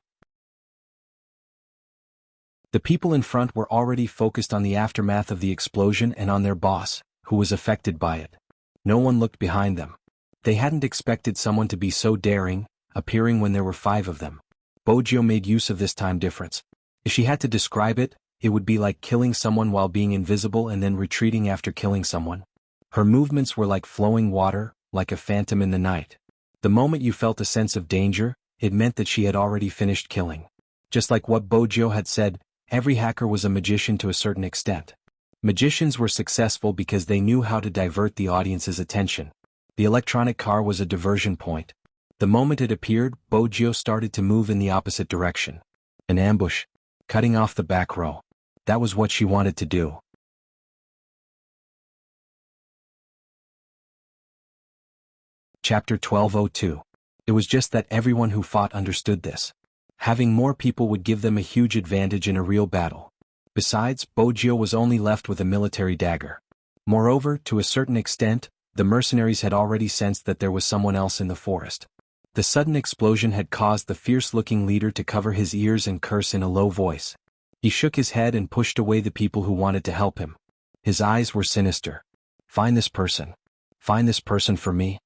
The people in front were already focused on the aftermath of the explosion and on their boss, who was affected by it. No one looked behind them. They hadn't expected someone to be so daring, appearing when there were 5 of them. Bojio made use of this time difference. If she had to describe it, it would be like killing someone while being invisible and then retreating after killing someone. Her movements were like flowing water, like a phantom in the night. The moment you felt a sense of danger, it meant that she had already finished killing. Just like what Bojio had said, every hacker was a magician to a certain extent. Magicians were successful because they knew how to divert the audience's attention. The electronic car was a diversion point. The moment it appeared, Bojio started to move in the opposite direction. An ambush. Cutting off the back row. That was what she wanted to do. Chapter 12:02. It was just that everyone who fought understood this. Having more people would give them a huge advantage in a real battle. Besides, Bojio was only left with a military dagger. Moreover, to a certain extent, the mercenaries had already sensed that there was someone else in the forest. The sudden explosion had caused the fierce-looking leader to cover his ears and curse in a low voice. He shook his head and pushed away the people who wanted to help him. His eyes were sinister. Find this person. Find this person for me.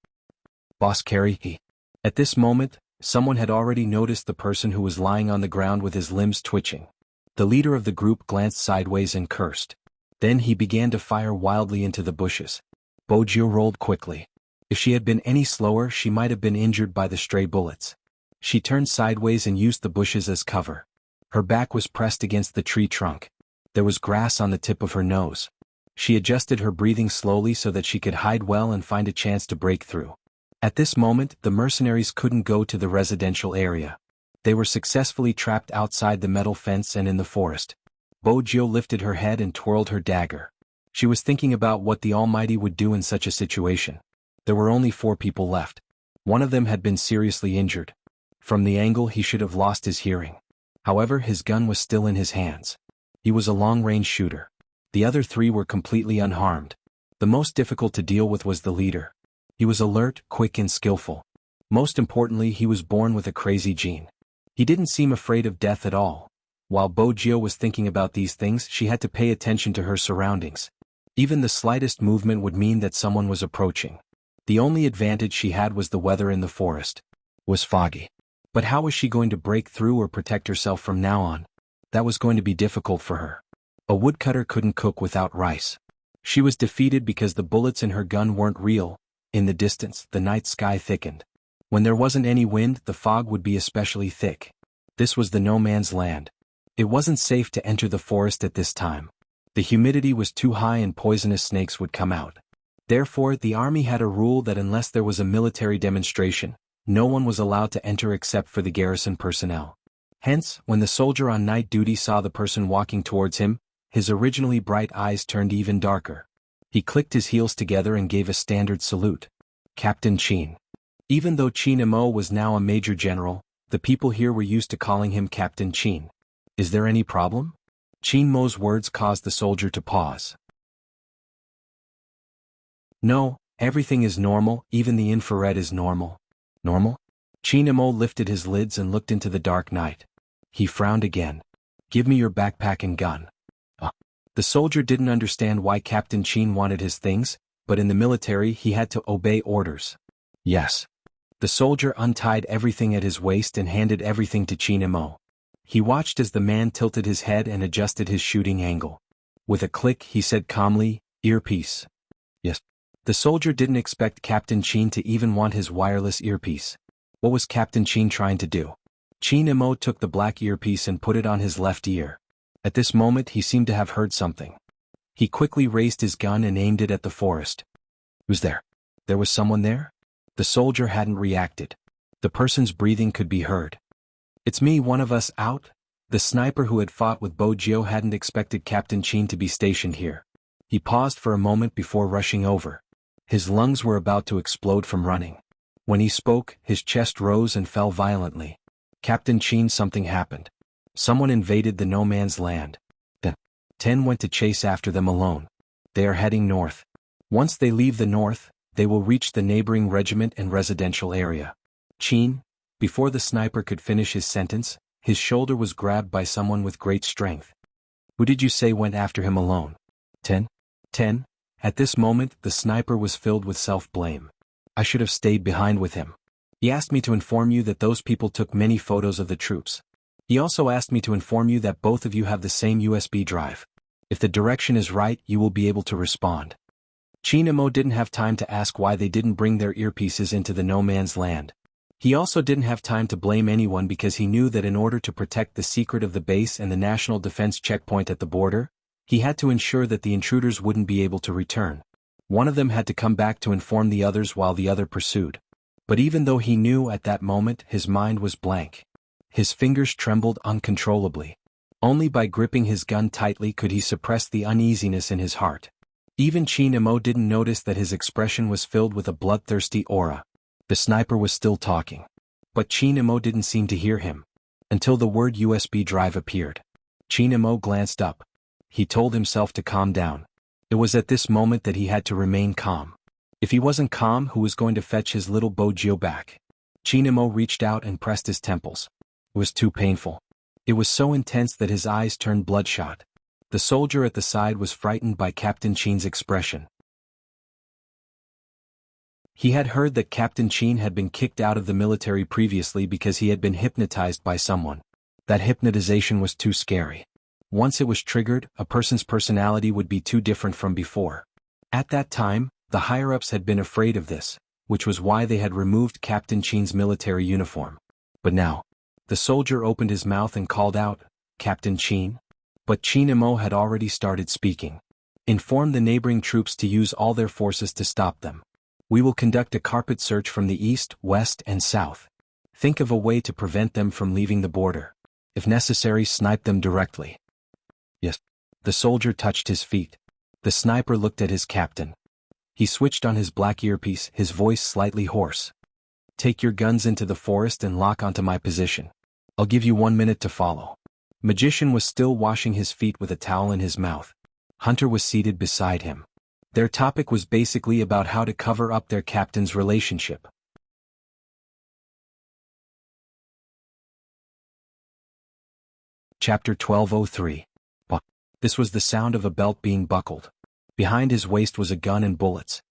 Boss Carrie, he. At this moment, someone had already noticed the person who was lying on the ground with his limbs twitching. The leader of the group glanced sideways and cursed. Then he began to fire wildly into the bushes. Bojio rolled quickly. If she had been any slower, she might have been injured by the stray bullets. She turned sideways and used the bushes as cover. Her back was pressed against the tree trunk. There was grass on the tip of her nose. She adjusted her breathing slowly so that she could hide well and find a chance to break through. At this moment, the mercenaries couldn't go to the residential area. They were successfully trapped outside the metal fence and in the forest. Bojio lifted her head and twirled her dagger. She was thinking about what the Almighty would do in such a situation. There were only 4 people left. One of them had been seriously injured. From the angle, he should have lost his hearing. However, his gun was still in his hands. He was a long-range shooter. The other 3 were completely unharmed. The most difficult to deal with was the leader. He was alert, quick and skillful. Most importantly, he was born with a crazy gene. He didn't seem afraid of death at all. While Bojio was thinking about these things, she had to pay attention to her surroundings. Even the slightest movement would mean that someone was approaching. The only advantage she had was the weather in the forest. It was foggy. But how was she going to break through or protect herself from now on? That was going to be difficult for her. A woodcutter couldn't cook without rice. She was defeated because the bullets in her gun weren't real. In the distance, the night sky thickened. When there wasn't any wind, the fog would be especially thick. This was the no man's land. It wasn't safe to enter the forest at this time. The humidity was too high and poisonous snakes would come out. Therefore, the army had a rule that unless there was a military demonstration, no one was allowed to enter except for the garrison personnel. Hence, when the soldier on night duty saw the person walking towards him, his originally bright eyes turned even darker. He clicked his heels together and gave a standard salute. Captain Chin. Even though Chin Mo was now a major general, the people here were used to calling him Captain Chin. Is there any problem? Chin Mo's words caused the soldier to pause. No, everything is normal, even the infrared is normal. Normal? Chin Mo lifted his lids and looked into the dark night. He frowned again. Give me your backpack and gun. The soldier didn't understand why Captain Chin wanted his things, but in the military he had to obey orders. Yes. The soldier untied everything at his waist and handed everything to Chin Mo. He watched as the man tilted his head and adjusted his shooting angle. With a click, he said calmly, "Earpiece." Yes. The soldier didn't expect Captain Chin to even want his wireless earpiece. What was Captain Chin trying to do? Chin Mo took the black earpiece and put it on his left ear. At this moment he seemed to have heard something. He quickly raised his gun and aimed it at the forest. Who's there? There was someone there? The soldier hadn't reacted. The person's breathing could be heard. It's me, one of us out? The sniper who had fought with Bojio hadn't expected Captain Chin to be stationed here. He paused for a moment before rushing over. His lungs were about to explode from running. When he spoke, his chest rose and fell violently. Captain Chin, something happened. Someone invaded the no man's land. Then, 10 went to chase after them alone. They are heading north. Once they leave the north, they will reach the neighboring regiment and residential area. Chin, before the sniper could finish his sentence, his shoulder was grabbed by someone with great strength. Who did you say went after him alone? 10? 10? At this moment, the sniper was filled with self-blame. I should have stayed behind with him. He asked me to inform you that those people took many photos of the troops. He also asked me to inform you that both of you have the same USB drive. If the direction is right, you will be able to respond. Chin Mo didn't have time to ask why they didn't bring their earpieces into the no man's land. He also didn't have time to blame anyone because he knew that in order to protect the secret of the base and the national defense checkpoint at the border, he had to ensure that the intruders wouldn't be able to return. One of them had to come back to inform the others while the other pursued. But even though he knew at that moment, his mind was blank. His fingers trembled uncontrollably. Only by gripping his gun tightly could he suppress the uneasiness in his heart. Even Qin Emo didn't notice that his expression was filled with a bloodthirsty aura. The sniper was still talking. But Qin Emo didn't seem to hear him. Until the word USB drive appeared. Qin Emo glanced up. He told himself to calm down. It was at this moment that he had to remain calm. If he wasn't calm, who was going to fetch his little Bojio back? Qin Emo reached out and pressed his temples. It was too painful. It was so intense that his eyes turned bloodshot. The soldier at the side was frightened by Captain Qin's expression. He had heard that Captain Qin had been kicked out of the military previously because he had been hypnotized by someone. That hypnotization was too scary. Once it was triggered, a person's personality would be too different from before. At that time, the higher-ups had been afraid of this, which was why they had removed Captain Qin's military uniform. But now, the soldier opened his mouth and called out, "Captain Qin?" But Qin Emo had already started speaking. "Inform the neighboring troops to use all their forces to stop them. We will conduct a carpet search from the east, west, and south. Think of a way to prevent them from leaving the border. If necessary, snipe them directly." "Yes." The soldier touched his feet. The sniper looked at his captain. He switched on his black earpiece, his voice slightly hoarse. "Take your guns into the forest and lock onto my position. I'll give you 1 minute to follow." Magician was still washing his feet with a towel in his mouth. Hunter was seated beside him. Their topic was basically about how to cover up their captain's relationship. Chapter 1203. This was the sound of a belt being buckled. Behind his waist was a gun and bullets.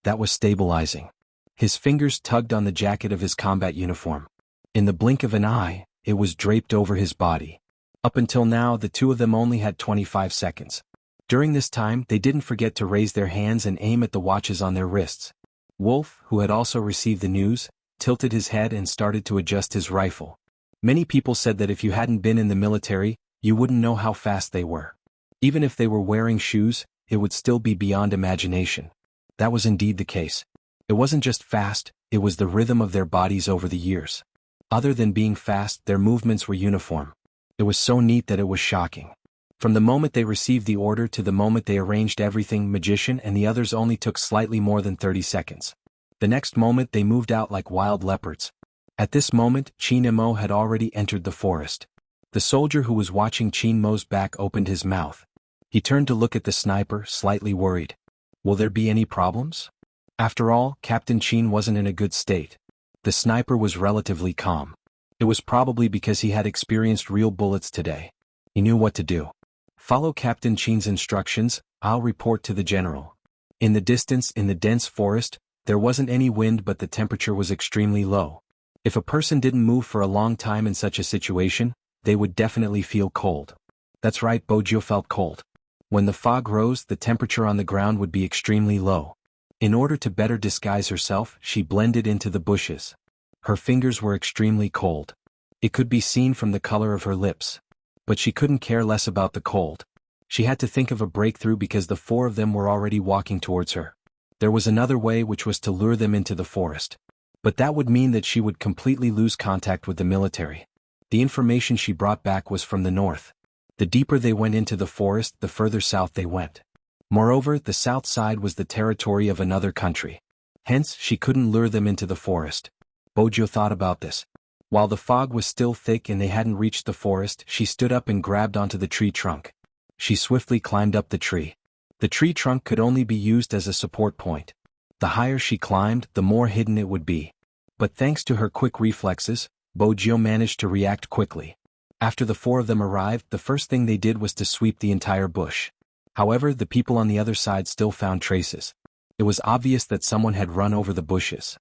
That was stabilizing. His fingers tugged on the jacket of his combat uniform. In the blink of an eye, it was draped over his body. Up until now, the two of them only had 25 seconds. During this time, they didn't forget to raise their hands and aim at the watches on their wrists. Wolf, who had also received the news, tilted his head and started to adjust his rifle. Many people said that if you hadn't been in the military, you wouldn't know how fast they were. Even if they were wearing shoes, it would still be beyond imagination. That was indeed the case. It wasn't just fast, it was the rhythm of their bodies over the years. Other than being fast, their movements were uniform. It was so neat that it was shocking. From the moment they received the order to the moment they arranged everything, Magician and the others only took slightly more than 30 seconds. The next moment they moved out like wild leopards. At this moment, Qin Emo had already entered the forest. The soldier who was watching Qin Mo's back opened his mouth. He turned to look at the sniper, slightly worried. Will there be any problems? After all, Captain Qin wasn't in a good state. The sniper was relatively calm. It was probably because he had experienced real bullets today. He knew what to do. Follow Captain Qin's instructions, I'll report to the general. In the distance, in the dense forest, there wasn't any wind but the temperature was extremely low. If a person didn't move for a long time in such a situation, they would definitely feel cold. That's right, Bojio felt cold. When the fog rose, the temperature on the ground would be extremely low. In order to better disguise herself, she blended into the bushes. Her fingers were extremely cold. It could be seen from the color of her lips. But she couldn't care less about the cold. She had to think of a breakthrough because the four of them were already walking towards her. There was another way, which was to lure them into the forest. But that would mean that she would completely lose contact with the military. The information she brought back was from the north. The deeper they went into the forest, the further south they went. Moreover, the south side was the territory of another country. Hence, she couldn't lure them into the forest. Bojio thought about this. While the fog was still thick and they hadn't reached the forest, she stood up and grabbed onto the tree trunk. She swiftly climbed up the tree. The tree trunk could only be used as a support point. The higher she climbed, the more hidden it would be. But thanks to her quick reflexes, Bojio managed to react quickly. After the four of them arrived, the first thing they did was to sweep the entire bush. However, the people on the other side still found traces. It was obvious that someone had run over the bushes.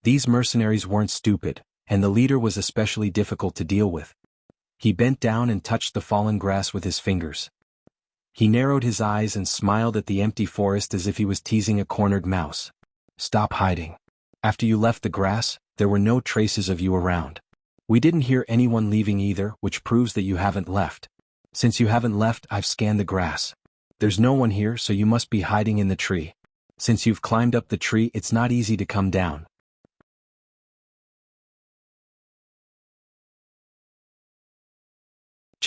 These mercenaries weren't stupid, and the leader was especially difficult to deal with. He bent down and touched the fallen grass with his fingers. He narrowed his eyes and smiled at the empty forest as if he was teasing a cornered mouse. Stop hiding. After you left the grass, there were no traces of you around. We didn't hear anyone leaving either, which proves that you haven't left. Since you haven't left, I've scanned the grass. There's no one here, so you must be hiding in the tree. Since you've climbed up the tree, it's not easy to come down.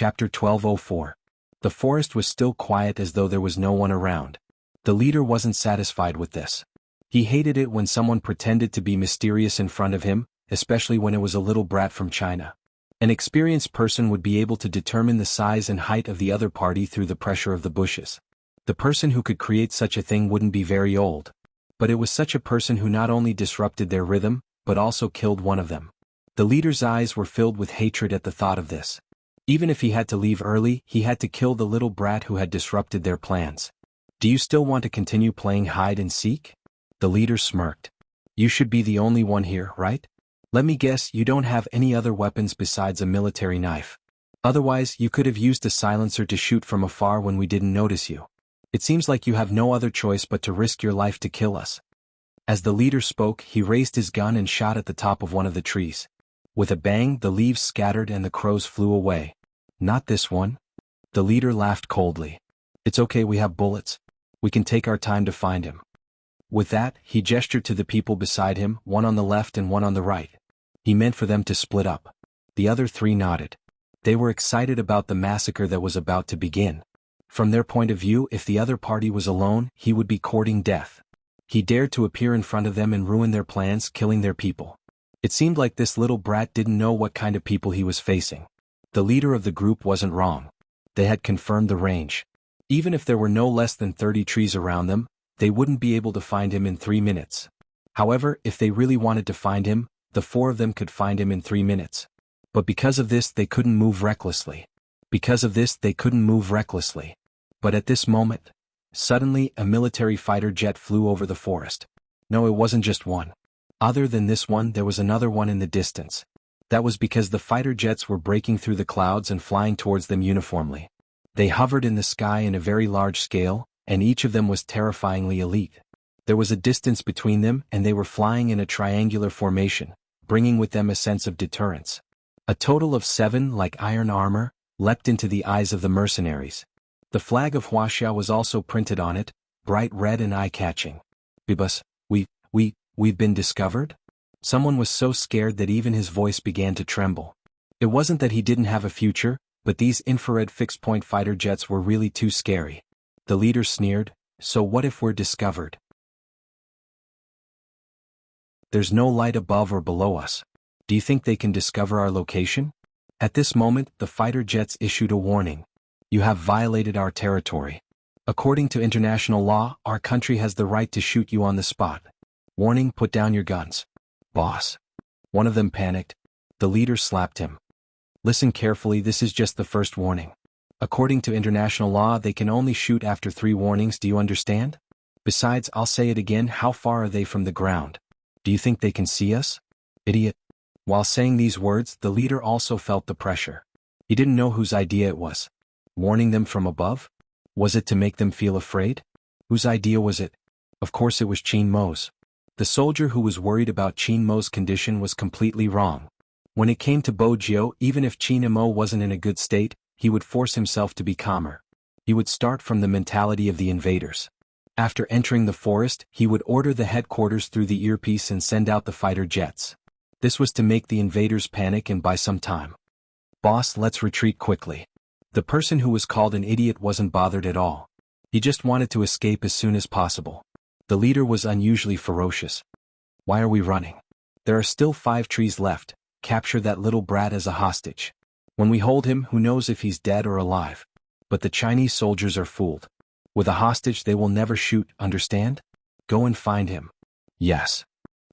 Chapter 1204. The forest was still quiet as though there was no one around. The leader wasn't satisfied with this. He hated it when someone pretended to be mysterious in front of him, especially when it was a little brat from China. An experienced person would be able to determine the size and height of the other party through the pressure of the bushes. The person who could create such a thing wouldn't be very old. But it was such a person who not only disrupted their rhythm, but also killed one of them. The leader's eyes were filled with hatred at the thought of this. Even if he had to leave early, he had to kill the little brat who had disrupted their plans. Do you still want to continue playing hide and seek? The leader smirked. You should be the only one here, right? Let me guess, you don't have any other weapons besides a military knife. Otherwise, you could have used a silencer to shoot from afar when we didn't notice you. It seems like you have no other choice but to risk your life to kill us. As the leader spoke, he raised his gun and shot at the top of one of the trees. With a bang, the leaves scattered and the crows flew away. Not this one. The leader laughed coldly. It's okay, we have bullets. We can take our time to find him. With that, he gestured to the people beside him, one on the left and one on the right. He meant for them to split up. The other three nodded. They were excited about the massacre that was about to begin. From their point of view, if the other party was alone, he would be courting death. He dared to appear in front of them and ruin their plans, killing their people. It seemed like this little brat didn't know what kind of people he was facing. The leader of the group wasn't wrong. They had confirmed the range. Even if there were no less than 30 trees around them, they wouldn't be able to find him in 3 minutes. However, if they really wanted to find him, the 4 of them could find him in 3 minutes. But because of this, they couldn't move recklessly. But at this moment, suddenly a military fighter jet flew over the forest. No, it wasn't just one. Other than this one, there was another one in the distance. That was because the fighter jets were breaking through the clouds and flying towards them uniformly. They hovered in the sky in a very large scale, and each of them was terrifyingly elite. There was a distance between them, and they were flying in a triangular formation, bringing with them a sense of deterrence. A total of 7, like iron armor, leapt into the eyes of the mercenaries. The flag of Wuxia was also printed on it, bright red and eye-catching. Bibus, we've been discovered? Someone was so scared that even his voice began to tremble. It wasn't that he didn't have a future, but these infrared fixed-point fighter jets were really too scary. The leader sneered, so what if we're discovered? There's no light above or below us. Do you think they can discover our location? At this moment, the fighter jets issued a warning. You have violated our territory. According to international law, our country has the right to shoot you on the spot. Warning, put down your guns. Boss. One of them panicked. The leader slapped him. Listen carefully, this is just the first warning. According to international law, they can only shoot after 3 warnings, do you understand? Besides, I'll say it again, how far are they from the ground? Do you think they can see us? Idiot. While saying these words, the leader also felt the pressure. He didn't know whose idea it was. Warning them from above? Was it to make them feel afraid? Whose idea was it? Of course it was Qin Mo's. The soldier who was worried about Qin Mo's condition was completely wrong. When it came to Bo Jiu, even if Qin Mo wasn't in a good state, he would force himself to be calmer. He would start from the mentality of the invaders. After entering the forest, he would order the headquarters through the earpiece and send out the fighter jets. This was to make the invaders panic and buy some time. Boss, let's retreat quickly. The person who was called an idiot wasn't bothered at all. He just wanted to escape as soon as possible. The leader was unusually ferocious. Why are we running? There are still 5 trees left. Capture that little brat as a hostage. When we hold him, who knows if he's dead or alive? But the Chinese soldiers are fooled. With a hostage they will never shoot, understand? Go and find him. Yes.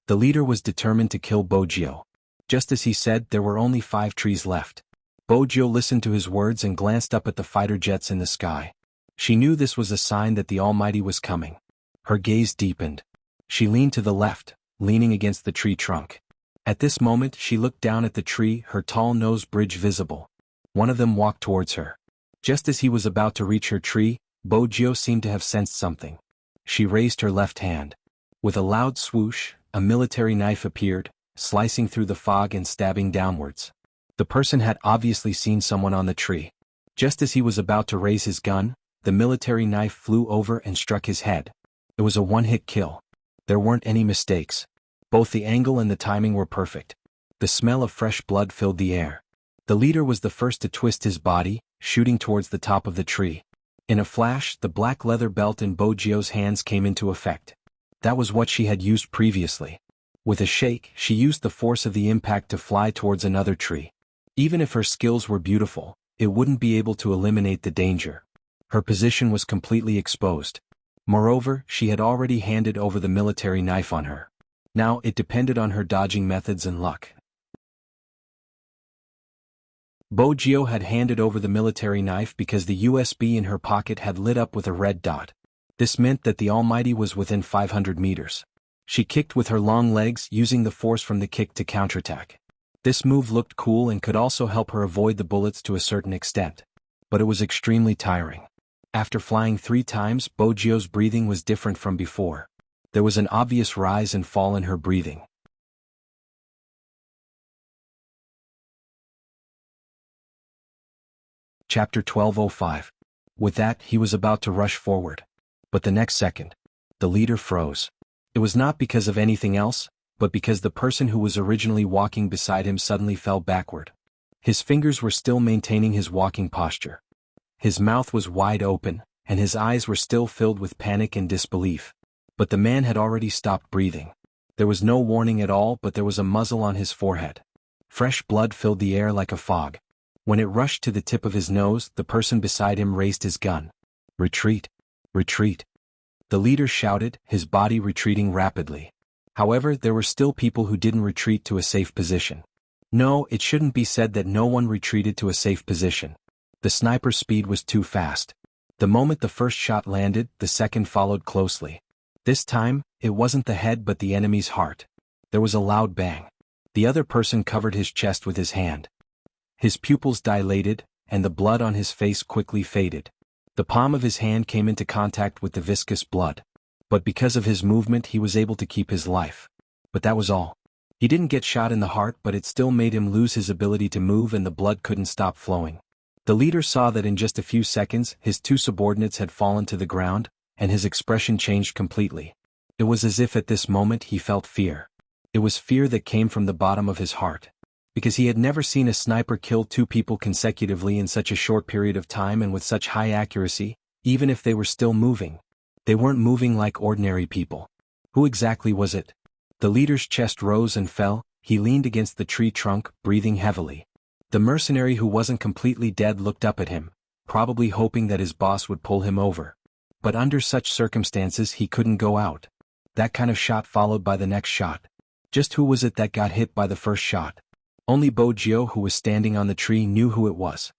The leader was determined to kill Bo Jiu. Just as he said, there were only 5 trees left. Bo Jiu listened to his words and glanced up at the fighter jets in the sky. She knew this was a sign that the Almighty was coming. Her gaze deepened. She leaned to the left, leaning against the tree trunk. At this moment she looked down at the tree, her tall nose bridge visible. One of them walked towards her. Just as he was about to reach her tree, Bo Jiu seemed to have sensed something. She raised her left hand. With a loud swoosh, a military knife appeared, slicing through the fog and stabbing downwards. The person had obviously seen someone on the tree. Just as he was about to raise his gun, the military knife flew over and struck his head. It was a one-hit kill. There weren't any mistakes. Both the angle and the timing were perfect. The smell of fresh blood filled the air. The leader was the first to twist his body, shooting towards the top of the tree. In a flash, the black leather belt in Bojio's hands came into effect. That was what she had used previously. With a shake, she used the force of the impact to fly towards another tree. Even if her skills were beautiful, it wouldn't be able to eliminate the danger. Her position was completely exposed. Moreover, she had already handed over the military knife on her. Now it depended on her dodging methods and luck. Bojio had handed over the military knife because the USB in her pocket had lit up with a red dot. This meant that the Almighty was within 500 meters. She kicked with her long legs, using the force from the kick to counterattack. This move looked cool and could also help her avoid the bullets to a certain extent. But it was extremely tiring. After flying 3 times, Bojio's breathing was different from before. There was an obvious rise and fall in her breathing. Chapter 12:05. With that, he was about to rush forward. But the next second, the leader froze. It was not because of anything else, but because the person who was originally walking beside him suddenly fell backward. His fingers were still maintaining his walking posture. His mouth was wide open, and his eyes were still filled with panic and disbelief. But the man had already stopped breathing. There was no warning at all, but there was a muzzle on his forehead. Fresh blood filled the air like a fog. When it rushed to the tip of his nose, the person beside him raised his gun. "Retreat! Retreat!" The leader shouted, his body retreating rapidly. However, there were still people who didn't retreat to a safe position. No, it shouldn't be said that no one retreated to a safe position. The sniper's speed was too fast. The moment the first shot landed, the second followed closely. This time, it wasn't the head but the enemy's heart. There was a loud bang. The other person covered his chest with his hand. His pupils dilated, and the blood on his face quickly faded. The palm of his hand came into contact with the viscous blood. But because of his movement he was able to keep his life. But that was all. He didn't get shot in the heart, but it still made him lose his ability to move and the blood couldn't stop flowing. The leader saw that in just a few seconds his 2 subordinates had fallen to the ground, and his expression changed completely. It was as if at this moment he felt fear. It was fear that came from the bottom of his heart. Because he had never seen a sniper kill 2 people consecutively in such a short period of time and with such high accuracy, even if they were still moving. They weren't moving like ordinary people. Who exactly was it? The leader's chest rose and fell, he leaned against the tree trunk, breathing heavily. The mercenary who wasn't completely dead looked up at him, probably hoping that his boss would pull him over. But under such circumstances he couldn't go out. That kind of shot followed by the next shot. Just who was it that got hit by the first shot? Only Bojio, who was standing on the tree, knew who it was.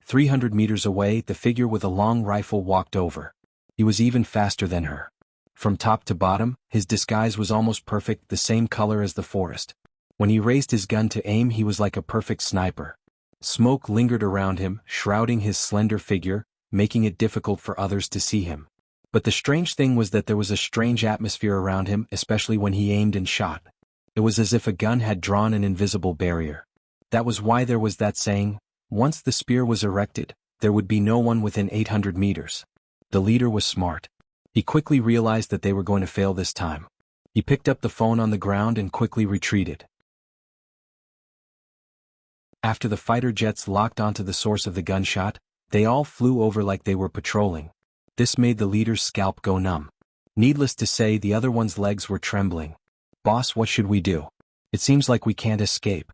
300 meters away, the figure with a long rifle walked over. He was even faster than her. From top to bottom, his disguise was almost perfect, the same color as the forest. When he raised his gun to aim, he was like a perfect sniper. Smoke lingered around him, shrouding his slender figure, making it difficult for others to see him. But the strange thing was that there was a strange atmosphere around him, especially when he aimed and shot. It was as if a gun had drawn an invisible barrier. That was why there was that saying, once the spear was erected, there would be no one within 800 meters. The leader was smart. He quickly realized that they were going to fail this time. He picked up the phone on the ground and quickly retreated. After the fighter jets locked onto the source of the gunshot, they all flew over like they were patrolling. This made the leader's scalp go numb. Needless to say, the other one's legs were trembling. "Boss, what should we do? It seems like we can't escape."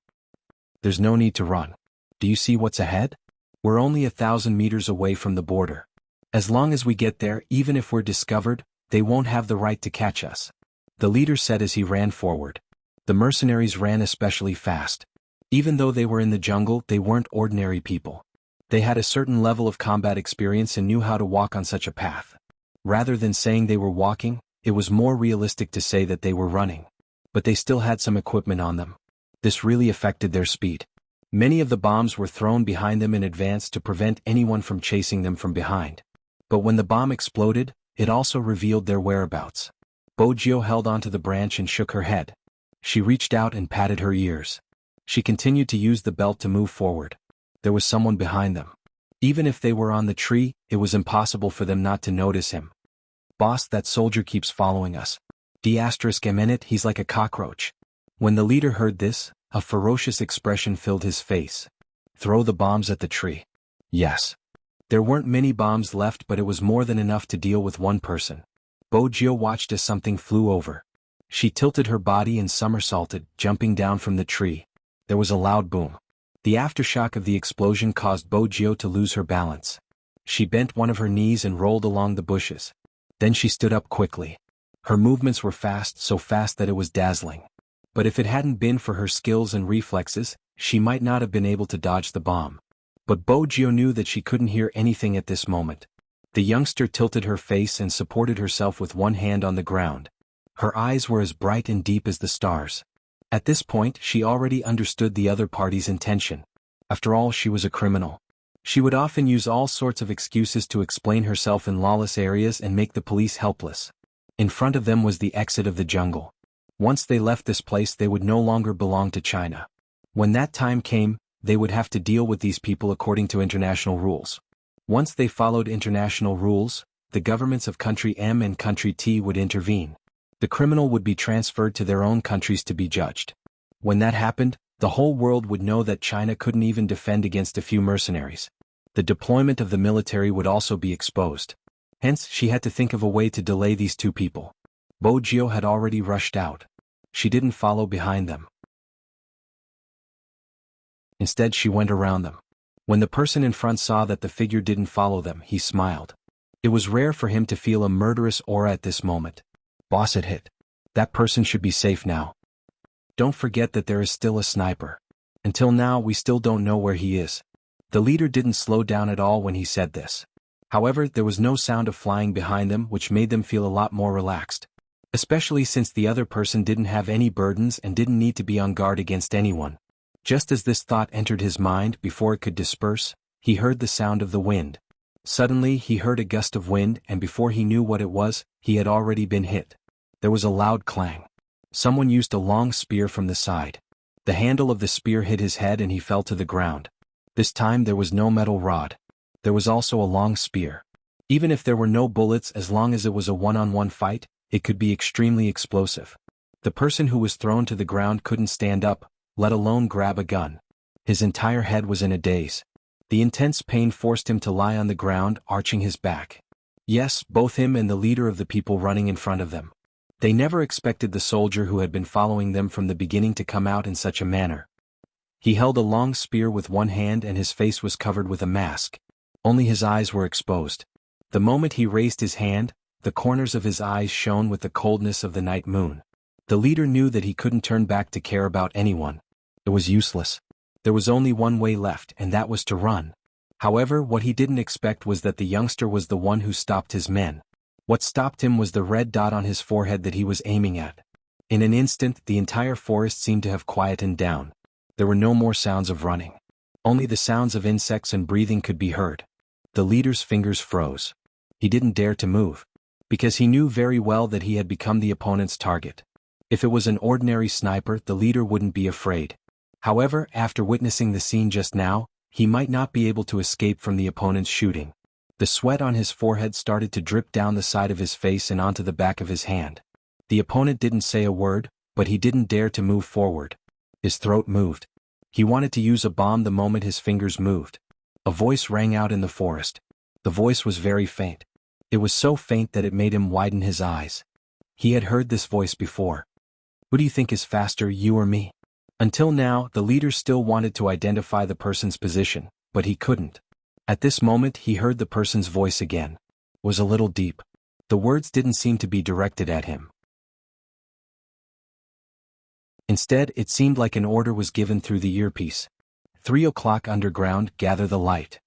"There's no need to run. Do you see what's ahead? We're only 1,000 meters away from the border. As long as we get there, even if we're discovered, they won't have the right to catch us," the leader said as he ran forward. The mercenaries ran especially fast. Even though they were in the jungle, they weren't ordinary people. They had a certain level of combat experience and knew how to walk on such a path. Rather than saying they were walking, it was more realistic to say that they were running. But they still had some equipment on them. This really affected their speed. Many of the bombs were thrown behind them in advance to prevent anyone from chasing them from behind. But when the bomb exploded, it also revealed their whereabouts. Bojio held onto the branch and shook her head. She reached out and patted her ears. She continued to use the belt to move forward. There was someone behind them. Even if they were on the tree, it was impossible for them not to notice him. "Boss, that soldier keeps following us. D***, he's like a cockroach." When the leader heard this, a ferocious expression filled his face. Throw the bombs at the tree. Yes. There weren't many bombs left, but it was more than enough to deal with one person. Bojio watched as something flew over. She tilted her body and somersaulted, jumping down from the tree. There was a loud boom. The aftershock of the explosion caused Bojio to lose her balance. She bent one of her knees and rolled along the bushes. Then she stood up quickly. Her movements were fast, so fast that it was dazzling. But if it hadn't been for her skills and reflexes, she might not have been able to dodge the bomb. But Bojio knew that she couldn't hear anything at this moment. The youngster tilted her face and supported herself with one hand on the ground. Her eyes were as bright and deep as the stars. At this point, she already understood the other party's intention. After all, she was a criminal. She would often use all sorts of excuses to explain herself in lawless areas and make the police helpless. In front of them was the exit of the jungle. Once they left this place, they would no longer belong to China. When that time came, they would have to deal with these people according to international rules. Once they followed international rules, the governments of country M and country T would intervene. The criminal would be transferred to their own countries to be judged. When that happened, the whole world would know that China couldn't even defend against a few mercenaries. The deployment of the military would also be exposed. Hence, she had to think of a way to delay these two people. Bojio had already rushed out. She didn't follow behind them. Instead, she went around them. When the person in front saw that the figure didn't follow them, he smiled. It was rare for him to feel a murderous aura at this moment. Boss had hit. That person should be safe now. Don't forget that there is still a sniper. Until now, we still don't know where he is. The leader didn't slow down at all when he said this. However, there was no sound of flying behind them, which made them feel a lot more relaxed. Especially since the other person didn't have any burdens and didn't need to be on guard against anyone. Just as this thought entered his mind, before it could disperse, he heard the sound of the wind. Suddenly, he heard a gust of wind, and before he knew what it was, he had already been hit. There was a loud clang. Someone used a long spear from the side. The handle of the spear hit his head and he fell to the ground. This time there was no metal rod. There was also a long spear. Even if there were no bullets, as long as it was a one-on-one fight, it could be extremely explosive. The person who was thrown to the ground couldn't stand up, let alone grab a gun. His entire head was in a daze. The intense pain forced him to lie on the ground, arching his back. Yes, both him and the leader of the people running in front of them. They never expected the soldier who had been following them from the beginning to come out in such a manner. He held a long spear with one hand and his face was covered with a mask. Only his eyes were exposed. The moment he raised his hand, the corners of his eyes shone with the coldness of the night moon. The leader knew that he couldn't turn back to care about anyone. It was useless. There was only one way left, and that was to run. However, what he didn't expect was that the youngster was the one who stopped his men. What stopped him was the red dot on his forehead that he was aiming at. In an instant, the entire forest seemed to have quietened down. There were no more sounds of running. Only the sounds of insects and breathing could be heard. The leader's fingers froze. He didn't dare to move, because he knew very well that he had become the opponent's target. If it was an ordinary sniper, the leader wouldn't be afraid. However, after witnessing the scene just now, he might not be able to escape from the opponent's shooting. The sweat on his forehead started to drip down the side of his face and onto the back of his hand. The opponent didn't say a word, but he didn't dare to move forward. His throat moved. He wanted to use a bomb the moment his fingers moved. A voice rang out in the forest. The voice was very faint. It was so faint that it made him widen his eyes. He had heard this voice before. Who do you think is faster, you or me? Until now, the leader still wanted to identify the person's position, but he couldn't. At this moment, he heard the person's voice again. It was a little deep. The words didn't seem to be directed at him. Instead, it seemed like an order was given through the earpiece. 3 o'clock underground, gather the light.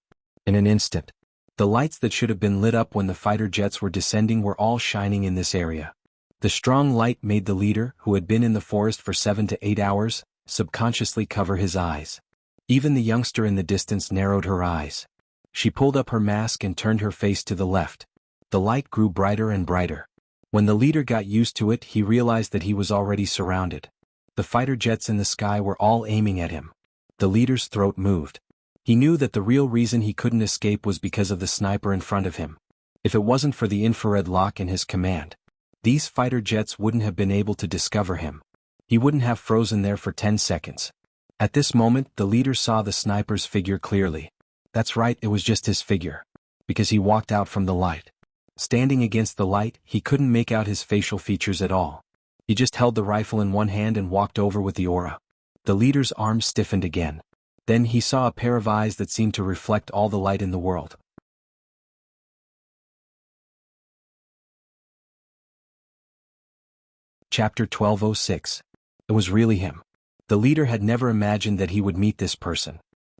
In an instant, the lights that should have been lit up when the fighter jets were descending were all shining in this area. The strong light made the leader, who had been in the forest for 7 to 8 hours, subconsciously cover his eyes. Even the youngster in the distance narrowed her eyes. She pulled up her mask and turned her face to the left. The light grew brighter and brighter. When the leader got used to it, he realized that he was already surrounded. The fighter jets in the sky were all aiming at him. The leader's throat moved. He knew that the real reason he couldn't escape was because of the sniper in front of him. If it wasn't for the infrared lock in his command, these fighter jets wouldn't have been able to discover him. He wouldn't have frozen there for 10 seconds. At this moment, the leader saw the sniper's figure clearly. That's right, it was just his figure. Because he walked out from the light. Standing against the light, he couldn't make out his facial features at all. He just held the rifle in one hand and walked over with the aura. The leader's arms stiffened again. Then he saw a pair of eyes that seemed to reflect all the light in the world. Chapter 1206. It was really him. The leader had never imagined that he would meet this person.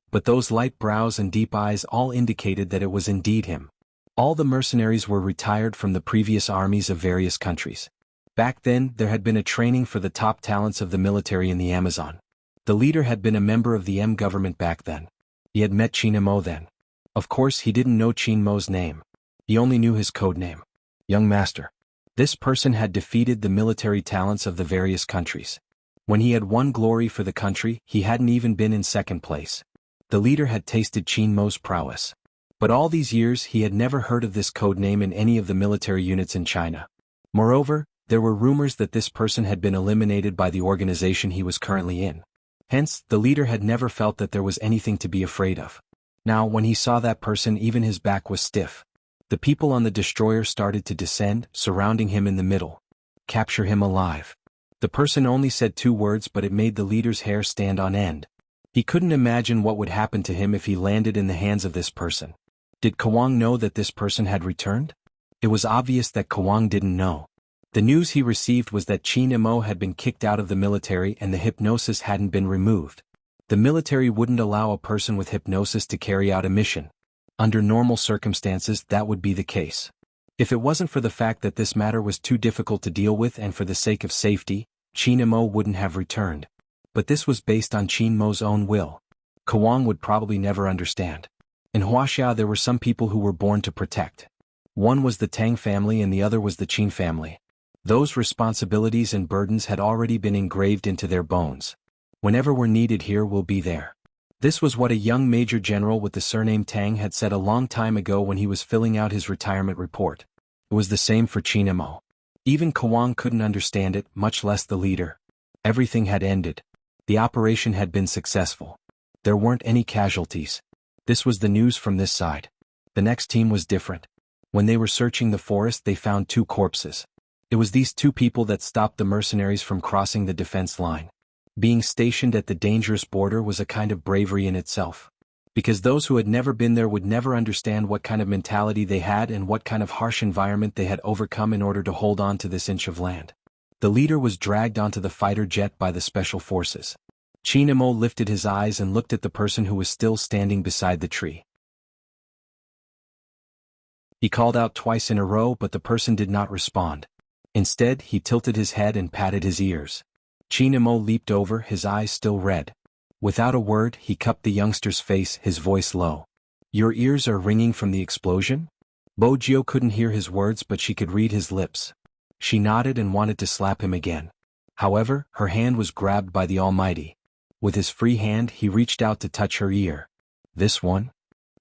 But those light brows and deep eyes all indicated that it was indeed him. All the mercenaries were retired from the previous armies of various countries. Back then, there had been a training for the top talents of the military in the Amazon. The leader had been a member of the M government back then. He had met Qin Mo then. Of course, he didn't know Qin Mo's name. He only knew his code name. Young Master. This person had defeated the military talents of the various countries. When he had won glory for the country, he hadn't even been in second place. The leader had tasted Qin Mo's prowess. But all these years he had never heard of this code name in any of the military units in China. Moreover, there were rumors that this person had been eliminated by the organization he was currently in. Hence, the leader had never felt that there was anything to be afraid of. Now, when he saw that person, even his back was stiff. The people on the destroyer started to descend, surrounding him in the middle. Capture him alive. The person only said 2 words, but it made the leader's hair stand on end. He couldn't imagine what would happen to him if he landed in the hands of this person. Did Kawang know that this person had returned? It was obvious that Kawang didn't know. The news he received was that Qin Mo had been kicked out of the military and the hypnosis hadn't been removed. The military wouldn't allow a person with hypnosis to carry out a mission. Under normal circumstances, that would be the case. If it wasn't for the fact that this matter was too difficult to deal with and for the sake of safety, Qin Mo wouldn't have returned. But this was based on Qin Mo's own will. Kawang would probably never understand. In Wuxia there were some people who were born to protect. One was the Tang family and the other was the Qin family. Those responsibilities and burdens had already been engraved into their bones. Whenever we're needed here, we'll be there. This was what a young major general with the surname Tang had said a long time ago when he was filling out his retirement report. It was the same for Qin Mo. Even Kawang couldn't understand it, much less the leader. Everything had ended. The operation had been successful. There weren't any casualties. This was the news from this side. The next team was different. When they were searching the forest, they found 2 corpses. It was these 2 people that stopped the mercenaries from crossing the defense line. Being stationed at the dangerous border was a kind of bravery in itself. Because those who had never been there would never understand what kind of mentality they had and what kind of harsh environment they had overcome in order to hold on to this inch of land. The leader was dragged onto the fighter jet by the special forces. Qin Mo lifted his eyes and looked at the person who was still standing beside the tree. He called out twice in a row, but the person did not respond. Instead, he tilted his head and patted his ears. Qin Mo leaped over, his eyes still red. Without a word, he cupped the youngster's face, his voice low. Your ears are ringing from the explosion? Bo Jiu couldn't hear his words, but she could read his lips. She nodded and wanted to slap him again. However, her hand was grabbed by the Almighty. With his free hand, he reached out to touch her ear. This one?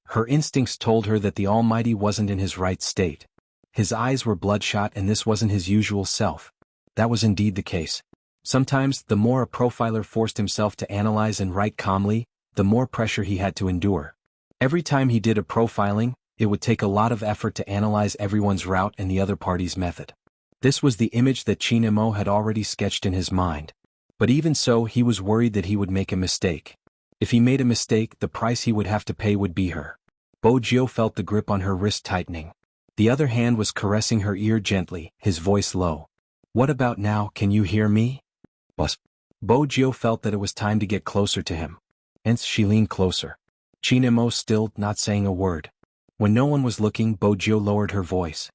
Her instincts told her that the Almighty wasn't in his right state. His eyes were bloodshot and this wasn't his usual self. That was indeed the case. Sometimes, the more a profiler forced himself to analyze and write calmly, the more pressure he had to endure. Every time he did a profiling, it would take a lot of effort to analyze everyone's route and the other party's method. This was the image that Qin Mo had already sketched in his mind. But even so, he was worried that he would make a mistake. If he made a mistake, the price he would have to pay would be her. Bo Jiu felt the grip on her wrist tightening. The other hand was caressing her ear gently, his voice low. What about now, can you hear me? Boss. Bo Jiu felt that it was time to get closer to him. Hence she leaned closer. Qin Mo still, not saying a word. When no one was looking, Bo Jiu lowered her voice.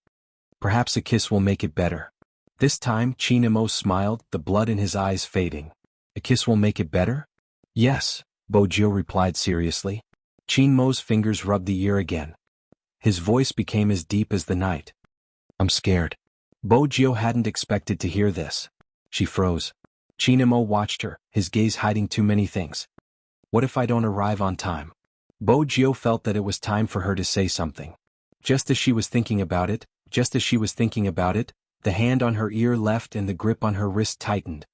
Perhaps a kiss will make it better. This time, Qin Mo smiled, the blood in his eyes fading. A kiss will make it better? Yes, Bo Jiu replied seriously. Qin Mo's fingers rubbed the ear again. His voice became as deep as the night. I'm scared. Bo Jiu hadn't expected to hear this. She froze. Qin Mo watched her, his gaze hiding too many things. What if I don't arrive on time? Bo Jiu felt that it was time for her to say something. Just as she was thinking about it, the hand on her ear left and the grip on her wrist tightened.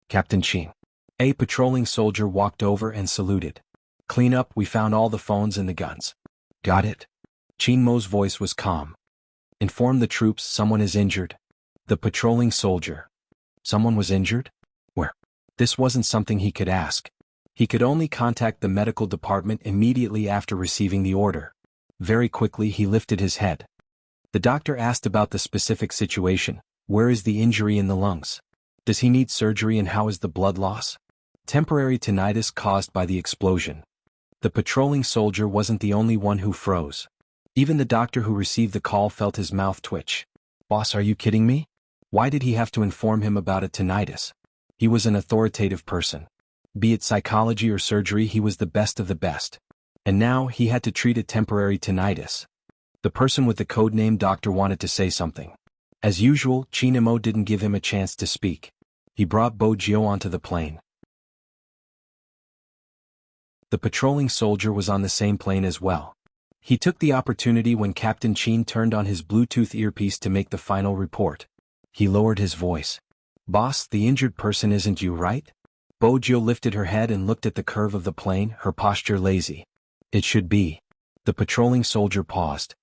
Captain Qin. A patrolling soldier walked over and saluted. "Clean up, we found all the phones and the guns." "Got it." Qin Mo's voice was calm. "Inform the troops someone is injured." The patrolling soldier. Someone was injured? Where? This wasn't something he could ask. He could only contact the medical department immediately after receiving the order. Very quickly he lifted his head. The doctor asked about the specific situation. Where is the injury in the lungs? Does he need surgery and how is the blood loss? Temporary tinnitus caused by the explosion. The patrolling soldier wasn't the only one who froze. Even the doctor who received the call felt his mouth twitch. "Boss, are you kidding me? Why did he have to inform him about a tinnitus? He was an authoritative person. Be it psychology or surgery, he was the best of the best. And now he had to treat a temporary tinnitus." The person with the codename doctor wanted to say something. As usual, Qin Mo didn't give him a chance to speak. He brought Bo Jiu onto the plane. The patrolling soldier was on the same plane as well. He took the opportunity when Captain Qin turned on his Bluetooth earpiece to make the final report. He lowered his voice. "Boss, the injured person isn't you, right?" Bo Jiu lifted her head and looked at the curve of the plane, her posture lazy. "It should be." The patrolling soldier paused.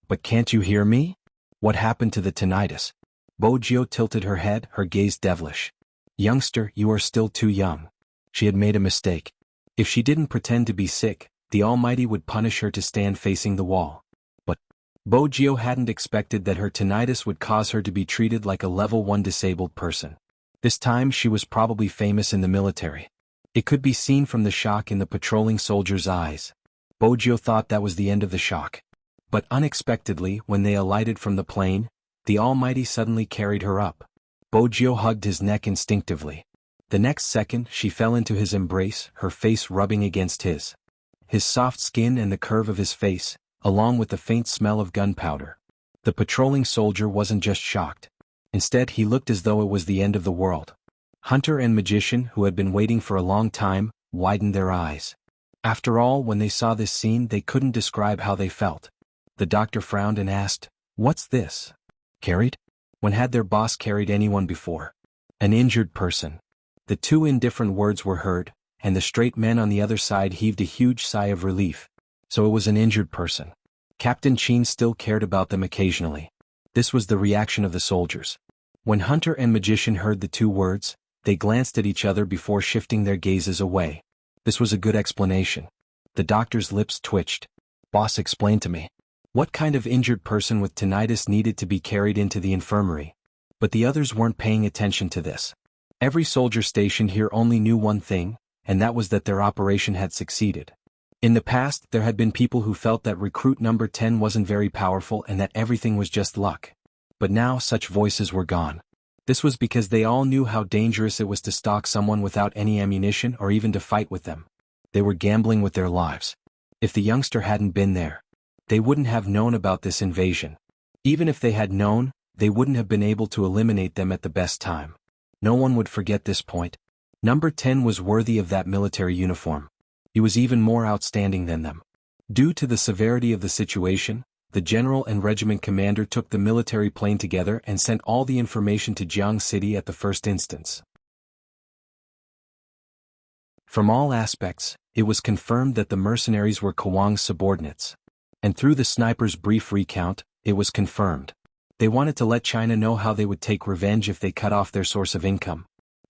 "But can't you hear me? What happened to the tinnitus?" Bo Jiu tilted her head, her gaze devilish. "Youngster, you are still too young." She had made a mistake. If she didn't pretend to be sick, the Almighty would punish her to stand facing the wall. But Bo Jiu hadn't expected that her tinnitus would cause her to be treated like a level 1 disabled person. This time she was probably famous in the military. It could be seen from the shock in the patrolling soldier's eyes. Bo Jiu thought that was the end of the shock. But unexpectedly, when they alighted from the plane, the Almighty suddenly carried her up. Bo Jiu hugged his neck instinctively. The next second, she fell into his embrace, her face rubbing against his. His soft skin and the curve of his face, along with the faint smell of gunpowder. The patrolling soldier wasn't just shocked. Instead, he looked as though it was the end of the world. Hunter and magician, who had been waiting for a long time, widened their eyes. After all, when they saw this scene, they couldn't describe how they felt. The doctor frowned and asked, "What's this? Carried? When had their boss carried anyone before?" "An injured person." The two indifferent words were heard, and the straight men on the other side heaved a huge sigh of relief. So it was an injured person. Captain Qin still cared about them occasionally. This was the reaction of the soldiers. When Hunter and magician heard the two words, they glanced at each other before shifting their gazes away. This was a good explanation. The doctor's lips twitched. "Boss, explain to me. What kind of injured person with tinnitus needed to be carried into the infirmary?" But the others weren't paying attention to this. Every soldier stationed here only knew one thing, and that was that their operation had succeeded. In the past, there had been people who felt that recruit number 10 wasn't very powerful and that everything was just luck. But now such voices were gone. This was because they all knew how dangerous it was to stalk someone without any ammunition or even to fight with them. They were gambling with their lives. If the youngster hadn't been there, they wouldn't have known about this invasion. Even if they had known, they wouldn't have been able to eliminate them at the best time. No one would forget this point. Number 10 was worthy of that military uniform. He was even more outstanding than them. Due to the severity of the situation, the general and regiment commander took the military plane together and sent all the information to Jiang City at the first instance. From all aspects, it was confirmed that the mercenaries were Kawang's subordinates. And through the sniper's brief recount, it was confirmed. They wanted to let China know how they would take revenge if they cut off their source of income.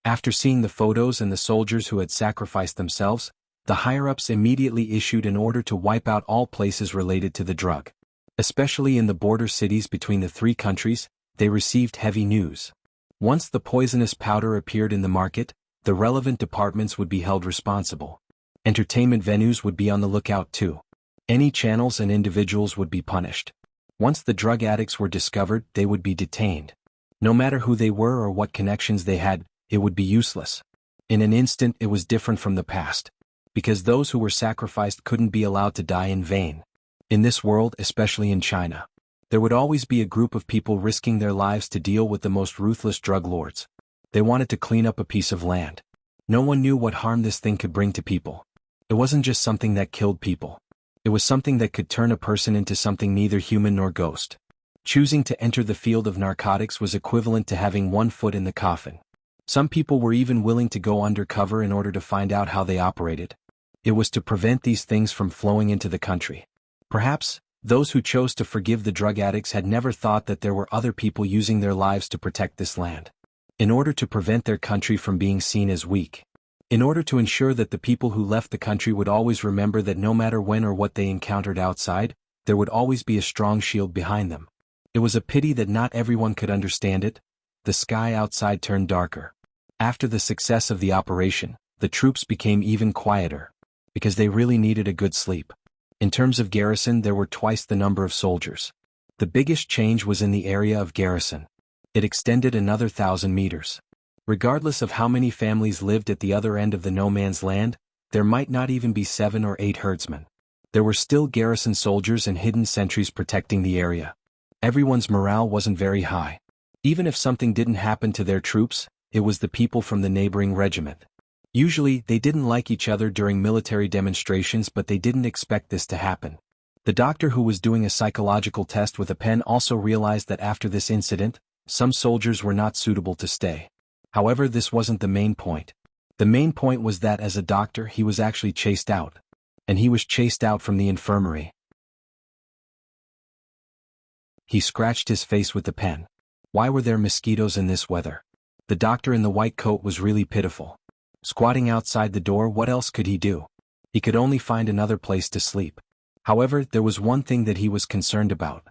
After seeing the photos and the soldiers who had sacrificed themselves, the higher-ups immediately issued an order to wipe out all places related to the drug. Especially in the border cities between the three countries, they received heavy news. Once the poisonous powder appeared in the market, the relevant departments would be held responsible. Entertainment venues would be on the lookout too. Any channels and individuals would be punished. Once the drug addicts were discovered, they would be detained. No matter who they were or what connections they had, it would be useless. In an instant, it was different from the past. Because those who were sacrificed couldn't be allowed to die in vain. In this world, especially in China, there would always be a group of people risking their lives to deal with the most ruthless drug lords. They wanted to clean up a piece of land. No one knew what harm this thing could bring to people. It wasn't just something that killed people. It was something that could turn a person into something neither human nor ghost. Choosing to enter the field of narcotics was equivalent to having one foot in the coffin. Some people were even willing to go undercover in order to find out how they operated. It was to prevent these things from flowing into the country. Perhaps, those who chose to forgive the drug addicts had never thought that there were other people using their lives to protect this land. In order to prevent their country from being seen as weak. In order to ensure that the people who left the country would always remember that no matter when or what they encountered outside, there would always be a strong shield behind them. It was a pity that not everyone could understand it. The sky outside turned darker. After the success of the operation, the troops became even quieter. Because they really needed a good sleep. In terms of garrison, there were twice the number of soldiers. The biggest change was in the area of garrison. It extended another 1,000 meters. Regardless of how many families lived at the other end of the no man's land, there might not even be 7 or 8 herdsmen. There were still garrison soldiers and hidden sentries protecting the area. Everyone's morale wasn't very high. Even if something didn't happen to their troops, it was the people from the neighboring regiment. Usually, they didn't like each other during military demonstrations, but they didn't expect this to happen. The doctor who was doing a psychological test with a pen also realized that after this incident, some soldiers were not suitable to stay. However, this wasn't the main point. The main point was that as a doctor he was actually chased out. And he was chased out from the infirmary. He scratched his face with the pen. Why were there mosquitoes in this weather? The doctor in the white coat was really pitiful. Squatting outside the door, what else could he do? He could only find another place to sleep. However, there was one thing that he was concerned about.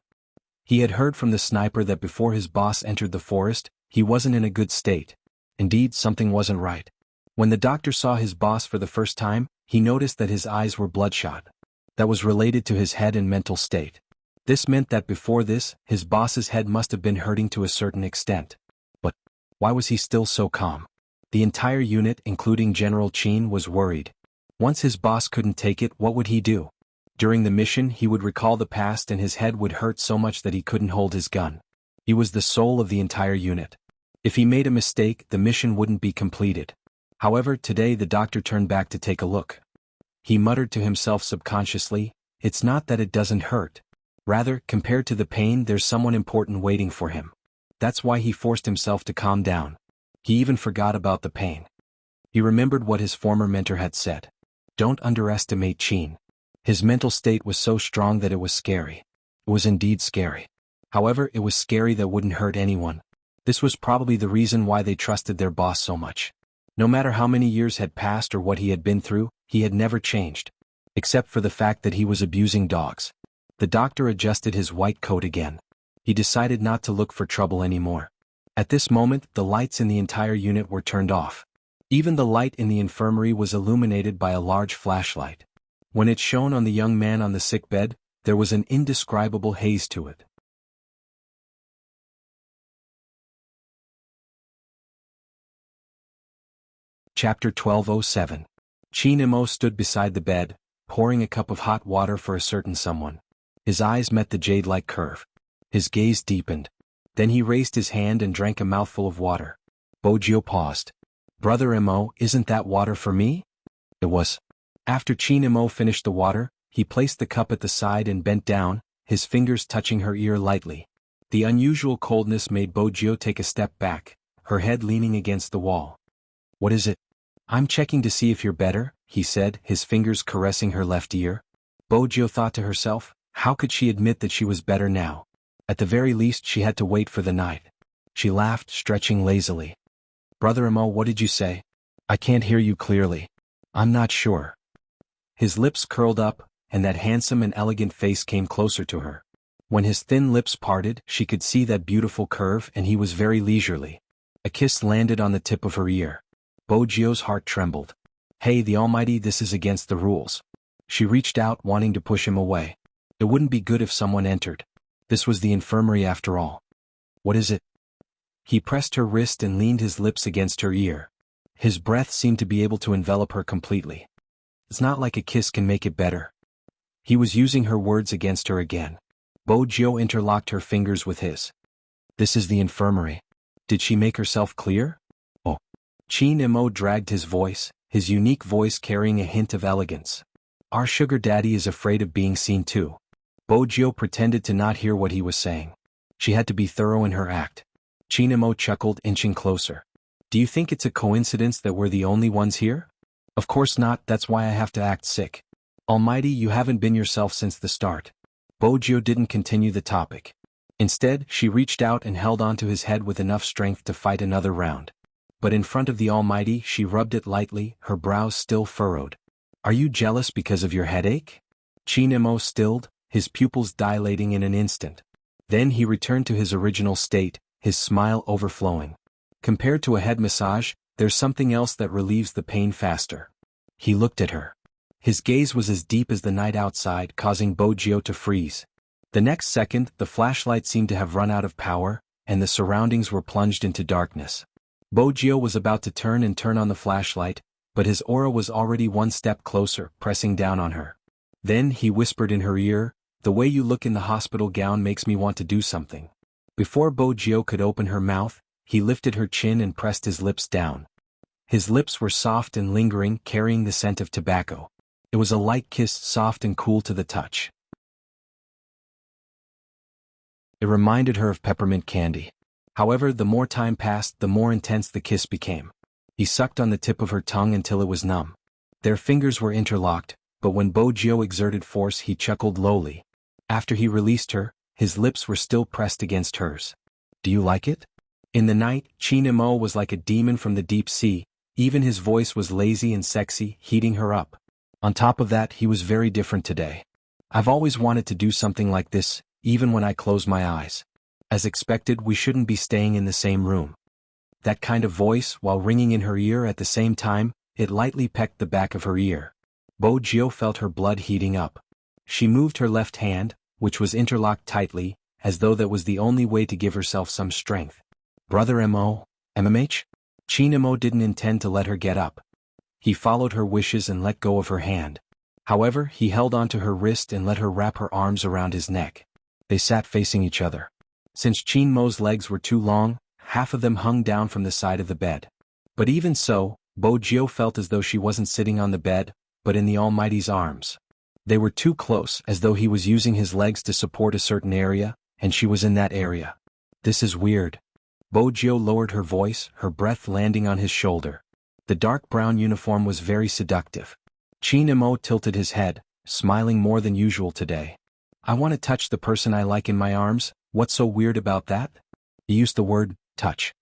He had heard from the sniper that before his boss entered the forest, he wasn't in a good state. Indeed, something wasn't right. When the doctor saw his boss for the first time, he noticed that his eyes were bloodshot. That was related to his head and mental state. This meant that before this, his boss's head must have been hurting to a certain extent. But why was he still so calm? The entire unit, including General Qin, was worried. Once his boss couldn't take it, what would he do? During the mission, he would recall the past and his head would hurt so much that he couldn't hold his gun. He was the soul of the entire unit. If he made a mistake, the mission wouldn't be completed. However, today the doctor turned back to take a look. He muttered to himself subconsciously, "It's not that it doesn't hurt. Rather, compared to the pain, there's someone important waiting for him." That's why he forced himself to calm down. He even forgot about the pain. He remembered what his former mentor had said. Don't underestimate Qin. His mental state was so strong that it was scary. It was indeed scary. However, it was scary that wouldn't hurt anyone. This was probably the reason why they trusted their boss so much. No matter how many years had passed or what he had been through, he had never changed. Except for the fact that he was abusing dogs. The doctor adjusted his white coat again. He decided not to look for trouble anymore. At this moment, the lights in the entire unit were turned off. Even the light in the infirmary was illuminated by a large flashlight. When it shone on the young man on the sick bed, there was an indescribable haze to it. Chapter 1207. Qin Imo stood beside the bed, pouring a cup of hot water for a certain someone. His eyes met the jade-like curve. His gaze deepened. Then he raised his hand and drank a mouthful of water. Bojio paused. "Brother Imo, isn't that water for me?" It was. After Qin Imo finished the water, he placed the cup at the side and bent down, his fingers touching her ear lightly. The unusual coldness made Bojio take a step back, her head leaning against the wall. "What is it?" "I'm checking to see if you're better," he said, his fingers caressing her left ear. Bojio thought to herself, how could she admit that she was better now? At the very least she had to wait for the night. She laughed, stretching lazily. "Brother Imo, what did you say? I can't hear you clearly." "I'm not sure." His lips curled up, and that handsome and elegant face came closer to her. When his thin lips parted, she could see that beautiful curve, and he was very leisurely. A kiss landed on the tip of her ear. Bojio's heart trembled. "Hey, the Almighty, this is against the rules." She reached out, wanting to push him away. It wouldn't be good if someone entered. This was the infirmary after all. "What is it?" He pressed her wrist and leaned his lips against her ear. His breath seemed to be able to envelop her completely. "It's not like a kiss can make it better." He was using her words against her again. Bojio interlocked her fingers with his. "This is the infirmary. Did she make herself clear?" "Oh." Qin Imo dragged his voice, his unique voice carrying a hint of elegance. "Our sugar daddy is afraid of being seen too." Bojio pretended to not hear what he was saying. She had to be thorough in her act. Qin Imo chuckled, inching closer. Do you think it's a coincidence that we're the only ones here? Of course not, that's why I have to act sick. Almighty, you haven't been yourself since the start. Bojio didn't continue the topic. Instead, she reached out and held onto his head with enough strength to fight another round. But in front of the Almighty, she rubbed it lightly, her brows still furrowed. Are you jealous because of your headache? Chinemo stilled, his pupils dilating in an instant. Then he returned to his original state, his smile overflowing. Compared to a head massage, there's something else that relieves the pain faster. He looked at her. His gaze was as deep as the night outside, causing Bojio to freeze. The next second, the flashlight seemed to have run out of power, and the surroundings were plunged into darkness. Bojio was about to turn on the flashlight, but his aura was already one step closer, pressing down on her. Then he whispered in her ear, "The way you look in the hospital gown makes me want to do something." Before Bojio could open her mouth, he lifted her chin and pressed his lips down. His lips were soft and lingering, carrying the scent of tobacco. It was a light kiss, soft and cool to the touch. It reminded her of peppermint candy. However, the more time passed, the more intense the kiss became. He sucked on the tip of her tongue until it was numb. Their fingers were interlocked, but when Bojio exerted force, he chuckled lowly. After he released her, his lips were still pressed against hers. "Do you like it?" In the night, Chinemo was like a demon from the deep sea. Even his voice was lazy and sexy, heating her up. On top of that, he was very different today. "I've always wanted to do something like this, even when I close my eyes. As expected, we shouldn't be staying in the same room." That kind of voice, while ringing in her ear at the same time, it lightly pecked the back of her ear. Bojio felt her blood heating up. She moved her left hand, which was interlocked tightly, as though that was the only way to give herself some strength. "Brother MMH? Chinemo didn't intend to let her get up. He followed her wishes and let go of her hand. However, he held onto her wrist and let her wrap her arms around his neck. They sat facing each other. Since Chinmo's legs were too long, half of them hung down from the side of the bed. But even so, Bojio felt as though she wasn't sitting on the bed, but in the Almighty's arms. They were too close, as though he was using his legs to support a certain area, and she was in that area. "This is weird." Bojio lowered her voice, her breath landing on his shoulder. The dark brown uniform was very seductive. Chinemo tilted his head, smiling more than usual today. "I want to touch the person I like in my arms. What's so weird about that?" He used the word, touch.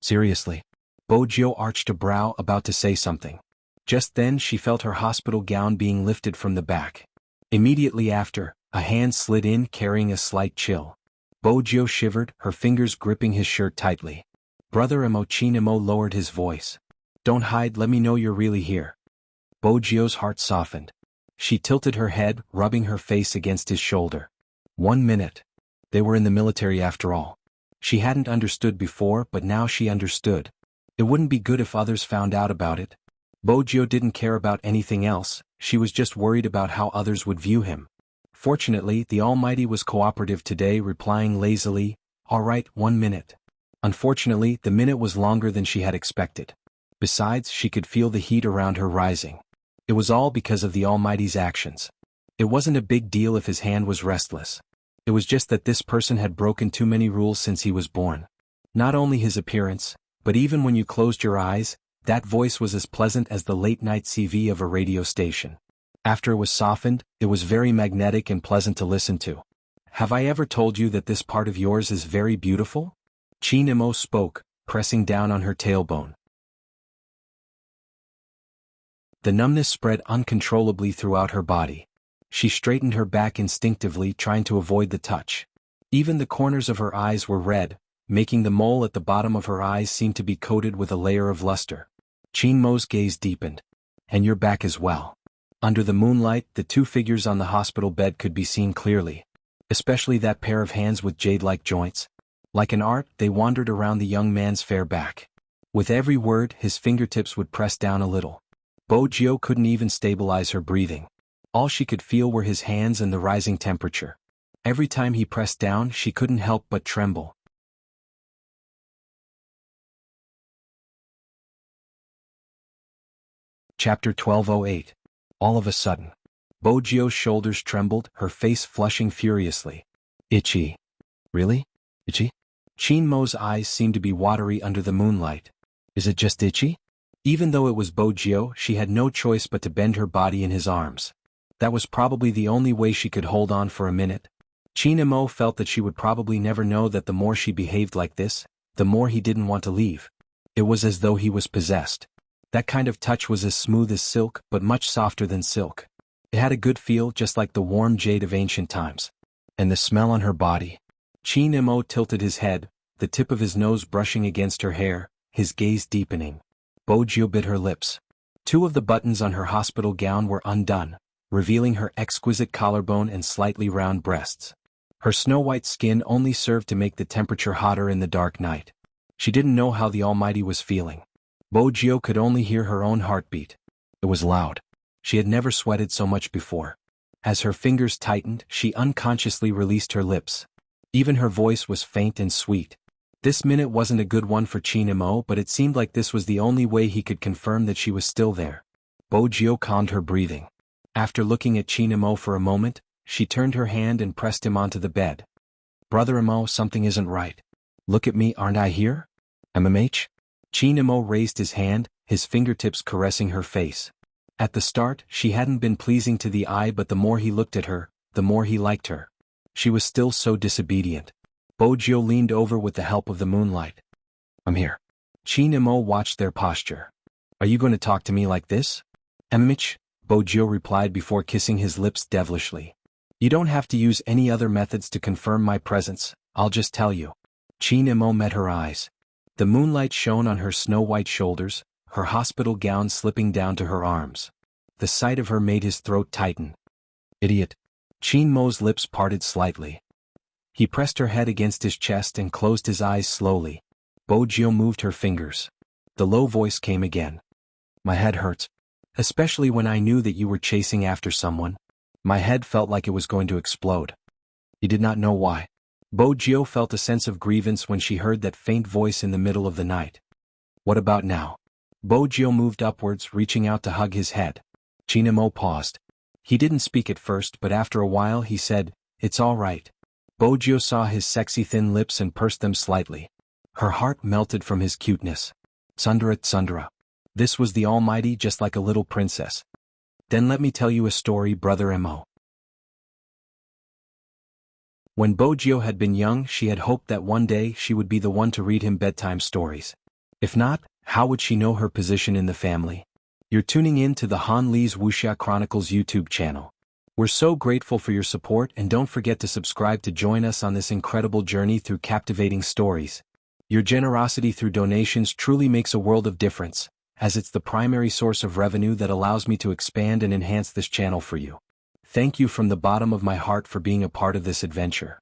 "Seriously?" Bojio arched a brow, about to say something. Just then she felt her hospital gown being lifted from the back. Immediately after, a hand slid in, carrying a slight chill. Bojio shivered, her fingers gripping his shirt tightly. "Brother Chinemo lowered his voice. Don't hide, let me know you're really here." Bojio's heart softened. She tilted her head, rubbing her face against his shoulder. 1 minute. They were in the military after all. She hadn't understood before, but now she understood. It wouldn't be good if others found out about it. Bojio didn't care about anything else, she was just worried about how others would view him. Fortunately, the Almighty was cooperative today, replying lazily, "All right, 1 minute." Unfortunately, the minute was longer than she had expected. Besides, she could feel the heat around her rising. It was all because of the Almighty's actions. It wasn't a big deal if his hand was restless. It was just that this person had broken too many rules since he was born. Not only his appearance, but even when you closed your eyes, that voice was as pleasant as the late-night CV of a radio station. After it was softened, it was very magnetic and pleasant to listen to. "Have I ever told you that this part of yours is very beautiful?" Chinemo spoke, pressing down on her tailbone. The numbness spread uncontrollably throughout her body. She straightened her back instinctively, trying to avoid the touch. Even the corners of her eyes were red, making the mole at the bottom of her eyes seem to be coated with a layer of luster. Chinmo's gaze deepened. "And your back as well." Under the moonlight, the two figures on the hospital bed could be seen clearly. Especially that pair of hands with jade-like joints. Like an art, they wandered around the young man's fair back. With every word, his fingertips would press down a little. Bojio couldn't even stabilize her breathing. All she could feel were his hands and the rising temperature. Every time he pressed down, she couldn't help but tremble. Chapter 1208. All of a sudden. Bojio's shoulders trembled, her face flushing furiously. "Itchy." "Really? Itchy?" Chinmo's eyes seemed to be watery under the moonlight. Is it just itchy? Even though it was Bojio, she had no choice but to bend her body in his arms. That was probably the only way she could hold on for a minute. Chinemo felt that she would probably never know that the more she behaved like this, the more he didn't want to leave. It was as though he was possessed. That kind of touch was as smooth as silk but much softer than silk. It had a good feel just like the warm jade of ancient times. And the smell on her body. Chinemo tilted his head, the tip of his nose brushing against her hair, his gaze deepening. Bojio bit her lips. 2 of the buttons on her hospital gown were undone, revealing her exquisite collarbone and slightly round breasts. Her snow-white skin only served to make the temperature hotter in the dark night. She didn't know how the Almighty was feeling. Bojio could only hear her own heartbeat. It was loud. She had never sweated so much before. As her fingers tightened, she unconsciously released her lips. Even her voice was faint and sweet. This minute wasn't a good one for Chinemo, but it seemed like this was the only way he could confirm that she was still there. Bojio calmed her breathing. After looking at Chinemo for a moment, she turned her hand and pressed him onto the bed. Brother Emo, something isn't right. Look at me, aren't I here? MMH? Chinemo raised his hand, his fingertips caressing her face. At the start, she hadn't been pleasing to the eye, but the more he looked at her, the more he liked her. She was still so disobedient. Bojio leaned over with the help of the moonlight. I'm here. Chinemo watched their posture. Are you going to talk to me like this? MMH? Bojio replied before kissing his lips devilishly. You don't have to use any other methods to confirm my presence, I'll just tell you. Chinemo met her eyes. The moonlight shone on her snow-white shoulders, her hospital gown slipping down to her arms. The sight of her made his throat tighten. Idiot. Chinmo's lips parted slightly. He pressed her head against his chest and closed his eyes slowly. Bojio moved her fingers. The low voice came again. My head hurts. Especially when I knew that you were chasing after someone. My head felt like it was going to explode. He did not know why. Bojio felt a sense of grievance when she heard that faint voice in the middle of the night. What about now? Bojio moved upwards, reaching out to hug his head. Chinemo paused. He didn't speak at first, but after a while he said, It's all right. Bojio saw his sexy thin lips and pursed them slightly. Her heart melted from his cuteness. Tsundere. This was the Almighty, just like a little princess. Then let me tell you a story, Brother Emo. When Bojio had been young, she had hoped that one day she would be the one to read him bedtime stories. If not, how would she know her position in the family? You're tuning in to the Han Lee's Wuxia Chronicles YouTube channel. We're so grateful for your support, and don't forget to subscribe to join us on this incredible journey through captivating stories. Your generosity through donations truly makes a world of difference, as it's the primary source of revenue that allows me to expand and enhance this channel for you. Thank you from the bottom of my heart for being a part of this adventure.